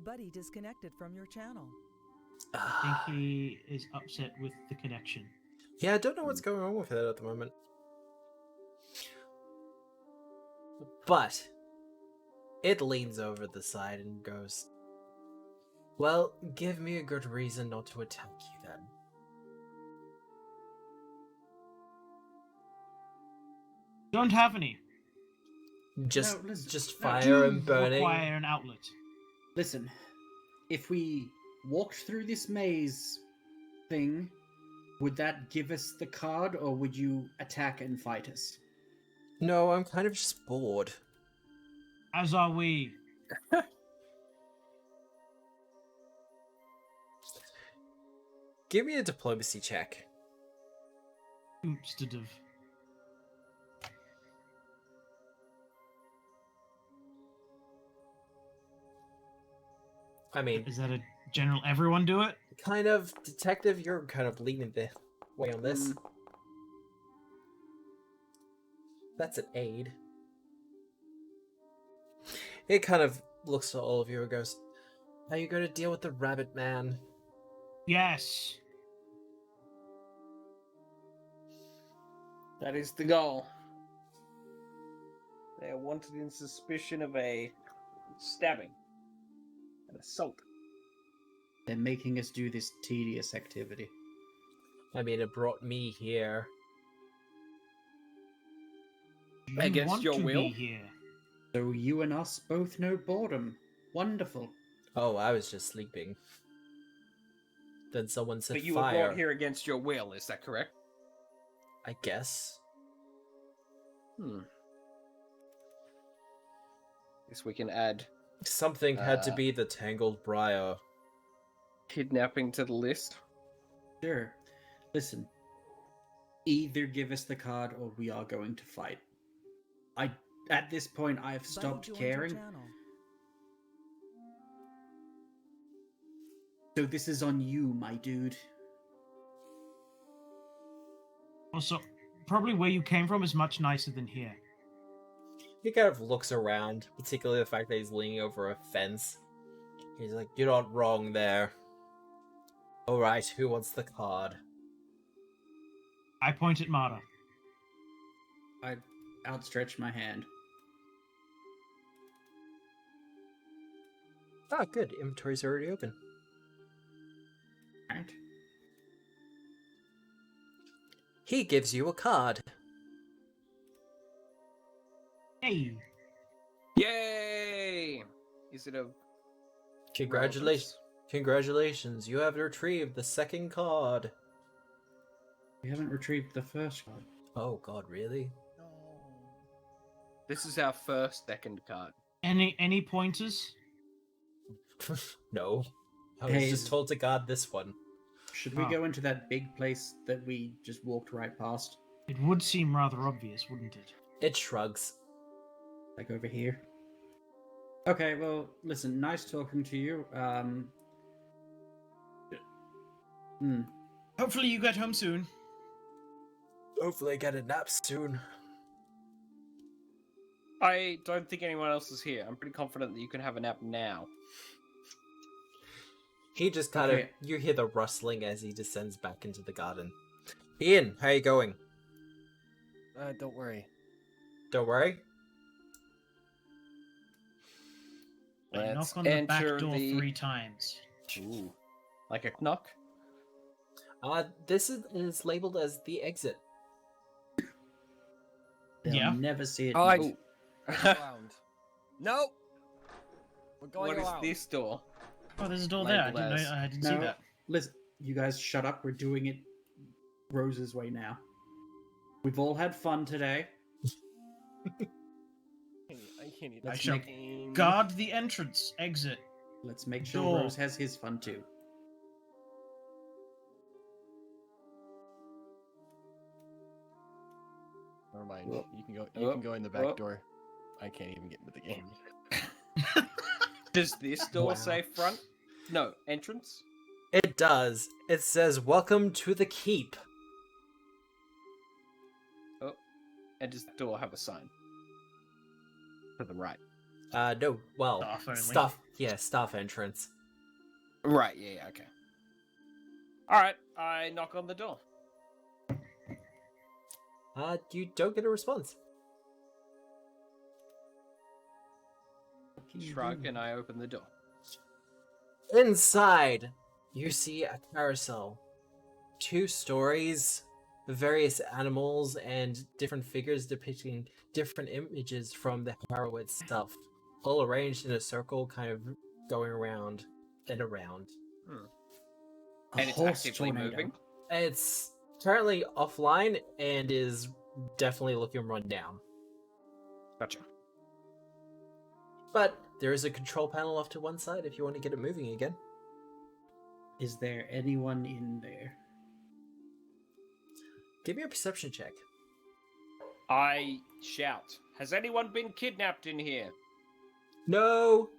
Buddy disconnected from your channel. I think he is upset with the connection. Yeah, I don't know what's going on with it at the moment. But it leans over the side and goes, well, give me a good reason not to attack you then. Don't have any. Just, No, listen, just no, fire Do and burning. require an outlet. Listen, if we walked through this maze thing, would that give us the card, or would you attack and fight us? No, I'm kind of just bored. As are we. Give me a diplomacy check. Instead of. I mean, Is that a general everyone do it? kind of detective, you're kind of leaning the way on this. That's an aid. It kind of looks to all of you and goes, are you going to deal with the rabbit man? Yes. That is the goal. They are wanted in suspicion of a stabbing, an assault. They're making us do this tedious activity. I mean, it brought me here. You Against want your to will? be here. So you and us both know boredom. Wonderful. Oh, I was just sleeping. Then someone said But you were fire. brought here against your will, is that correct? I guess. Guess we can add Something had to be the tangled briar. kidnapping to the list. Sure. Listen, either give us the card or we are going to fight. At this point, I have Buddy stopped joined your caring. channel. So this is on you, my dude. Also, probably where you came from is much nicer than here. He kind of looks around, particularly the fact that he's leaning over a fence. He's like, you're not wrong there. Alright, who wants the card? I point at Mara. I outstretch my hand. Ah, good. Inventory's already open. Right. He gives you a card. Hey. Yay! Is it a Congratulations. Congratulations, you have retrieved the second card. We haven't retrieved the first card. Oh god, really? This is our first second card. Any pointers? No. I was Hey, just told to guard this one. Should we Ah. go into that big place that we just walked right past? It would seem rather obvious, wouldn't it? It shrugs. Like over here? Okay, well, listen, nice talking to you. Hopefully you get home soon. Hopefully I get a nap soon. I don't think anyone else is here. I'm pretty confident that you can have a nap now. He just kind Okay. of... You hear the rustling as he descends back into the garden. Ian, how you going? Don't worry. Don't worry. I Let's knock on the back enter door the- 3 times. Ooh. Like a knock? This is labeled as the exit. They'll Yeah. never see it. Oh, I- again. Around. No. We're going What is around. this door? Oh, there's a door there. Labeled as- I didn't see No, that. listen, you guys shut up. We're doing it Rose's way now. We've all had fun today. I can't eat I this shall game. guard the entrance. Exit. Let's make sure Door. Rose has his fun too. Never mind. Whoop. You can go. You can go in the back Whoop. door. I can't even get into the game. Does this door Wow. say front? No, entrance? It does. It says, "Welcome to the keep." And does the door have a sign? To the right. No, well, Staff only. staff entrance. Right, yeah, okay. Alright, I knock on the door. You don't get a response. What can you Shrug, do? and I open the door. Inside, you see a carousel. 2 stories, various animals, and different figures depicting different images from the Harrow itself, all arranged in a circle, kind of going around and around. A And it's horse actively tornado. moving. It's currently offline and is definitely looking run down. Gotcha. But there is a control panel off to one side if you want to get it moving again. Is there anyone in there? Give me a perception check. I shout, has anyone been kidnapped in here? No!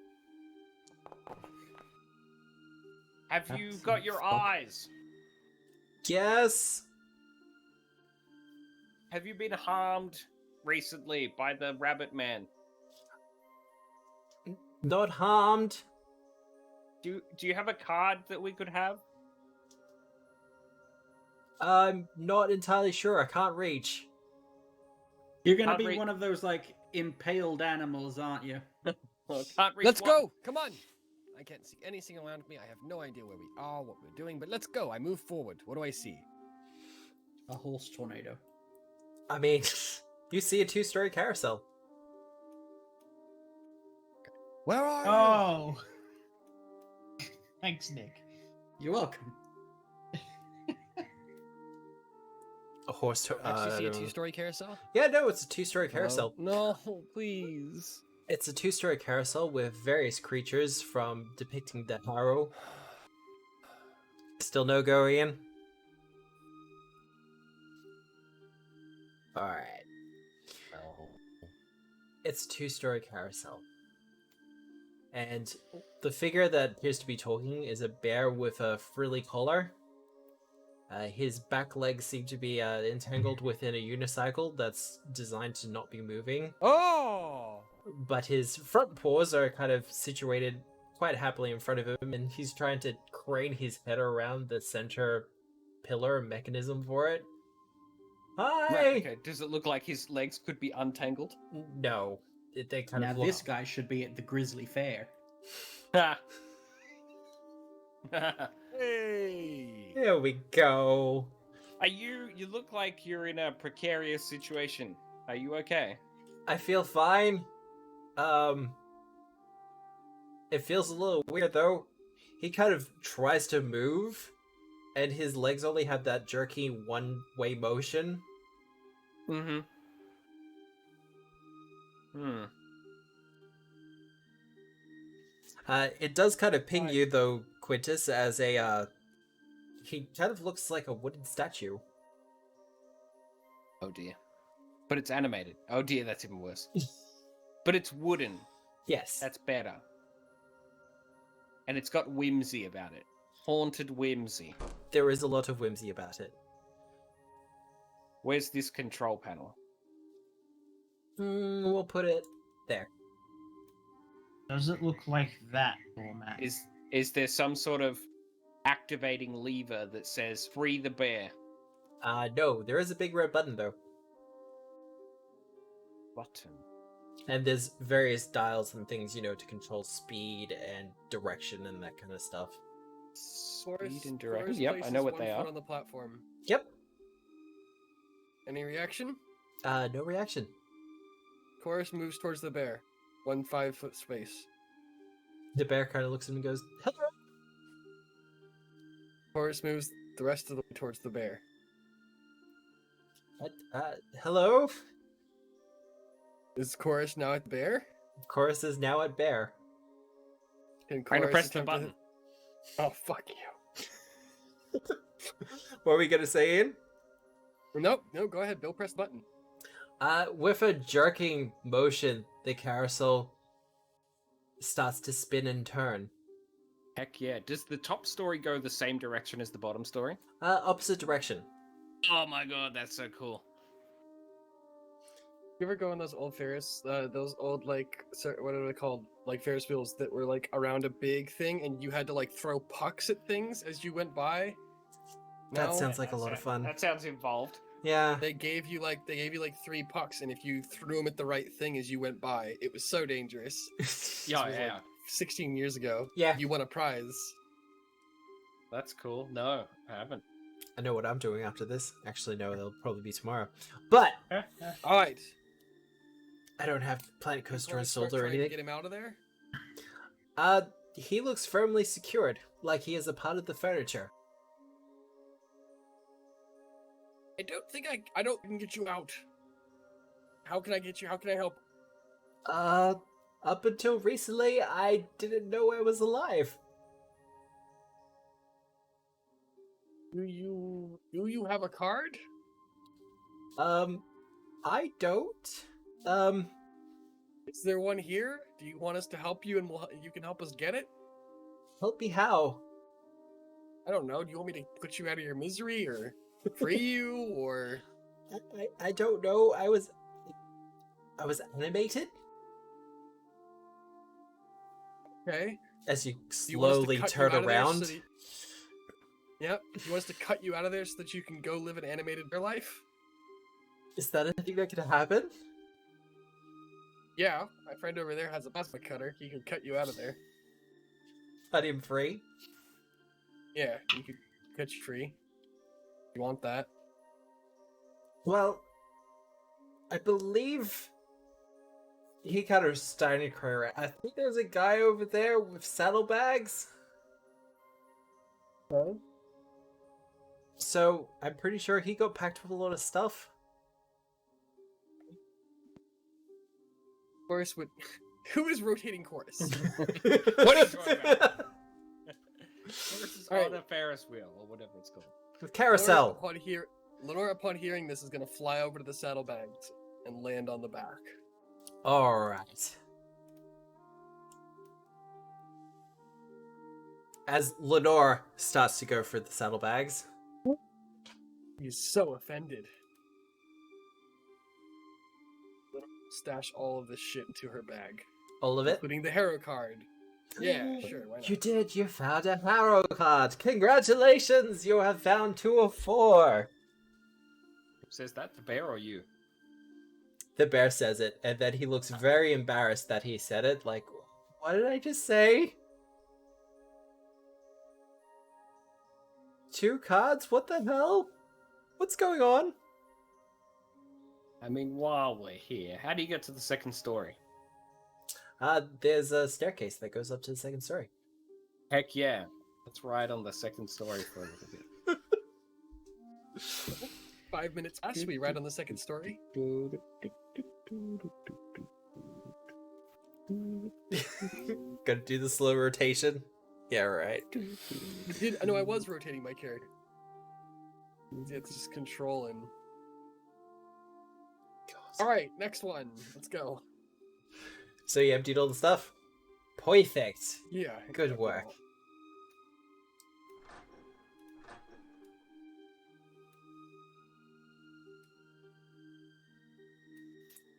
Have you That's got your fuck. eyes? Yes! Have you been harmed recently by the rabbit man? Not harmed. Do you have a card that we could have? I'm not entirely sure. I can't reach. You're gonna Can't be read- one of those like impaled animals, aren't you? Well, can't reach Let's one. go. Come on. I can't see anything around me. I have no idea where we are, what we're doing. But let's go. I move forward. What do I see? A horse tornado. I mean, you see a 2-story carousel. Where are you? Oh. Thanks, Nick. You're welcome. A horse. Actually, see a 2-story carousel? Yeah, no, it's a 2-story carousel. No, please. It's a 2-story carousel with various creatures from depicting the Harrow. Still no go, Ian? Alright. It's a 2-story carousel. And the figure that appears to be talking is a bear with a frilly collar. His back legs seem to be entangled within a unicycle that's designed to not be moving. Oh! But his front paws are kind of situated quite happily in front of him, and he's trying to crane his head around the center pillar mechanism for it. Hi. Right, okay. Does it look like his legs could be untangled? No, they kind Now of look. this guy should be at the Grizzly Fair. Ha! Hey! There we go. You look like you're in a precarious situation. Are you okay? I feel fine. It feels a little weird though. He kind of tries to move, and his legs only have that jerky one-way motion. Mm-hmm. It does kind of ping you though, Quintus, as a he kind of looks like a wooden statue. Oh dear. But it's animated. Oh dear, that's even worse. But it's wooden. Yes. That's better. And it's got whimsy about it. Haunted whimsy. There is a lot of whimsy about it. Where's this control panel? We'll put it there. Does it look like that, format? Is there some sort of activating lever that says free the bear? No, there is a big red button though. Button. And there's various dials and things, to control speed and direction and that kind of stuff. Speed and direction. Forrest Yep, I places know what one they foot are. on the platform. Yep. Any reaction? No reaction. Chorus moves towards the bear. 1 5-foot space. The bear kind of looks at him and goes, "Hello." Chorus moves the rest of the way towards the bear. Hello? Is Chorus now at the bear? Chorus is now at bear. Can Trying to Chorus press the attempt to- button. Oh, fuck you. What are we gonna say, Ian? Nope, go ahead. Bill, press the button. With a jerking motion, the carousel starts to spin and turn. Heck yeah. Does the top story go the same direction as the bottom story? Opposite direction. Oh my god, that's so cool. You ever go on those old Ferris, those old, what are they called? Like Ferris wheels that were, around a big thing, and you had to, throw pucks at things as you went by? That No? sounds like a lot of fun. That sounds involved. Yeah. They gave you, 3 pucks, and if you threw them at the right thing as you went by, it was so dangerous. Yeah, This was, yeah. 16 years ago. Yeah. You won a prize. That's cool. No, I haven't. I know what I'm doing after this. Actually, no, it'll probably be tomorrow. But Alright. I don't have Planet Coaster Chorus installed start or trying to anything. Get him out of there? He looks firmly secured, like he is a part of the furniture. I don't think I don't can get you out. How can I get you? How can I help? Up until recently, I didn't know I was alive. Do you have a card? I don't. Is there one here? Do you want us to help you and you can help us get it? Help me how? I don't know. Do you want me to put you out of your misery or free you or? I don't know. I was animated Okay. as you Do you want us to slowly cut you turn out of there around. so that Yep. You want us to cut you out of there so that you can go live an animated bear life? Is that a thing that could happen? Yeah. My friend over there has a plasma cutter. He can cut you out of there. Cut him free? Yeah. He could cut you free. You want that? Well, I believe he kind of started to cry around. I think there's a guy over there with saddlebags. Okay. So I'm pretty sure he got packed with a lot of stuff. Chorus would. Who is rotating chorus? What are you talking about? This is All right. on a Ferris wheel or whatever it's called. With carousel. Lenore, upon hearing this, is going to fly over to the saddlebags and land on the back. Alright. As Lenore starts to go for the saddlebags. He's so offended. Lenore will stash all of this shit into her bag, All of it? including the Harrow card. Yeah, sure, why not? You did. You found a Harrow card. Congratulations. You have found 2 of 4. says that? The bear or you? The bear says it, and then he looks very embarrassed that he said it. Like, what did I just say? 2 cards? What the hell? What's going on? I mean, while we're here, how do you get to the second story? There's a staircase that goes up to the second story. Heck yeah. Let's ride on the second story for a little bit. 5 minutes pass, we ride on the second story. Gonna do the slow rotation? Yeah, right. I know I was rotating my character. It's just controlling. Alright, next one. Let's go. So you emptied all the stuff? Perfect. Yeah. Good work.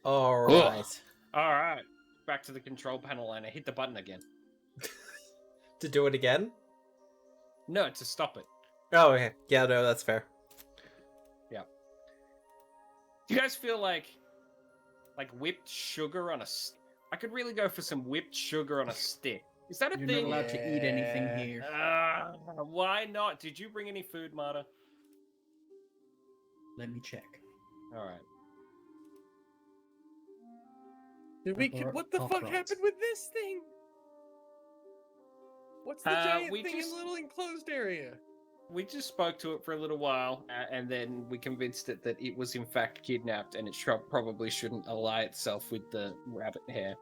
Alright. Alright. Back to the control panel and I hit the button again. To do it again? No, to stop it. Oh, okay. Yeah, no, that's fair. Yeah. Do you guys feel like whipped sugar on a I could really go for some whipped sugar on a stick. Is that a You're thing? not allowed to eat anything here. Why not? Did you bring any food, Marta? Let me check. Alright. What the fuck happened with this thing? What's the giant thing in the little enclosed area? We just spoke to it for a little while, and then we convinced it that it was in fact kidnapped, and it probably shouldn't ally itself with the rabbit hair.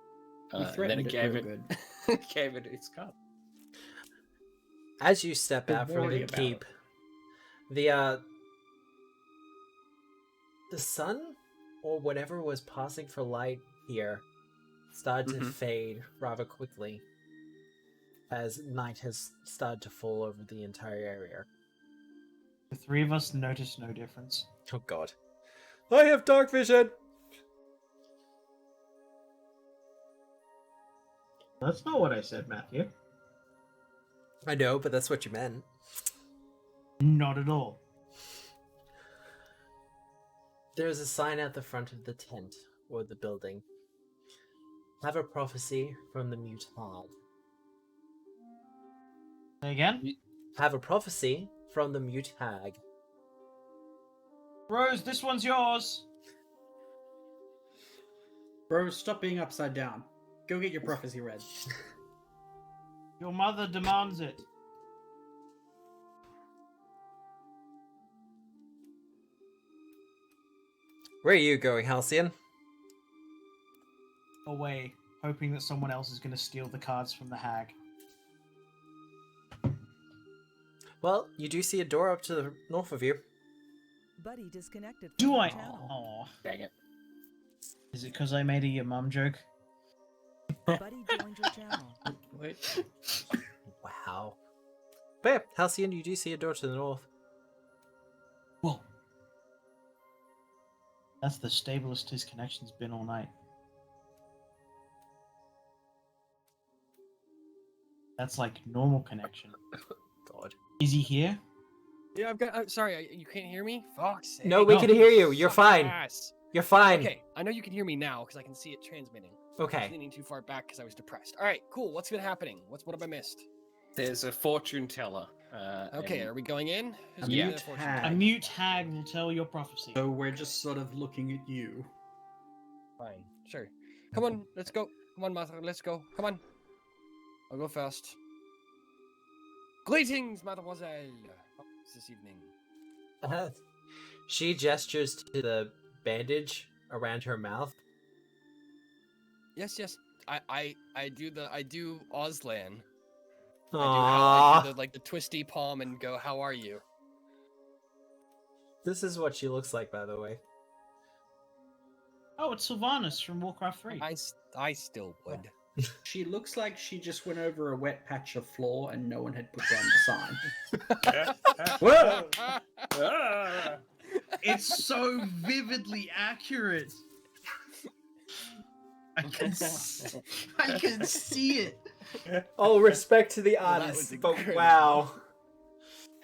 We Then threatened it it gave real it, good. gave it its cup. As you step out from worry the about keep, the sun or whatever was passing for light here started to fade rather quickly as night has started to fall over the entire area. The 3 of us noticed no difference. Oh god. I have dark vision! That's not what I said, Matthew. I know, but that's what you meant. Not at all. There's a sign at the front of the tent, or the building. Have a prophecy from the mute hag. Say again? Have a prophecy from the mute hag. Rose, this one's yours! Bro, stop being upside down. Go get your prophecy read. Your mother demands it. Where are you going, Halcyon? Away, hoping that someone else is going to steal the cards from the hag. Well, you do see a door up to the north of you. Buddy disconnected from Do your I? channel. Aw. Dang it. Is it because I made a your mum joke? Buddy joined your channel. Wait. Wow. But yeah, Halcyon, you do see a door to the north. Whoa. That's the stablest his connection's been all night. That's like normal connection. God. Is he here? Yeah, I've got. I'm sorry, you can't hear me? Fuck's sake. No, we No. can hear you. You're Suck fine. ass. You're fine. Okay, I know you can hear me now because I can see it transmitting. I was Okay. leaning too far back because I was depressed. All right, cool. What's been happening? What have I missed? There's a fortune teller. Okay, and are we going in? Who's A gonna be mute the fortune hag. teller? A mute hag will tell your prophecy. So we're just sort of looking at you. Fine, sure. Come on, let's go. Come on, Martha, let's go. Come on. I'll go first. Greetings, mademoiselle. How is this evening? She gestures to the bandage around her mouth. Yes. I do Auslan. I Aww. do the twisty palm and go, how are you? This is what she looks like, by the way. Oh, it's Sylvanas from Warcraft 3. I still would. She looks like she just went over a wet patch of floor and no one had put down the sign. Whoa! It's so vividly accurate. I can see it. All respect to the Well, that artist, was but incredible. wow.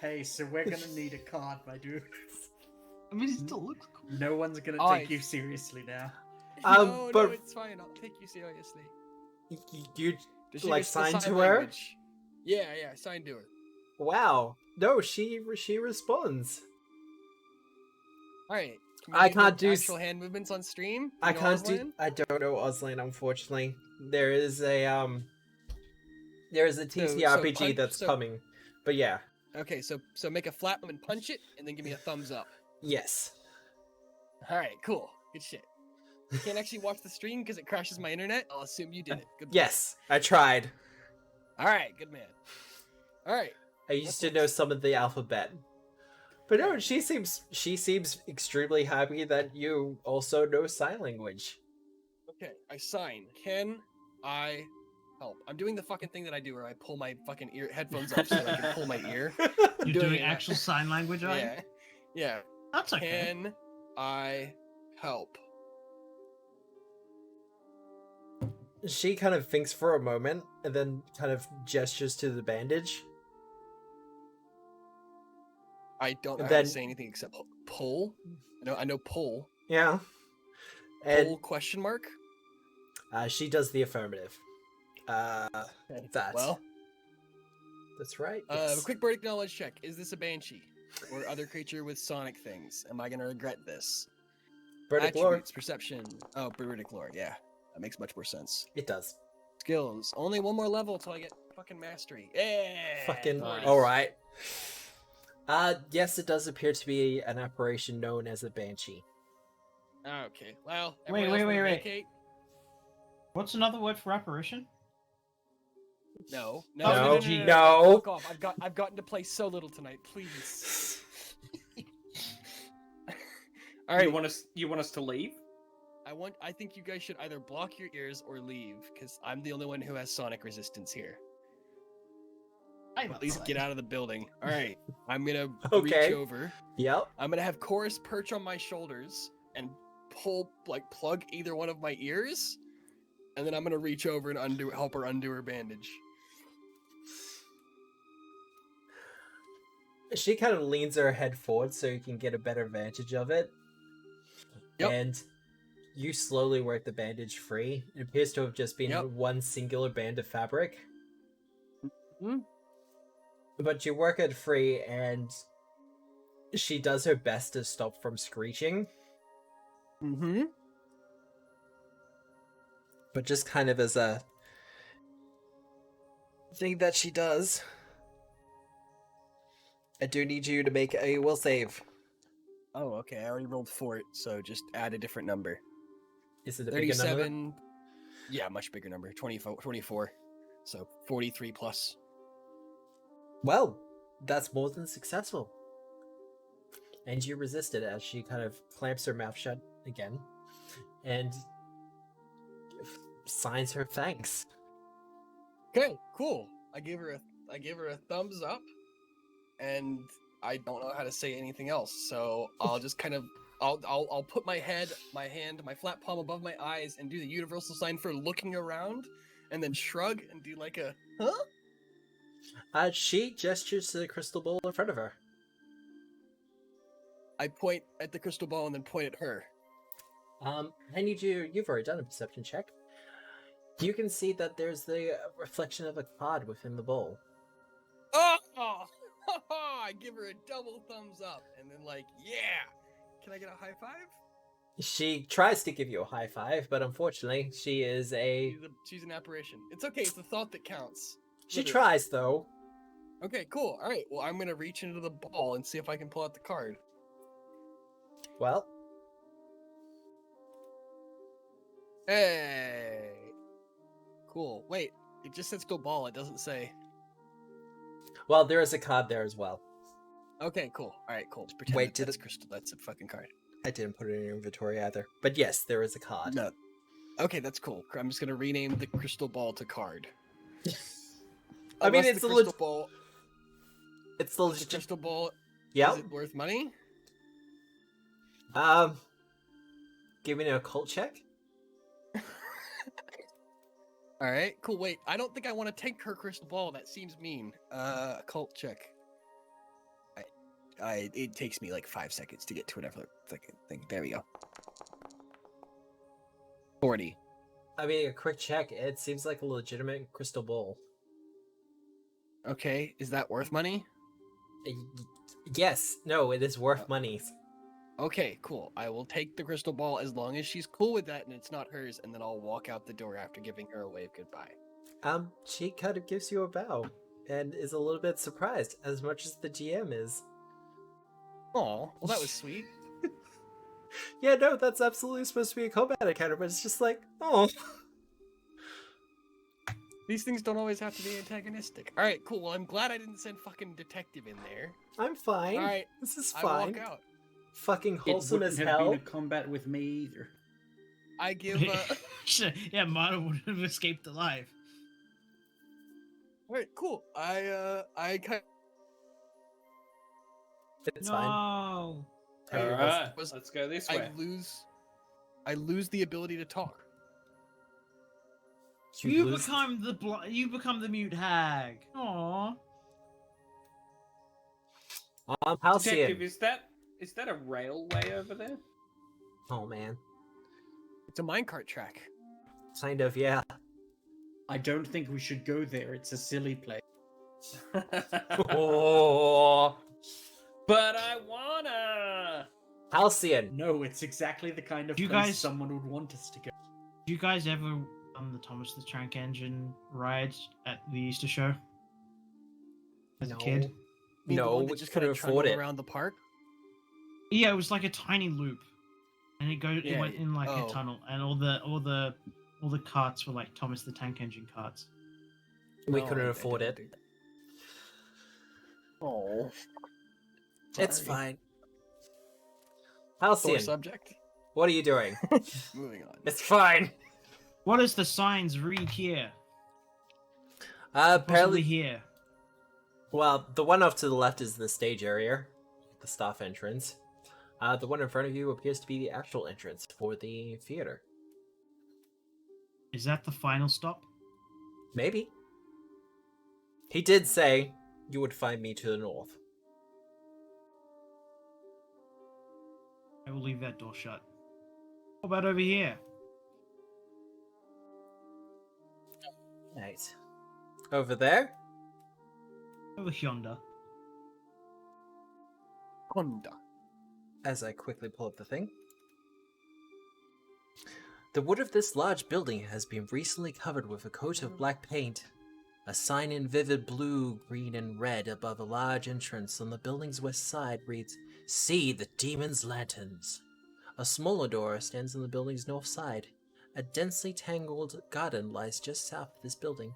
Hey, so we're gonna need a card, my dude. I mean, it still looks cool. No one's gonna Oh, take you seriously now. No, but- it's fine. I'll take you seriously. You Does she like miss the sign sign to her? language? Yeah, sign to her. Wow. No, she responds. All right. Can I you can't do actual hand movements on stream. I You know can't do. Auslan? I don't know Auslan, unfortunately. There is a TCRPG punch- that's so- coming, but yeah, Okay, so make a flap and punch it, and then give me a thumbs up. yes. All right, cool, good shit. I can't actually watch the stream because it crashes my internet. I'll assume you did it. Good. Yes, I tried. All right, good man. All right. I used to know some of the alphabet. But no, she seems extremely happy that you also know sign language. Okay, I sign. Can I help? I'm doing the fucking thing that I do where I pull my fucking headphones off so that I can pull my ear. You're doing actual sign language, are you? Yeah. Yeah. That's okay. Can I help? She kind of thinks for a moment and then kind of gestures to the bandage. I don't know And how then- to say anything except pull. I know pull. Yeah. Pull And question mark? she does the affirmative. That. Well, That's right. a Yes. quick bardic knowledge check. Is this a banshee? Or other creature with sonic things? Am I gonna regret this? Burdick lore. Attributes, perception. Oh, bardic lore, yeah. That makes much more sense. It does. Skills. Only one more level till I get fucking mastery. Yeah. Fucking nice. alright. Yes, it does appear to be an apparition known as a banshee. Okay. Well. Wait, everyone else wanna wait. vacate? What's another word for apparition? No. No, gee. no. Fuck off. I've gotten to play so little tonight. Please. All right. You want us to leave? I think you guys should either block your ears or leave, because I'm the only one who has sonic resistance here. At least get out of the building. All right. I'm gonna Okay. reach over. Yep. I'm gonna have Chorus perch on my shoulders and plug either one of my ears, and then I'm gonna reach over and help her undo her bandage. She kind of leans her head forward so you can get a better vantage of it. Yep. And you slowly work the bandage free. It appears to have just been Yep. one singular band of fabric. Mhm. But you work it free, and she does her best to stop from screeching. Mm-hmm. But just kind of as a thing that she does, I do need you to make a will save. Oh, okay. I already rolled for it, so just add a different number. Is it a bigger number? 37. Yeah, much bigger number. 24. So 43 plus. Well, that's more than successful. And you resist it as she kind of clamps her mouth shut again and signs her thanks. Okay, cool. I give her a thumbs up, and I don't know how to say anything else, so I'll just kind of I'll put my flat palm above my eyes and do the universal sign for looking around, and then shrug and do like a huh? She gestures to the crystal ball in front of her. I point at the crystal ball and then point at her. And you've already done a perception check. You can see that there's the reflection of a card within the bowl. Oh! I give her a double thumbs up, and then yeah! Can I get a high five? She tries to give you a high five, but unfortunately, she is She's an apparition. It's okay, it's the thought that counts. She Literally. tries, though. Okay, cool. Alright, well, I'm gonna reach into the ball and see if I can pull out the card. Well, Hey! Cool. Wait, it just says go ball, it doesn't say. there is a card there as well. Okay, cool. Alright, cool. Just pretend Wait, that's crystal. That's a fucking card. I didn't put it in your inventory either. But yes, there is a card. No. Okay, that's cool. I'm just gonna rename the crystal ball to card. I mean, Unless it's the a crystal ball. It's the The crystal ball. Yeah. Is it worth money? Give me an occult check. All right, cool. Wait, I don't think I want to take her crystal ball. That seems mean. Occult check. it takes me like 5 seconds to get to whatever fucking thing. There we go. 40. I mean, a quick check. It seems like a legitimate crystal ball. Okay, is that worth money? Yes. No, it is worth money. Okay, cool. I will take the crystal ball as long as she's cool with that and it's not hers, and then I'll walk out the door after giving her a wave goodbye. She kind of gives you a bow and is a little bit surprised, as much as the GM is. Oh, well, that was sweet. Yeah, no, that's absolutely supposed to be a combat encounter, but it's just like, oh. These things don't always have to be antagonistic. All right, cool. Well, I'm glad I didn't send fucking detective in there. I'm fine. All right, this is I fine. walk out. Fucking It wholesome wouldn't as have hell. been a combat with me either. I give. Yeah, Mara would have escaped alive. All right, cool. I kind. It's fine. No. Alright, let's go this way. I lose the ability to talk. You become the mute hag. Aww. Halcyon. Detective, is that a railway over there? Oh man. It's a minecart track. Kind of, yeah. I don't think we should go there. It's a silly place. Oh. But I wanna. Halcyon. No, it's exactly the kind of You place guys- someone would want us to go. Do you guys ever on the Thomas the Tank Engine ride at the Easter show? As a kid? You mean the No, one that we just couldn't kinda afford trundled it. around the park. Yeah, it was like a tiny loop, and it Yeah, went in like oh. a tunnel, and all the carts were like Thomas the Tank Engine carts. We No, couldn't I afford didn't it. do that. Oh. It's Sorry. fine. Sore Halcyon, subject. what are you doing? Moving on. It's fine. What does the signs read here? Apparently, Possibly here. well, the one off to the left is the stage area, the staff entrance. The one in front of you appears to be the actual entrance for the theater. Is that the final stop? Maybe. He did say you would find me to the north. I will leave that door shut. What about over here? Right. Over there? Over yonder. Honda. As I quickly pull up the thing. The wood of this large building has been recently covered with a coat of black paint. A sign in vivid blue, green, and red above a large entrance on the building's west side reads, "See the Demon's Lanterns." A smaller door stands on the building's north side. A densely tangled garden lies just south of this building.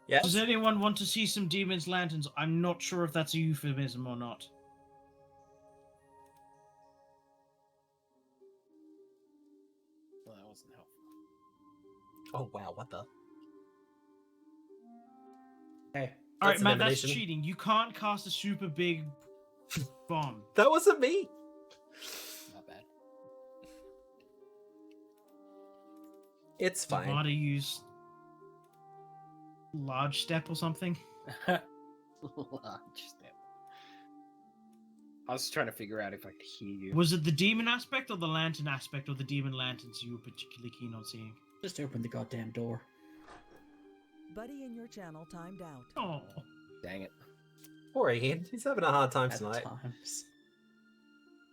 Yes? Does anyone want to see some Demon's Lanterns? I'm not sure if that's a euphemism or not. Well, that wasn't helpful. Oh wow, what the? Hey, Alright, an Matt, that's emanation. cheating. You can't cast a super big bomb. That wasn't me! Not bad. It's Did fine. Marta use large step or something? Large step. I was trying to figure out if I could hear you. Was it the demon aspect or the lantern aspect or the demon lanterns you were particularly keen on seeing? just open the goddamn door. Buddy in your channel timed out. Oh, Dang it. Poor Ian, he's having a hard time At tonight. times.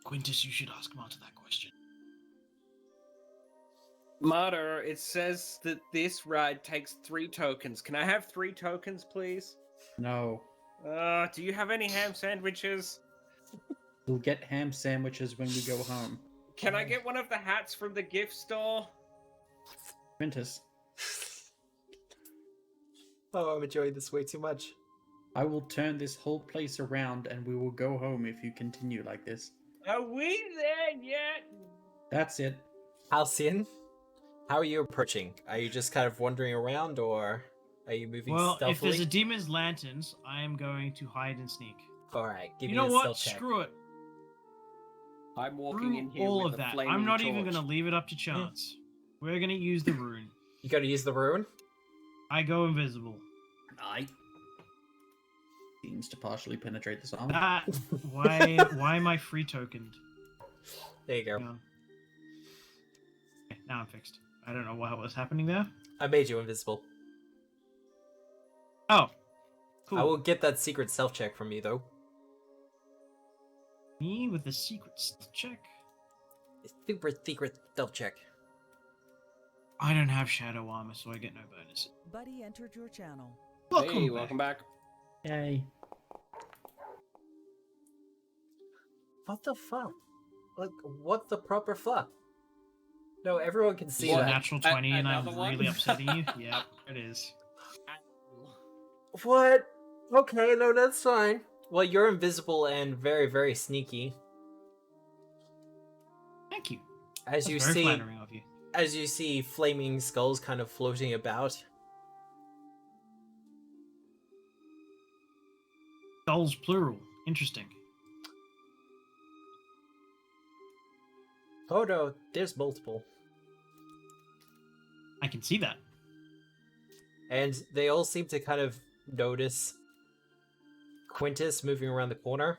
Quintus, you should ask Marta that question. Marta, it says that this ride takes 3 tokens. Can I have 3 tokens, please? No. Do you have any ham sandwiches? We'll get ham sandwiches when we go home. Can I get one of the hats from the gift store? Quintus, Oh, I'm enjoying this way too much. I will turn this whole place around and we will go home if you continue like this. Are we there yet? That's it. Halcyon, how are you approaching? Are you just kind of wandering around, or are you moving Well, if stealthily? there's a demon's lanterns, I am going to hide and sneak. Alright, give You me know a what? stealth check. Screw it. I'm walking Screw in here all with of a that. flaming I'm not even torch. going to leave it up to chance. We're going to use the rune. You gotta use the rune? I go invisible. I seems to partially penetrate this armor. That why am I free tokened? There you go. Hang on. Okay, now I'm fixed. I don't know what was happening there. I made you invisible. Oh, cool. I will get that secret self check from you though. Me with the secret check. Super secret stealth check. I don't have shadow armor, so I get no bonus. Buddy entered your channel. Hey, welcome back. Yay. What the fuck? Like, what the proper fuck? No, everyone can see It's a that. natural 20 and I'm another one? really upsetting you? Yeah, it is. What? Okay, no, that's fine. Well, you're invisible and very, very sneaky. Thank you. As That's you very see, flattering of you. as you see flaming skulls kind of floating about. Skulls plural. Interesting. Oh no, there's multiple. I can see that. And they all seem to kind of notice Quintus moving around the corner.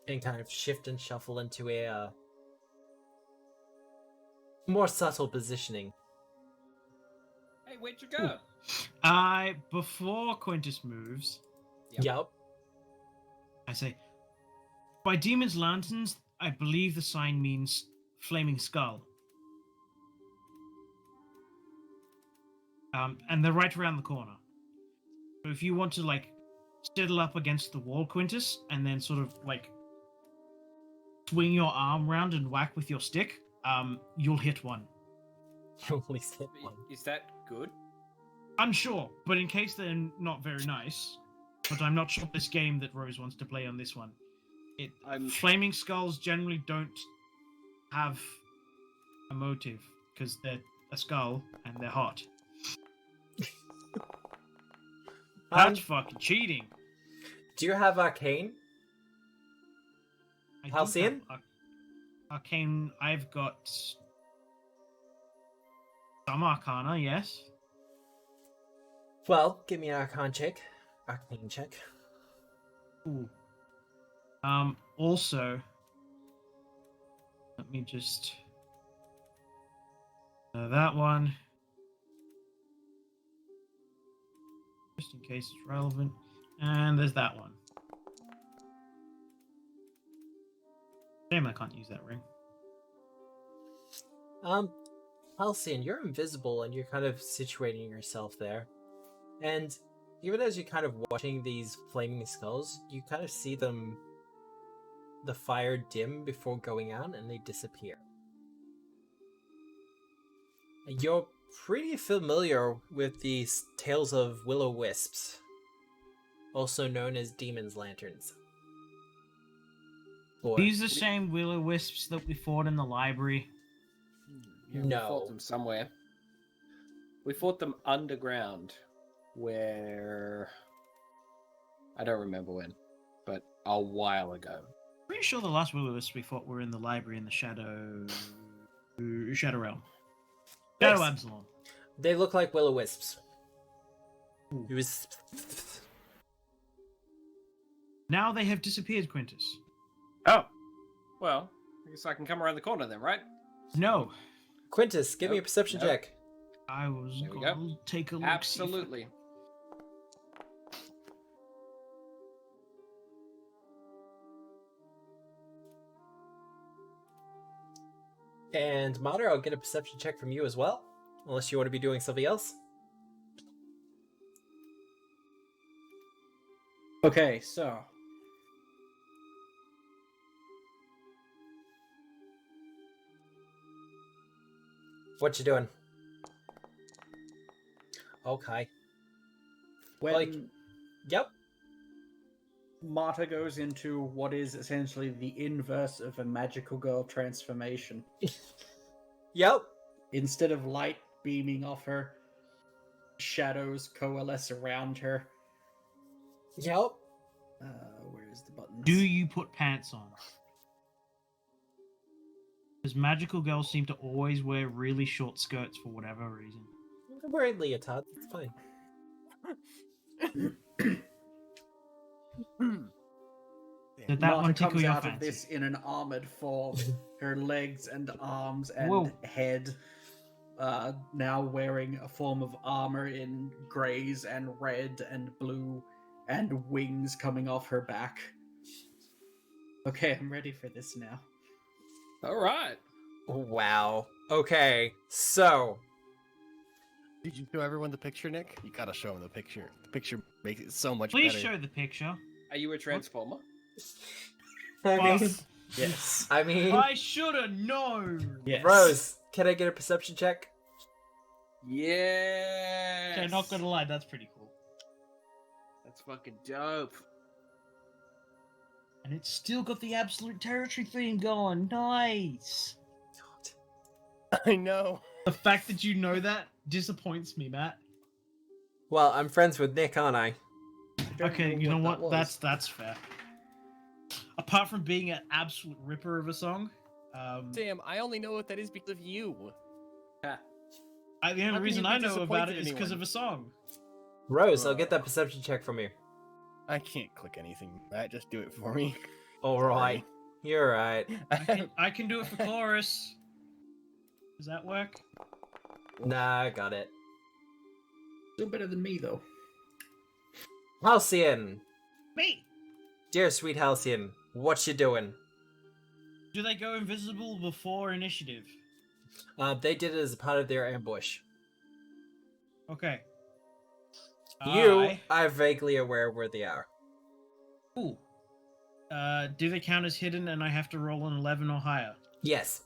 And kind of shift and shuffle into a more subtle positioning. Hey, where'd you go? Before Quintus moves, Yep. I say, by Demon's Lanterns, I believe the sign means Flaming Skull. And they're right around the corner. So if you want to, like, settle up against the wall, Quintus, and then sort of, like, swing your arm around and whack with your stick, you'll hit one. You only hit one. Is that good? Unsure, but in case they're not very nice, but I'm not sure this game that Rose wants to play on this one. Flaming Skulls generally don't have a motive, because they're a skull and they're hot. That's fucking cheating. Do you have Arcane? I do Halcyon? have Arcane, I've got some Arcana, yes. Well, give me an Arcane check. Arcane check. Ooh. Also, let me just that one, just in case it's relevant, and there's that one. Damn, I can't use that ring. Halcyon, you're invisible and you're kind of situating yourself there. And even as you're kind of watching these flaming skulls, you kind of see them, the fire dim before going out and they disappear. And you're pretty familiar with these tales of Willow Wisps, also known as Demon's Lanterns. Or, These are the same Willow Wisps that we fought in the library. We no. fought them somewhere. We fought them underground, where I don't remember when, but a while ago. Pretty sure the last Willow Wisps we fought were in the library in the Shadow Realm. Shadow Yes. Absalom. They look like Willow Wisps. It was... Now they have disappeared, Quintus. Oh, well, I guess I can come around the corner then, right? No, Quintus, give me a Nope, perception nope. check. I was There we going to take a look. Absolutely. And Mater, I'll get a perception check from you as well. Unless you want to be doing something else. Okay, so What you doing? Okay. when Like- Yep. Marta goes into what is essentially the inverse of a magical girl transformation, Yep. instead of light beaming off her, shadows coalesce around her. Yep. Where's the buttons? Do you put pants on? Because magical girls seem to always wear really short skirts for whatever reason. I'm wearing leotards. It's fine. Did that Marta one tickle comes your out fancy? of this in an armored form. Her legs and arms and Whoa. head now wearing a form of armor in greys and red and blue and wings coming off her back. Okay, I'm ready for this now. All right. Wow. Okay, so Did you show everyone the picture, Nick? You gotta show them the picture. The picture makes it so much Please better. show the picture. Are you a transformer? I mean, Fuck. Yes. I mean, I should have known. Yes. Rose, can I get a perception check? Yeah. Okay, not gonna lie, that's pretty cool. That's fucking dope. And it's still got the absolute territory theme going. Nice. I know. The fact that you know that disappoints me, Matt. Well, I'm friends with Nick, aren't I? Okay, you know that what? was. That's fair. Apart from being an absolute ripper of a song, Sam, I only know what that is because of you. the How only can reason you I be know about it disappointed is because anyone? of a song. Rose, I'll get that perception check from you. I can't click anything. Matt, just do it for me. Alright. You're right. I can do it for chorus. Does that work? Nah, I got it. Still better than me, though. Halcyon! Me. Dear sweet Halcyon, what you doing? Do they go invisible before initiative? They did it as a part of their ambush. Okay. You are vaguely aware where they are. Cool. Do they count as hidden and I have to roll an 11 or higher? Yes.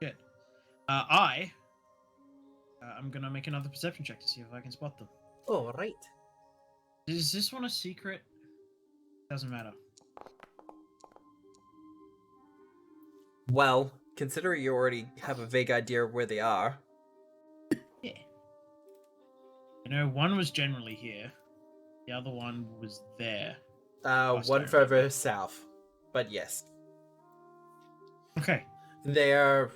Good. I'm gonna make another perception check to see if I can spot them. Alright. Is this one a secret? Doesn't matter. Well, considering you already have a vague idea of where they are. Yeah. You know, one was generally here. The other one was there. Must One I further remember? south. But yes. Okay. They are,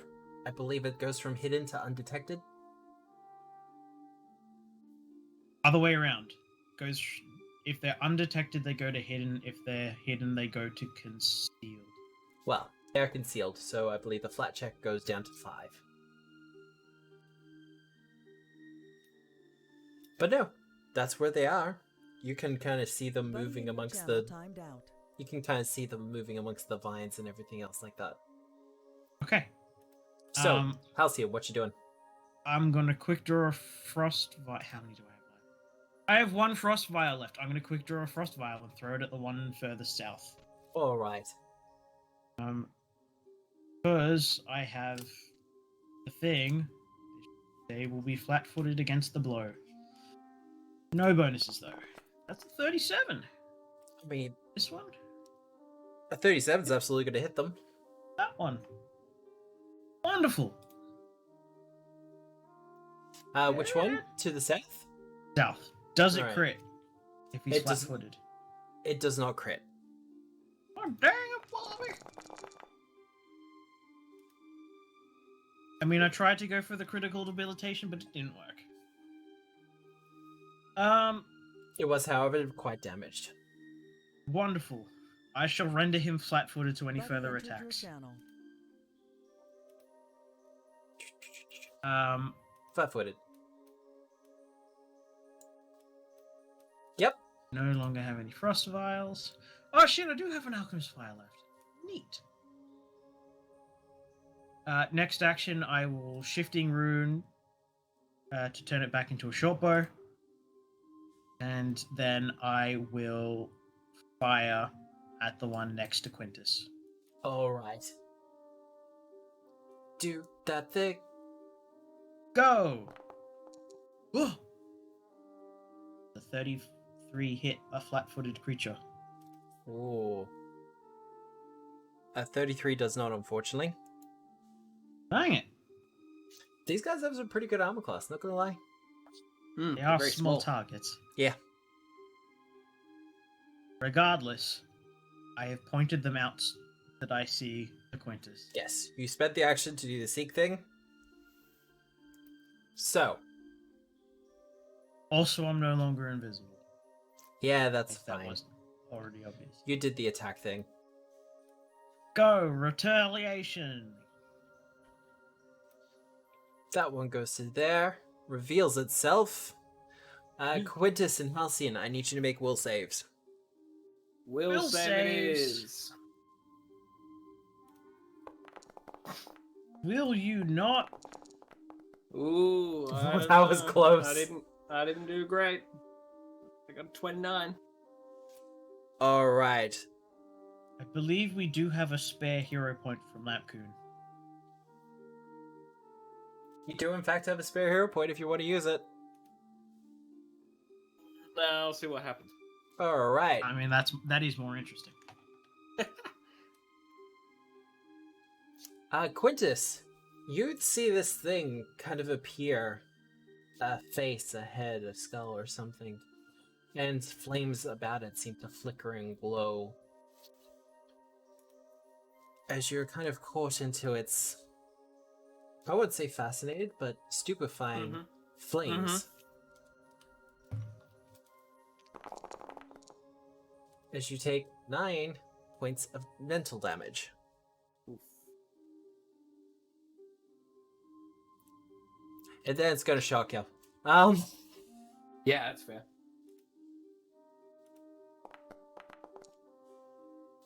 I believe it goes from hidden to undetected. Other way around. Goes. If they're undetected, they go to hidden. If they're hidden, they go to concealed. Well, they're concealed, so I believe the flat check goes down to 5. But no, that's where they are. You can kind of see them Buddy moving in your amongst channel the. timed out. You can kind of see them moving amongst the vines and everything else like that. Okay. So, Halcyon, what you doing? I'm gonna quick draw a frost vial. How many do I have left? I have one frost vial left. I'm gonna quick draw a frost vial and throw it at the one furthest south. All right. Because I have the thing, they will be flat-footed against the blow. No bonuses though. That's a 37. I mean, This one, a 37 is absolutely going to hit them. that one. Wonderful. Which one? To the south? South. Does it Alright. crit if he's It does- flat-footed? It does not crit. Oh dang it, Bobby! I mean, I tried to go for the critical debilitation, but it didn't work. It was, however, quite damaged. Wonderful. I shall render him flat-footed to any Buddy further entered your attacks. channel. Flat-footed. Yep. No longer have any frost vials. Oh shit, I do have an alchemist vial left. Neat. Next action, I will shifting rune to turn it back into a short bow. And then I will fire at the one next to Quintus. All right. Do that thing. Go! Whoa! The 33 hit a flat-footed creature. Ooh. A 33 does not, unfortunately. Dang it! These guys have some pretty good armor class, not gonna lie. They are small targets. Yeah. Regardless, I have pointed them out that I see to Quintus. Yes, you spent the action to do the seek thing. So, Also, I'm no longer invisible. Yeah, that's If that fine. wasn't already obvious. You did the attack thing. Go, retaliation! That one goes to there. Reveals itself. Quintus and Halcyon, I need you to make will saves. Will save it saves. is. Will you not? Ooh, I don't That was know. close. I didn't do great. I got a 29. Alright. I believe we do have a spare hero point from Lapcoon. You do in fact have a spare hero point if you want to use it. I'll see what happens. Alright. I mean, that is more interesting. Quintus, you'd see this thing kind of appear. A face, a head, a skull, or something. And flames about it seem to flicker and glow. As you're kind of caught into its, I would say fascinated, but stupefying flames. As you take 9 points of mental damage. And then it's gonna shock you. Yeah, that's fair.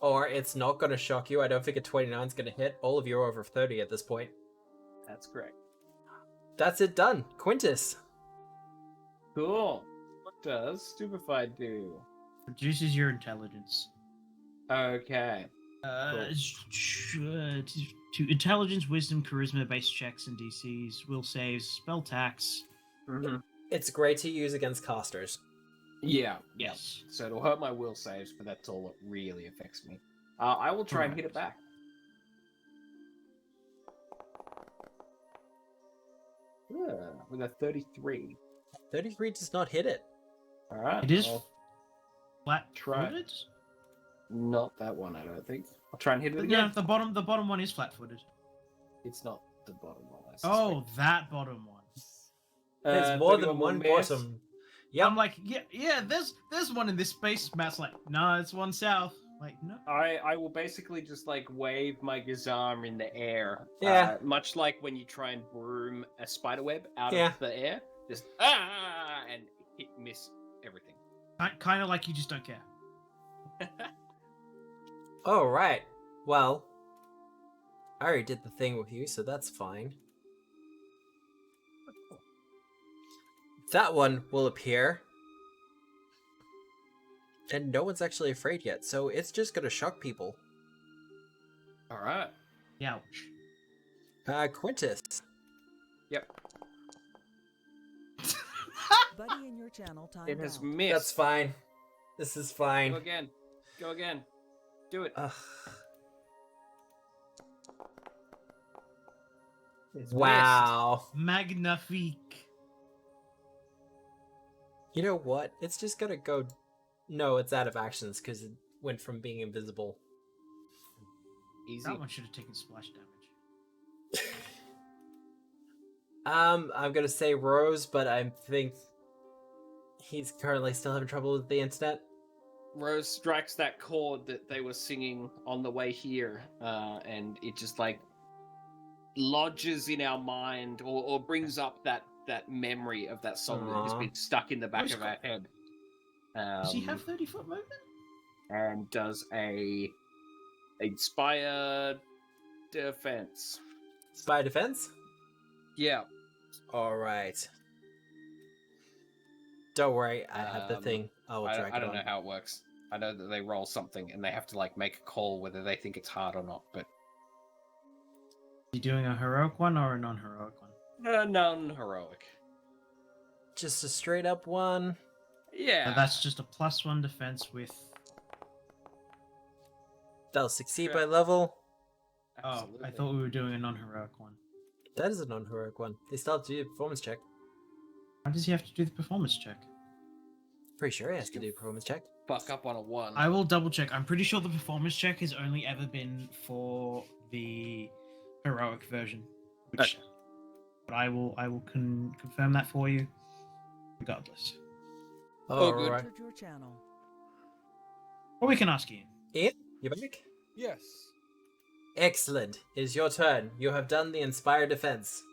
Or it's not gonna shock you. I don't think a 29 is gonna hit. All of you are over 30 at this point. That's correct. That's it done. Quintus. Cool. What does Stupefied do? Reduces your intelligence. Okay. To intelligence, wisdom, charisma based checks and DCs, will saves, spell tax. It's great to use against casters. Yeah. Yes. So it'll hurt my will saves, but that's all that really affects me. I will try and hit it back. Yeah, with a 33. 33 does not hit it. Alright. It is I'll flat try. footed? Not that one, I don't think. I'll try and hit it No, again. the bottom one is flat footed. It's not the bottom one. I Oh, suspect. that bottom one. There's more 31 than will one miss. bottom. Yep. I'm like, yeah, there's one in this space. Matt's like, no, it's one south. Like, no. I will basically just like wave my gazarm in the air. Yeah. Much like when you try and broom a spiderweb out Yeah. of the air. Just and miss everything. Kind of like you just don't care. Alright. Well, I already did the thing with you, so that's fine. That one will appear. And no one's actually afraid yet, so it's just gonna shock people. Alright. Ouch. Quintus. Yep. Buddy in your channel timed It has out. missed. That's fine. This is fine. Go again. Go again. Do it. Ugh. It's Wow. Magnifique. You know what? It's just gonna go. No, it's out of actions because it went from being invisible. missed. Easy. That one should have taken splash damage. I'm gonna say Rose, but I think he's currently still having trouble with the internet. Rose strikes that chord that they were singing on the way here, and it just like lodges in our mind or brings up that memory of that song that has Aw. been stuck in the back Who's of our head. Does he have 30-foot movement? And does a inspired defense. Spy defense? Yeah. Alright. Don't worry, I have the thing. I'll I drag it don't on. know how it works. I know that they roll something and they have to like make a call whether they think it's hard or not. But Is he doing a heroic one or a non-heroic one? non-heroic. Just a straight up one. Yeah. So that's just a +1 defense with. That'll succeed Sure. by level. Oh, I Absolutely. thought we were doing a non-heroic one. That is a non-heroic one. They still have to do a performance check. Why does he have to do the performance check? Pretty sure he has to do a performance check. Fuck up on a 1. I will double check. I'm pretty sure the performance check has only ever been for the heroic version. Which, but I will confirm that for you. regardless. All good. right. Entered your channel. Or we can ask Ian. Ian, you back? Yes. Excellent. It is your turn. You have done the Inspired Defense.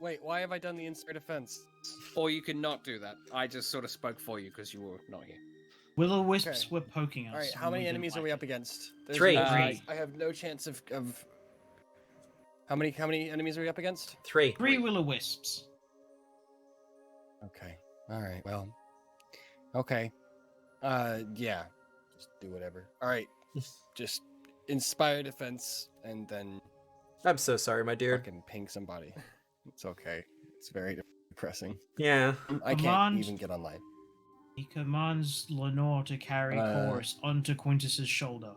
Wait, why have I done the inspired defense? Or you can not do that. I just sort of spoke for you because you were not here. Willow Wisps Okay. were poking us. All right, and how many didn't enemies are like we it. up against? Three. Three. I have no chance of. How many enemies are we up against? 3. 3 Willow Wisps. Okay. All right. Well. Okay. Yeah. Just do whatever. All right. Just inspire defense and then I'm so sorry, my dear. fucking ping somebody. It's okay. It's very depressing. Yeah. I can't Command- even get online. He commands Lenore to carry Chorus onto Quintus's shoulder.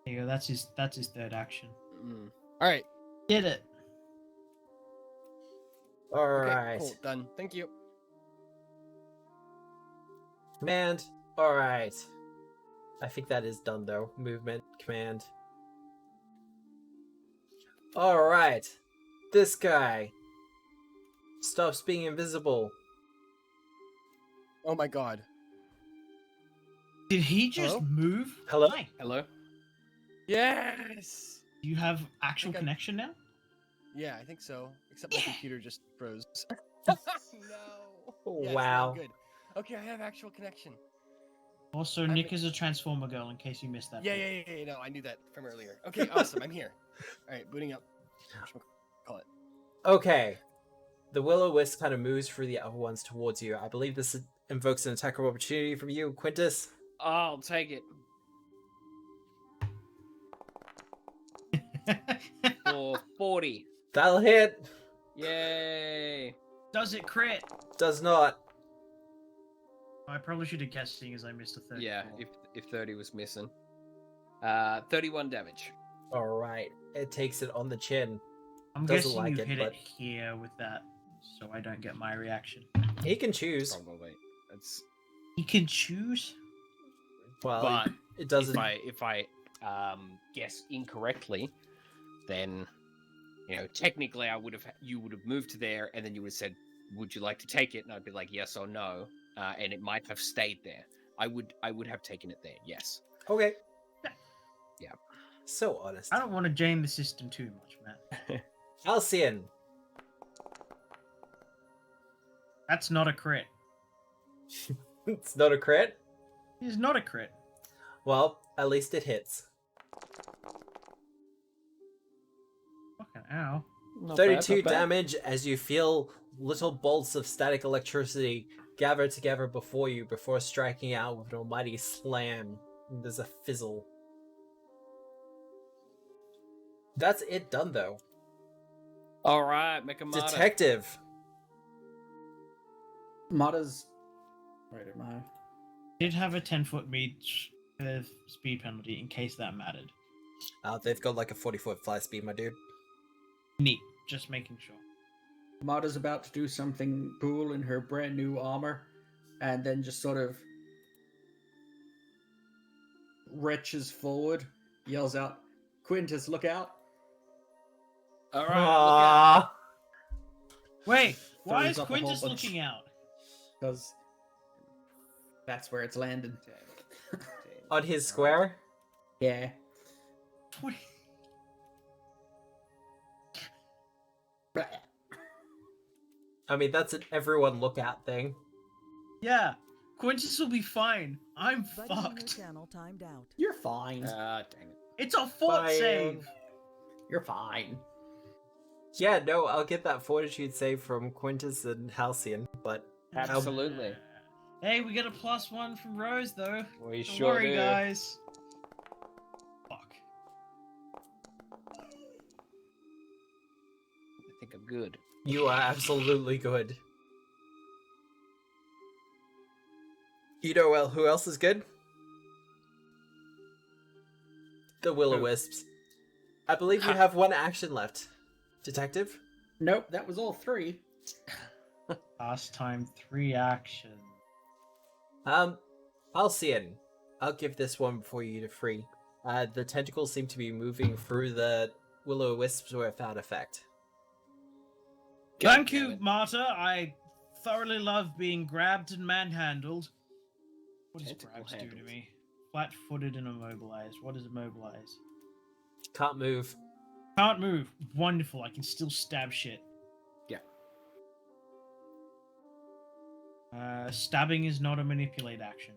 There you go. That's his third action. All right. Did it. All Okay. right. Cool. Done. Thank you. Command. All right. I think that is done though. Movement. Command. All right. This guy stops being invisible. Oh my god. Did he just Hello? move? Hello? Hi. Hello? Yes. Do you have actual Okay. connection now? Yeah, I think so. Except my computer just froze. No. Yeah, it's Wow. not good. Okay, I have actual connection. Also, I'm- Nick is a Transformer girl, in case you missed that. Yeah, bit. yeah, yeah, yeah. No, I knew that from earlier. Okay, awesome. I'm here. All right, booting up. Call it. Okay. The Will-O-Wisp kind of moves through the other ones towards you. I believe this invokes an attack of opportunity from you, Quintus. I'll take it. For 40. That'll hit. Yay. Does it crit? Does not. I probably should have guessed, seeing as I missed a third. Yeah, if 30 was missing. 31 damage. All right. It takes it on the chin. I'm doesn't guessing like you it, hit but- it here with that, so I don't get my reaction. He can choose. Probably. That's He can choose. Well, but it doesn't. if I guess incorrectly, then technically you would have moved to there, and then you would have said, "Would you like to take it?" And I'd be like, "Yes" or "No," and it might have stayed there. I would have taken it there. Yes. Okay. Yeah. So honest. I don't want to jam the system too much, Matt. Halcyon. That's not a crit. It's not a crit. It's not a crit. Well, at least it hits. Fucking ow. 32 damage as you feel little bolts of static electricity gather together before you before striking out with an almighty slam. And there's a fizzle. That's it done though. All right, make a martyr. Detective. Mata's. Wait, am I? Did have a 10-foot speed penalty in case that mattered. They've got like a 40-foot fly speed, my dude. Neat. Just making sure. Mata's about to do something cool in her brand new armor, and then just sort of retches forward, yells out, "Quintus, look out!" All right. Look out. Aww. Wait, why Throws is up a whole Quintus bunch. looking out? Because that's where it's landed. On his square? Yeah. 20. I mean, that's an everyone look out thing. Yeah, Quintus will be fine. I'm Buddy in your fucked. channel timed out. You're fine. Dang it. It's a fort Fine. save. You're fine. Yeah, no, I'll get that fortitude save from Quintus and Halcyon, but Absolutely. Hey, we get a +1 from Rose though. We Don't sure worry, do. guys. Fuck. I think I'm good. you are absolutely good. You know well who else is good? The Will-O-Wisps. I believe you have one action left. Detective? Nope, that was all 3. Last time 3 action. Halcyon. I'll give this one for you to free. The tentacles seem to be moving through the Will-O-Wisps without effect. Thank damn you, it. Marta. I thoroughly love being grabbed and manhandled. What does Tentacle grabs do to handled. me? Flat-footed and immobilized. What does immobilize? Can't move. Can't move. Wonderful. I can still stab shit. Yeah. Stabbing is not a manipulate action.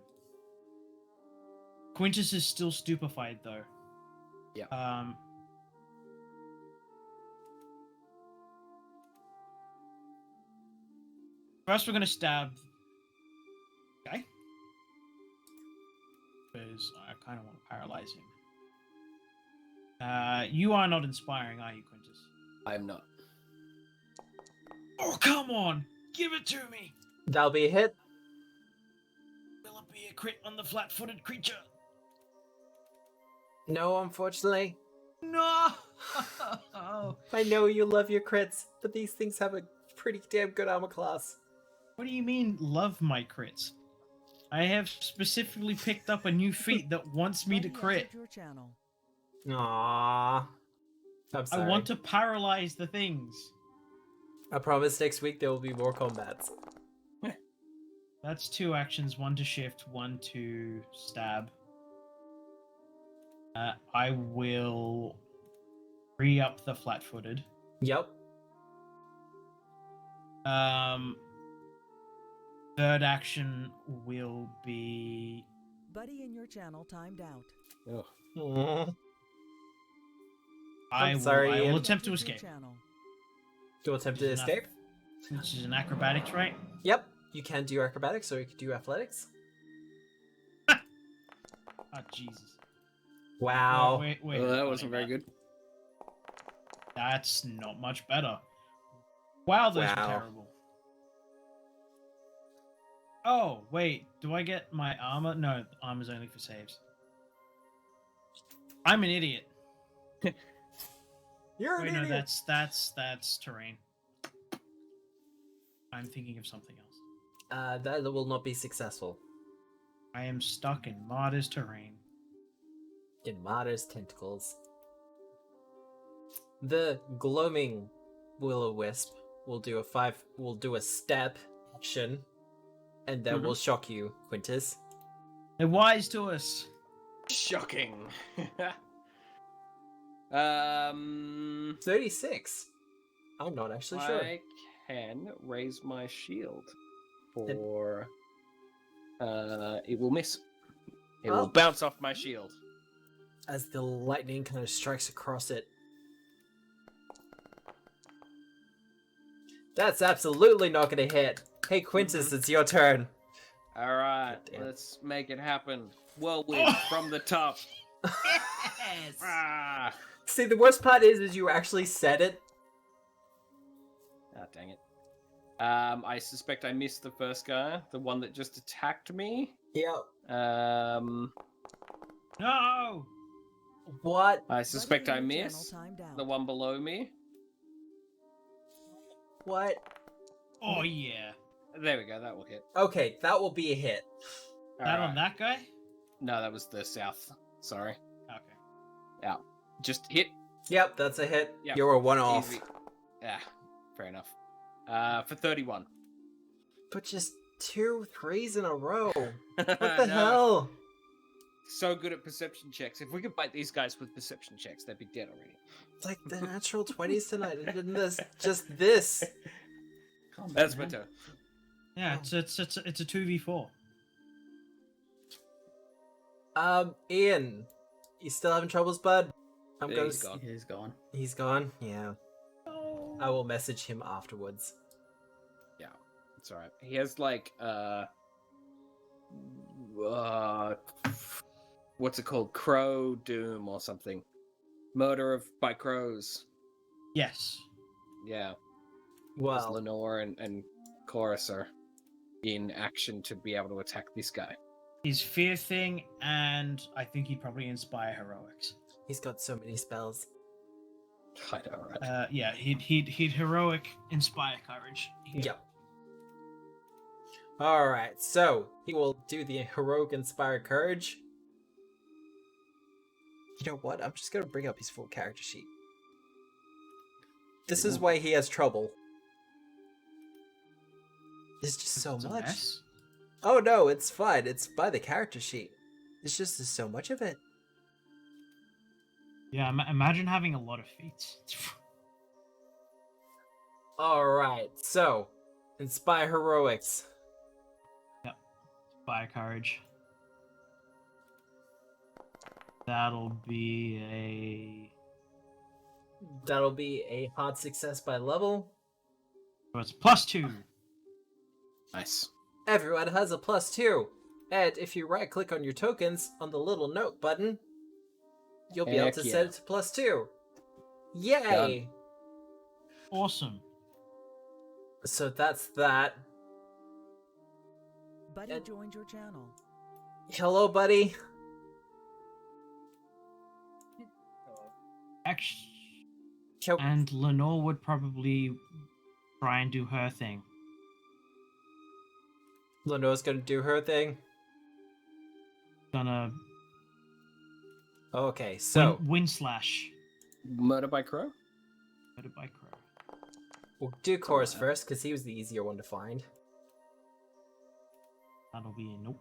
Quintus is still stupefied, though. Yeah. First, we're going to stab. Okay. Because I kind of want to paralyze him. You are not inspiring, are you, Quintus? I'm not. Oh, come on! Give it to me! That'll be a hit. Will it be a crit on the flat-footed creature? No, unfortunately. No! I know you love your crits, but these things have a pretty damn good armor class. What do you mean, love my crits? I have specifically picked up a new feat that wants me to Buddy crit. entered your channel. Aww. I'm sorry. I want to paralyze the things. I promise next week there will be more combats. That's 2 actions, 1 to shift, 1 to stab. I will re-up the flat-footed. Yep. Third action will be... Buddy in your channel timed out. Oh. Aw. I I'm will, sorry, I will Ian. attempt to Entered your escape. channel. Do you attempt to Enough. escape? Which is an acrobatics, right? Yep. You can do acrobatics or you can do athletics. Oh, Jesus. Wow. Wait, Well, that wasn't very good. That's not much better. Wow, those Wow. are terrible. Oh, wait. Do I get my armor? No, armor's only for saves. I'm an idiot. You're Wait, an no, idiot. that's terrain. I'm thinking of something else. That will not be successful. I am stuck in Marta's terrain. In Marta's tentacles. The gloaming Will-O-Wisp will do a step action, and then will shock you, Quintus. They're wise to us. Shocking. 36. I'm not actually sure. I can raise my shield for. It will miss. It Oh. will bounce off my shield. As the lightning kind of strikes across it. That's absolutely not going to hit. Hey, Quintus, it's your turn. All right, Goddamn. let's make it happen. Whirlwind from the top. Yes. Ah, See, the worst part is you actually said it. ah, dang it. I suspect I missed the first guy, the one that just attacked me. Yep. No. What? I suspect I Buddy in your missed channel timed out. the one below me. What? Oh yeah. There we go. That will hit. Okay, that will be a hit. That on Alright. that guy? No, that was the south. Sorry. Okay. Just hit. Yep, that's a hit. Yep, You're a one-off. Easy. Yeah, fair enough. For 31. But just 2 3s in a row. What What the hell? So good at perception checks. If we could bite these guys with perception checks, they'd be dead already. It's like the natural 20s tonight. And this, just this. That's my turn. Yeah, it's a 2v4. Ian, you still having troubles, bud? I'm Yeah, gonna. he's gone. He's gone. He's gone. Yeah. I will message him afterwards. Yeah, it's alright. He has like what's it called? Crow Doom or something. Murder by crows. Yes. Yeah. Because Well, Lenore and Chorus are in action to be able to attack this guy. His fear thing, and I think he'd probably inspire heroics. he's got so many spells. I know, right? Yeah, he'd heroic inspire courage. Yep. Alright, so he will do the heroic inspire courage. You know what? I'm just gonna bring up his full character sheet. This is why he has trouble. There's just so It's a much. mess. Oh no, it's fine. It's by the character sheet. It's just there's so much of it. Yeah, imagine having a lot of feats. Alright, so inspire heroics. Fire courage. That'll be a hard success by level. so it's +2. Nice. Everyone has a +2. And if you right click on your tokens on the little note button, you'll be able Heck to yeah. set it to +2. Yay! Awesome. So that's that. Buddy And- joined your channel. Hello, buddy. Actually, Cho- and Lenore would probably try and do her thing. Lenore's gonna do her thing. Gonna Okay, so wind slash. Murder by Crow? Murdered by Crow. we'll do Chorus first, because he was the easier one to find. That'll be a nope.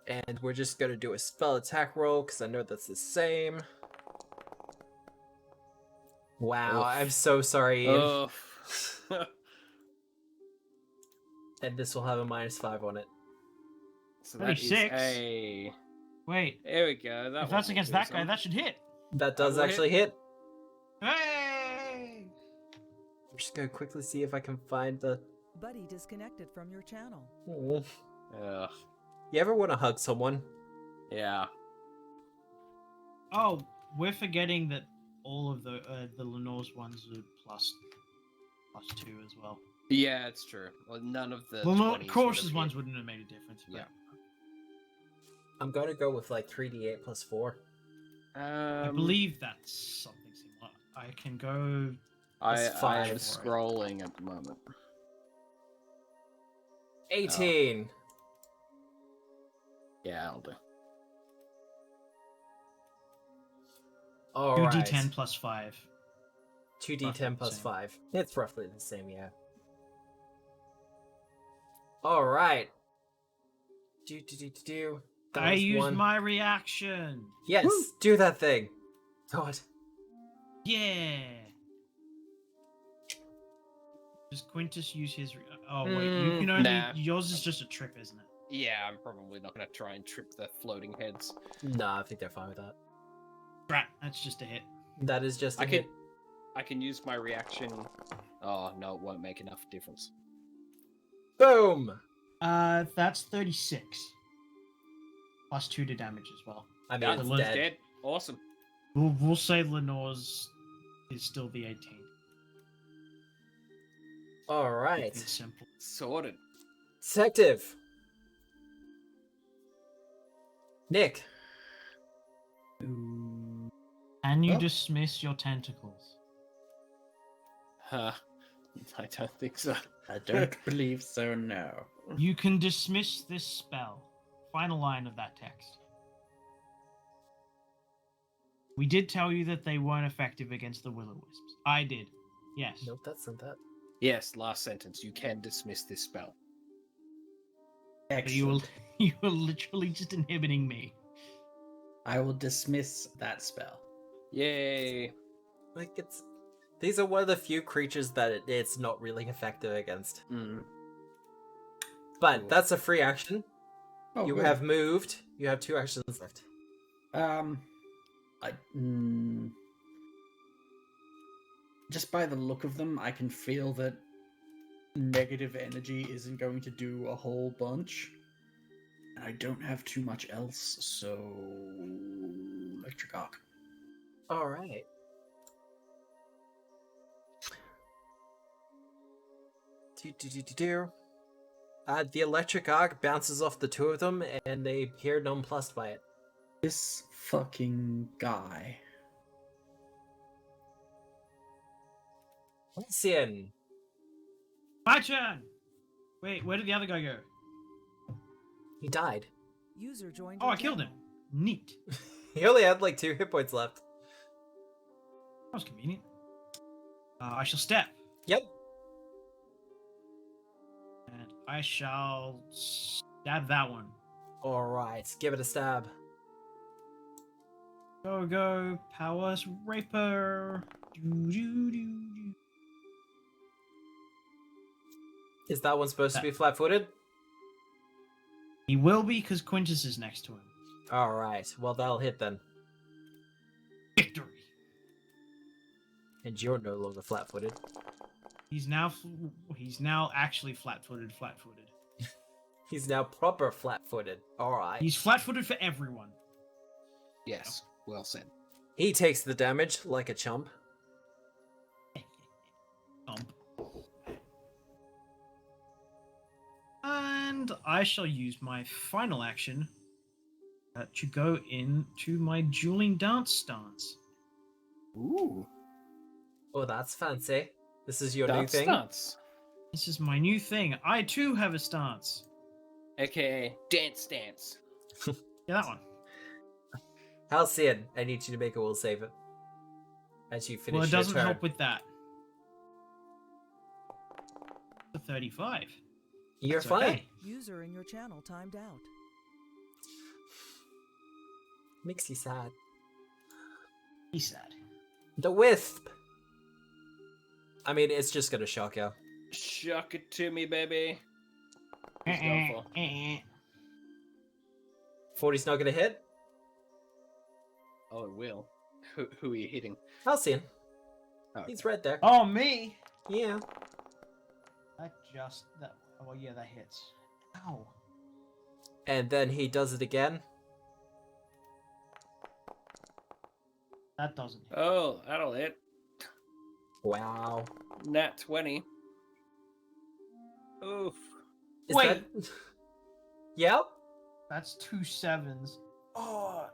And we're just gonna do a spell attack roll, because I know that's the same. Wow, Oof. I'm so sorry, Ian. Oh. And this will have a -5 on it. So that is 36. a... Wait, There we go. That if that's wasn't against that guy, gruesome. that should hit. That does will hit. actually hit. Hey! I'm just gonna quickly see if I can find the... Buddy disconnected from your channel. Oh. Ugh. You ever want to hug someone? Yeah. Oh, we're forgetting that all of the Lenore's ones are +2 as well. Yeah, it's true. Well, none of the Lenore, 20s cautious would have ones hit. wouldn't have made a difference. But Yeah. I'm gonna go with like 3d8 + 4. I believe that's something similar. I can go. I That's am five. scrolling at the moment. 18. Yeah, I'll do. Alright. 2d10 +5. 2d10 Roughly the + same. 5. It's roughly the same, yeah. Alright. Do. That I was used one. my reaction. Yes, do that thing. God. Yeah. Does Quintus use his? Oh wait, you can only. Nah. Yours is just a trip, isn't it? Yeah, I'm probably not going to try and trip the floating heads. Nah, I think they're fine with that. Right, that's just a hit. That is just a I hit. can use my reaction. Oh, no, it won't make enough difference. Boom! That's 36. +2 to damage as well. I mean, Done. it's Lenore- dead. Dead. Awesome. We'll say Lenore's is still the 18. Alright. It's simple. Sorted. Detective. Nick. Can you Oh. dismiss your tentacles? Huh. I don't think so. I don't believe so, no. You can dismiss this spell. Final line of that text. We did tell you that they weren't effective against the Willow Wisps. I did. Yes. Nope, that's not that. Yes, last sentence. You can dismiss this spell. But you will, Excellent. you were literally just inhibiting me. I will dismiss that spell. Yay. Like, it's... These are one of the few creatures that it's not really effective against. Mm. But Cool. that's a free action. Oh, You good. have moved. You have 2 actions left. Just by the look of them, I can feel that negative energy isn't going to do a whole bunch. And I don't have too much else, so electric arc. Alright. The electric arc bounces off the 2 of them, and they appear nonplussed by it. This fucking guy. Lucian. My turn! Wait, where did the other guy go? He died. User joined Oh, your I killed him. channel. Neat. He only had like 2 hit points left. was convenient. I shall step. Yep. And I shall stab that one. Alright, give it a stab. Go, Powers Raper. Do. Is that one supposed to be flat-footed? He will be because Quintus is next to him. Alright, well that'll hit then. Victory. And you're no longer flat-footed. He's now actually flat-footed. He's now proper flat-footed. Alright. He's flat-footed for everyone. Yes, well said. He takes the damage like a chump. And I shall use my final action to go into my dueling dance stance. Ooh. Oh, that's fancy. This is your Dance new thing? stance. This is my new thing. I too have a stance. AKA dance stance. Yeah, that one. Halcyon, I need you to make a will save it. As you finish Well, it your doesn't turn. help with that. The 35. You're That's fine. okay. User in your channel timed out. Makes you sad. He's sad. The Wisp! I mean, it's just gonna shock you. Shuck it to me, baby. Who's going for? 40's not gonna hit? Oh, it will. Who are you hitting? Halcyon. Oh, He's right there. Oh, me? Yeah. Oh, yeah, that hits. Ow. And then he does it again. That doesn't hit. Oh, that'll hit. Wow. Nat 20. Oof. Is Wait. that... Yep. That's 2 7s. Oh,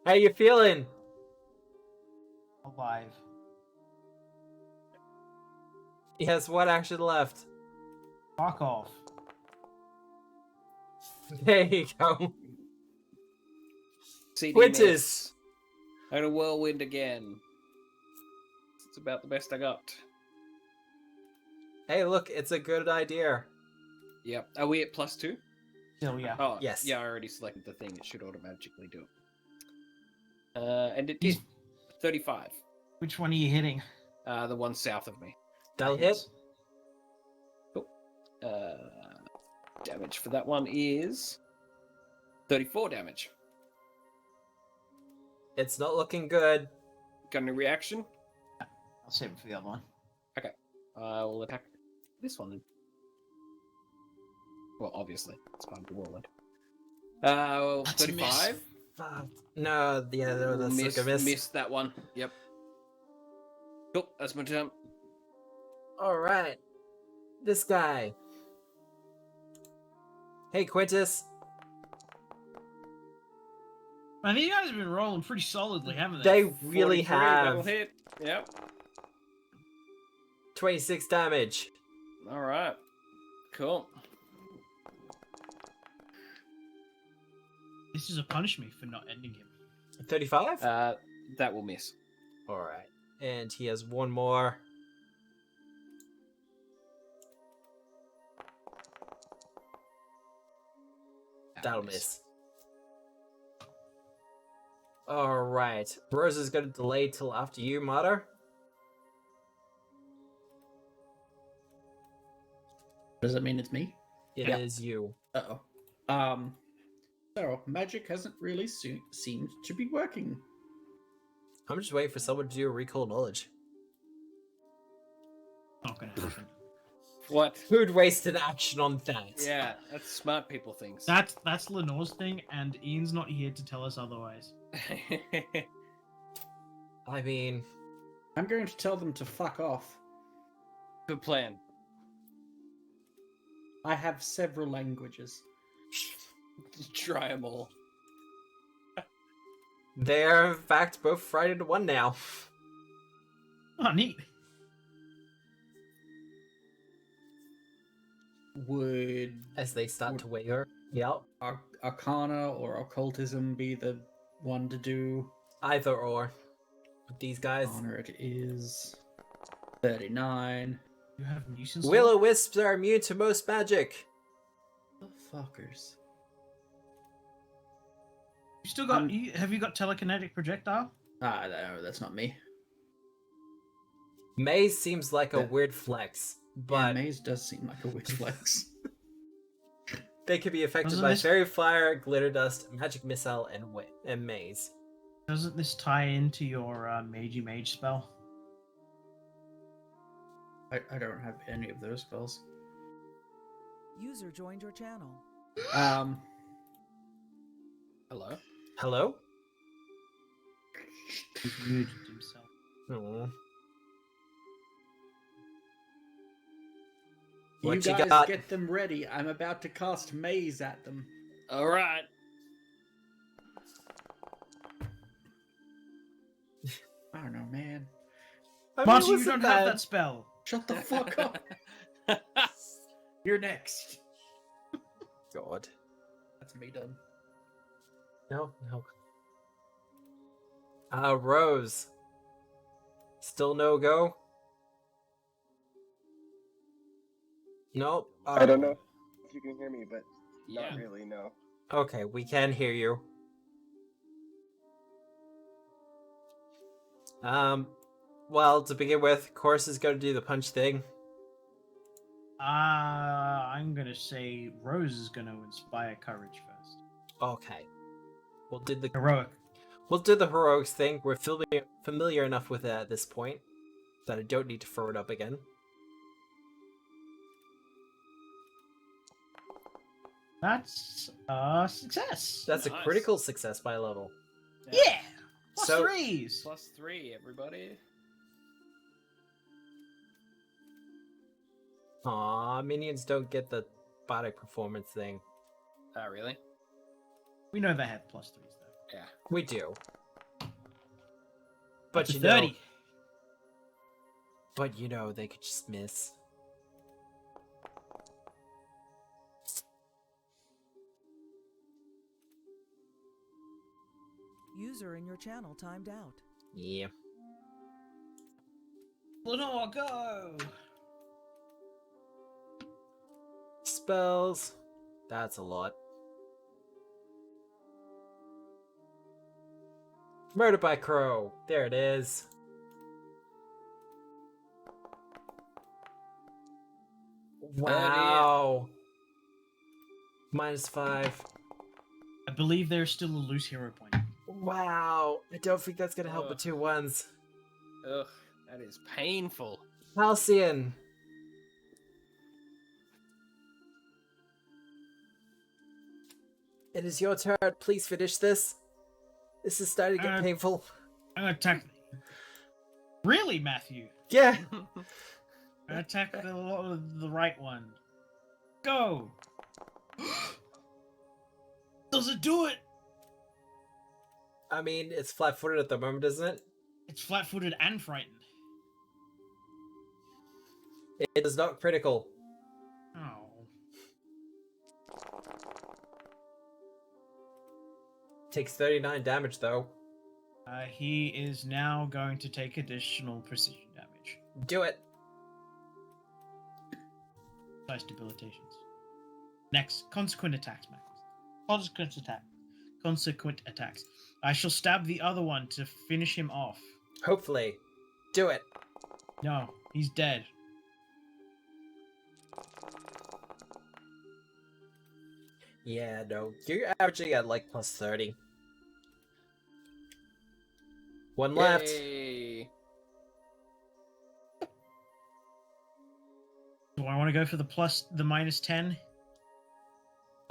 How you feeling? alive. He has one action left. Fuck off. There you go. CD Quintus. miss. I got a whirlwind again. It's about the best I got. Hey, look, it's a good idea. Yep. Are we at +2? Still, yeah. Oh, Yes. Yeah, I already selected the thing. It should automatically do it. And it He's- did. 35. Which one are you hitting? The one south of me. That'll hit. Cool. Damage for that one is 34 damage. It's not looking good. Got any reaction? I'll save it for the other one. I will attack this one. Well, obviously, it's part of the whirlwind. That's a miss. 35. No, yeah, no, that's like a miss. Missed that one. Yep. Cool, that's my turn. Alright. This guy. Hey, Quintus. Man, these guys have been rolling pretty solidly, haven't they? They really 43, that'll have hit. Yep. 26 damage. Alright. Cool. This is a punishment for not ending him. 35? That will miss. Alright. And he has one more. That'll miss. Alright. Rose is going to delay till after you, Mater. Does that mean it's me? It is you. Uh-oh. So, magic hasn't really seemed to be working. I'm just waiting for someone to do a recall knowledge. Not gonna happen. What? Who'd waste an action on that? Yeah, that's smart people things. That's Lenore's thing, and Ian's not here to tell us otherwise. I mean, I'm going to tell them to fuck off. Good plan. I have several languages. Try them all. they're in fact both fried into one now. Oh, neat. Would As they start to waver. Yep. Arcana or Occultism be the one to do? Either or. with these guys. Honored is 39. You have nuisance. Willow Wisps are immune to most magic. The fuckers. You still got? Have you got telekinetic projectile? Ah, no, that's not me. Maze seems like a Yeah. weird flex, Yeah, but Maze does seem like a witch flex. they could be affected Doesn't by this- fairy fire, glitter dust, magic missile, and maze. Doesn't this tie into your Magey Mage spell? I don't have any of those spells. User joined your channel. Hello. Hello? He's muted himself. Aw. You What you guys got? get them ready. I'm about to cast Maze at them. All right. I don't know, man. I mean, Marty, you wasn't don't have that spell. Shut the fuck up. You're next. God. That's me done. No. Rose. Still no go? Nope. I don't know if you can hear me, but Yeah. not really, no. Okay, we can hear you. Well, to begin with, Course is going to do the punch thing. I'm gonna say Rose is gonna inspire courage first. Okay. We'll do the Heroic. heroics thing. We're familiar enough with it at this point that I don't need to throw it up again. That's a success. That's a Nice. critical success by level. Yeah. Plus So- threes. +3, everybody. Aw, minions don't get the body performance thing. Oh, really? We know they have plus threes though. Yeah. We do. But That's a you know, 30. they could just miss. User in your channel timed out. Yeah. Lenore, go. Spells. That's a lot. Murder by Crow. There it is. Wow. -5. I believe there's still a loose hero point. Wow. I don't think that's gonna help Ugh. with 2 1s. Ugh, that is painful. Halcyon. It is your turn. Please finish this. This is starting to get painful. I'm gonna attack. Really, Matthew? Yeah. I'm gonna attack the right one. Go. Does it do it? I mean, it's flat-footed at the moment, isn't it? It's flat-footed and frightened. It is not critical. Oh. Takes 39 damage, though. He is now going to take additional precision damage. Do it. Dice debilitations. Next, consequent attacks, Max. Consequent attacks. I shall stab the other one to finish him off. Hopefully. Do it. No, he's dead. Yeah, no. You're averaging at like +30. One left. Yay. Do I want to go for the -10?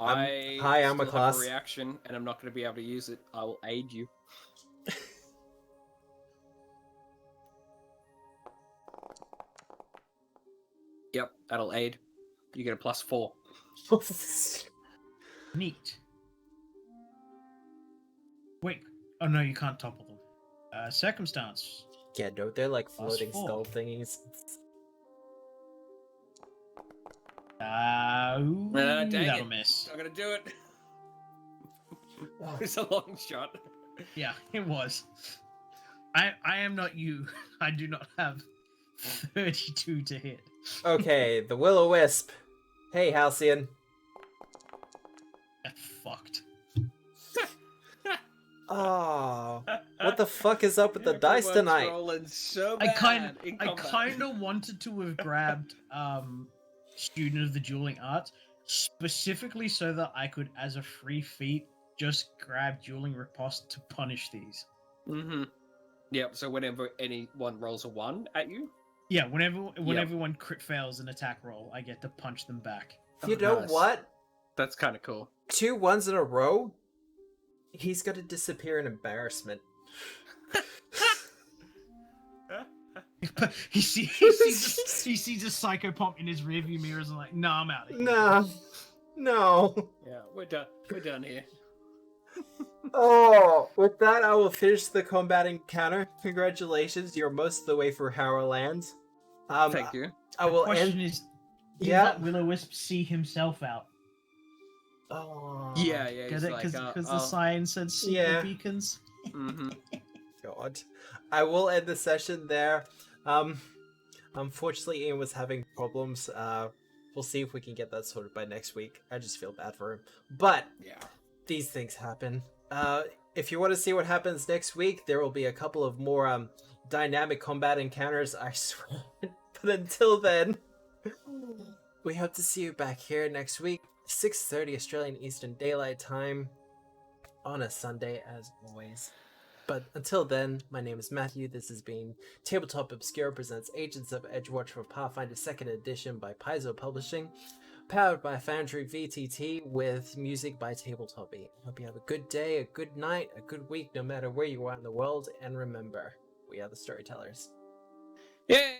I high still armor have class. a reaction, and I'm not going to be able to use it. I will aid you. Yep, that'll aid. You get a +4. Neat. Wait. Oh no, you can't topple them. Circumstance. Yeah, no, they're like floating +4. skull thingies. Ooh, Dang that'll it. miss. Not going to do it. It's a long shot. Yeah, it was. I am not you. I do not have 32 to hit. Okay, the Willow Wisp. Hey, Halcyon. Fucked. Oh, what the fuck is up with the dice tonight? Rolling so I bad kind of wanted to have grabbed Student of the Dueling Arts specifically so that I could, as a free feat, just grab Dueling Riposte to punish these. Mm-hmm. Yep. So whenever anyone rolls a 1 at you, Yeah, whenever one crit fails an attack roll, I get to punch them back. You know nice. what? That's kind of cool. 2 1s in a row? He's gonna disappear in embarrassment. he sees a psychopomp in his rearview mirrors and like, nah, I'm out of here. No. Yeah, we're done. We're done here. Oh, with that, I will finish the combat encounter. Congratulations, you're most of the way through Harrowland. Thank you. I will Question end. is, did Yeah. that Will-O-Wisp see himself out? Oh, Yeah. Get it? Because the sign said super Yeah. beacons. Mm-hmm. God. I will end the session there. Unfortunately, Ian was having problems. We'll see if we can get that sorted by next week. I just feel bad for him. But Yeah. these things happen. If you want to see what happens next week, there will be a couple of more dynamic combat encounters, I swear. But until then, we hope to see you back here next week, 6:30 Australian Eastern Daylight Time, on a Sunday as always. But until then, my name is Matthew. This has been Tabletop Obscura presents Agents of Edgewatch for Pathfinder 2nd Edition by Paizo Publishing, powered by Foundry VTT, with music by Tabletop. Hope you have a good day, a good night, a good week, no matter where you are in the world. And remember, we are the storytellers. Yeah.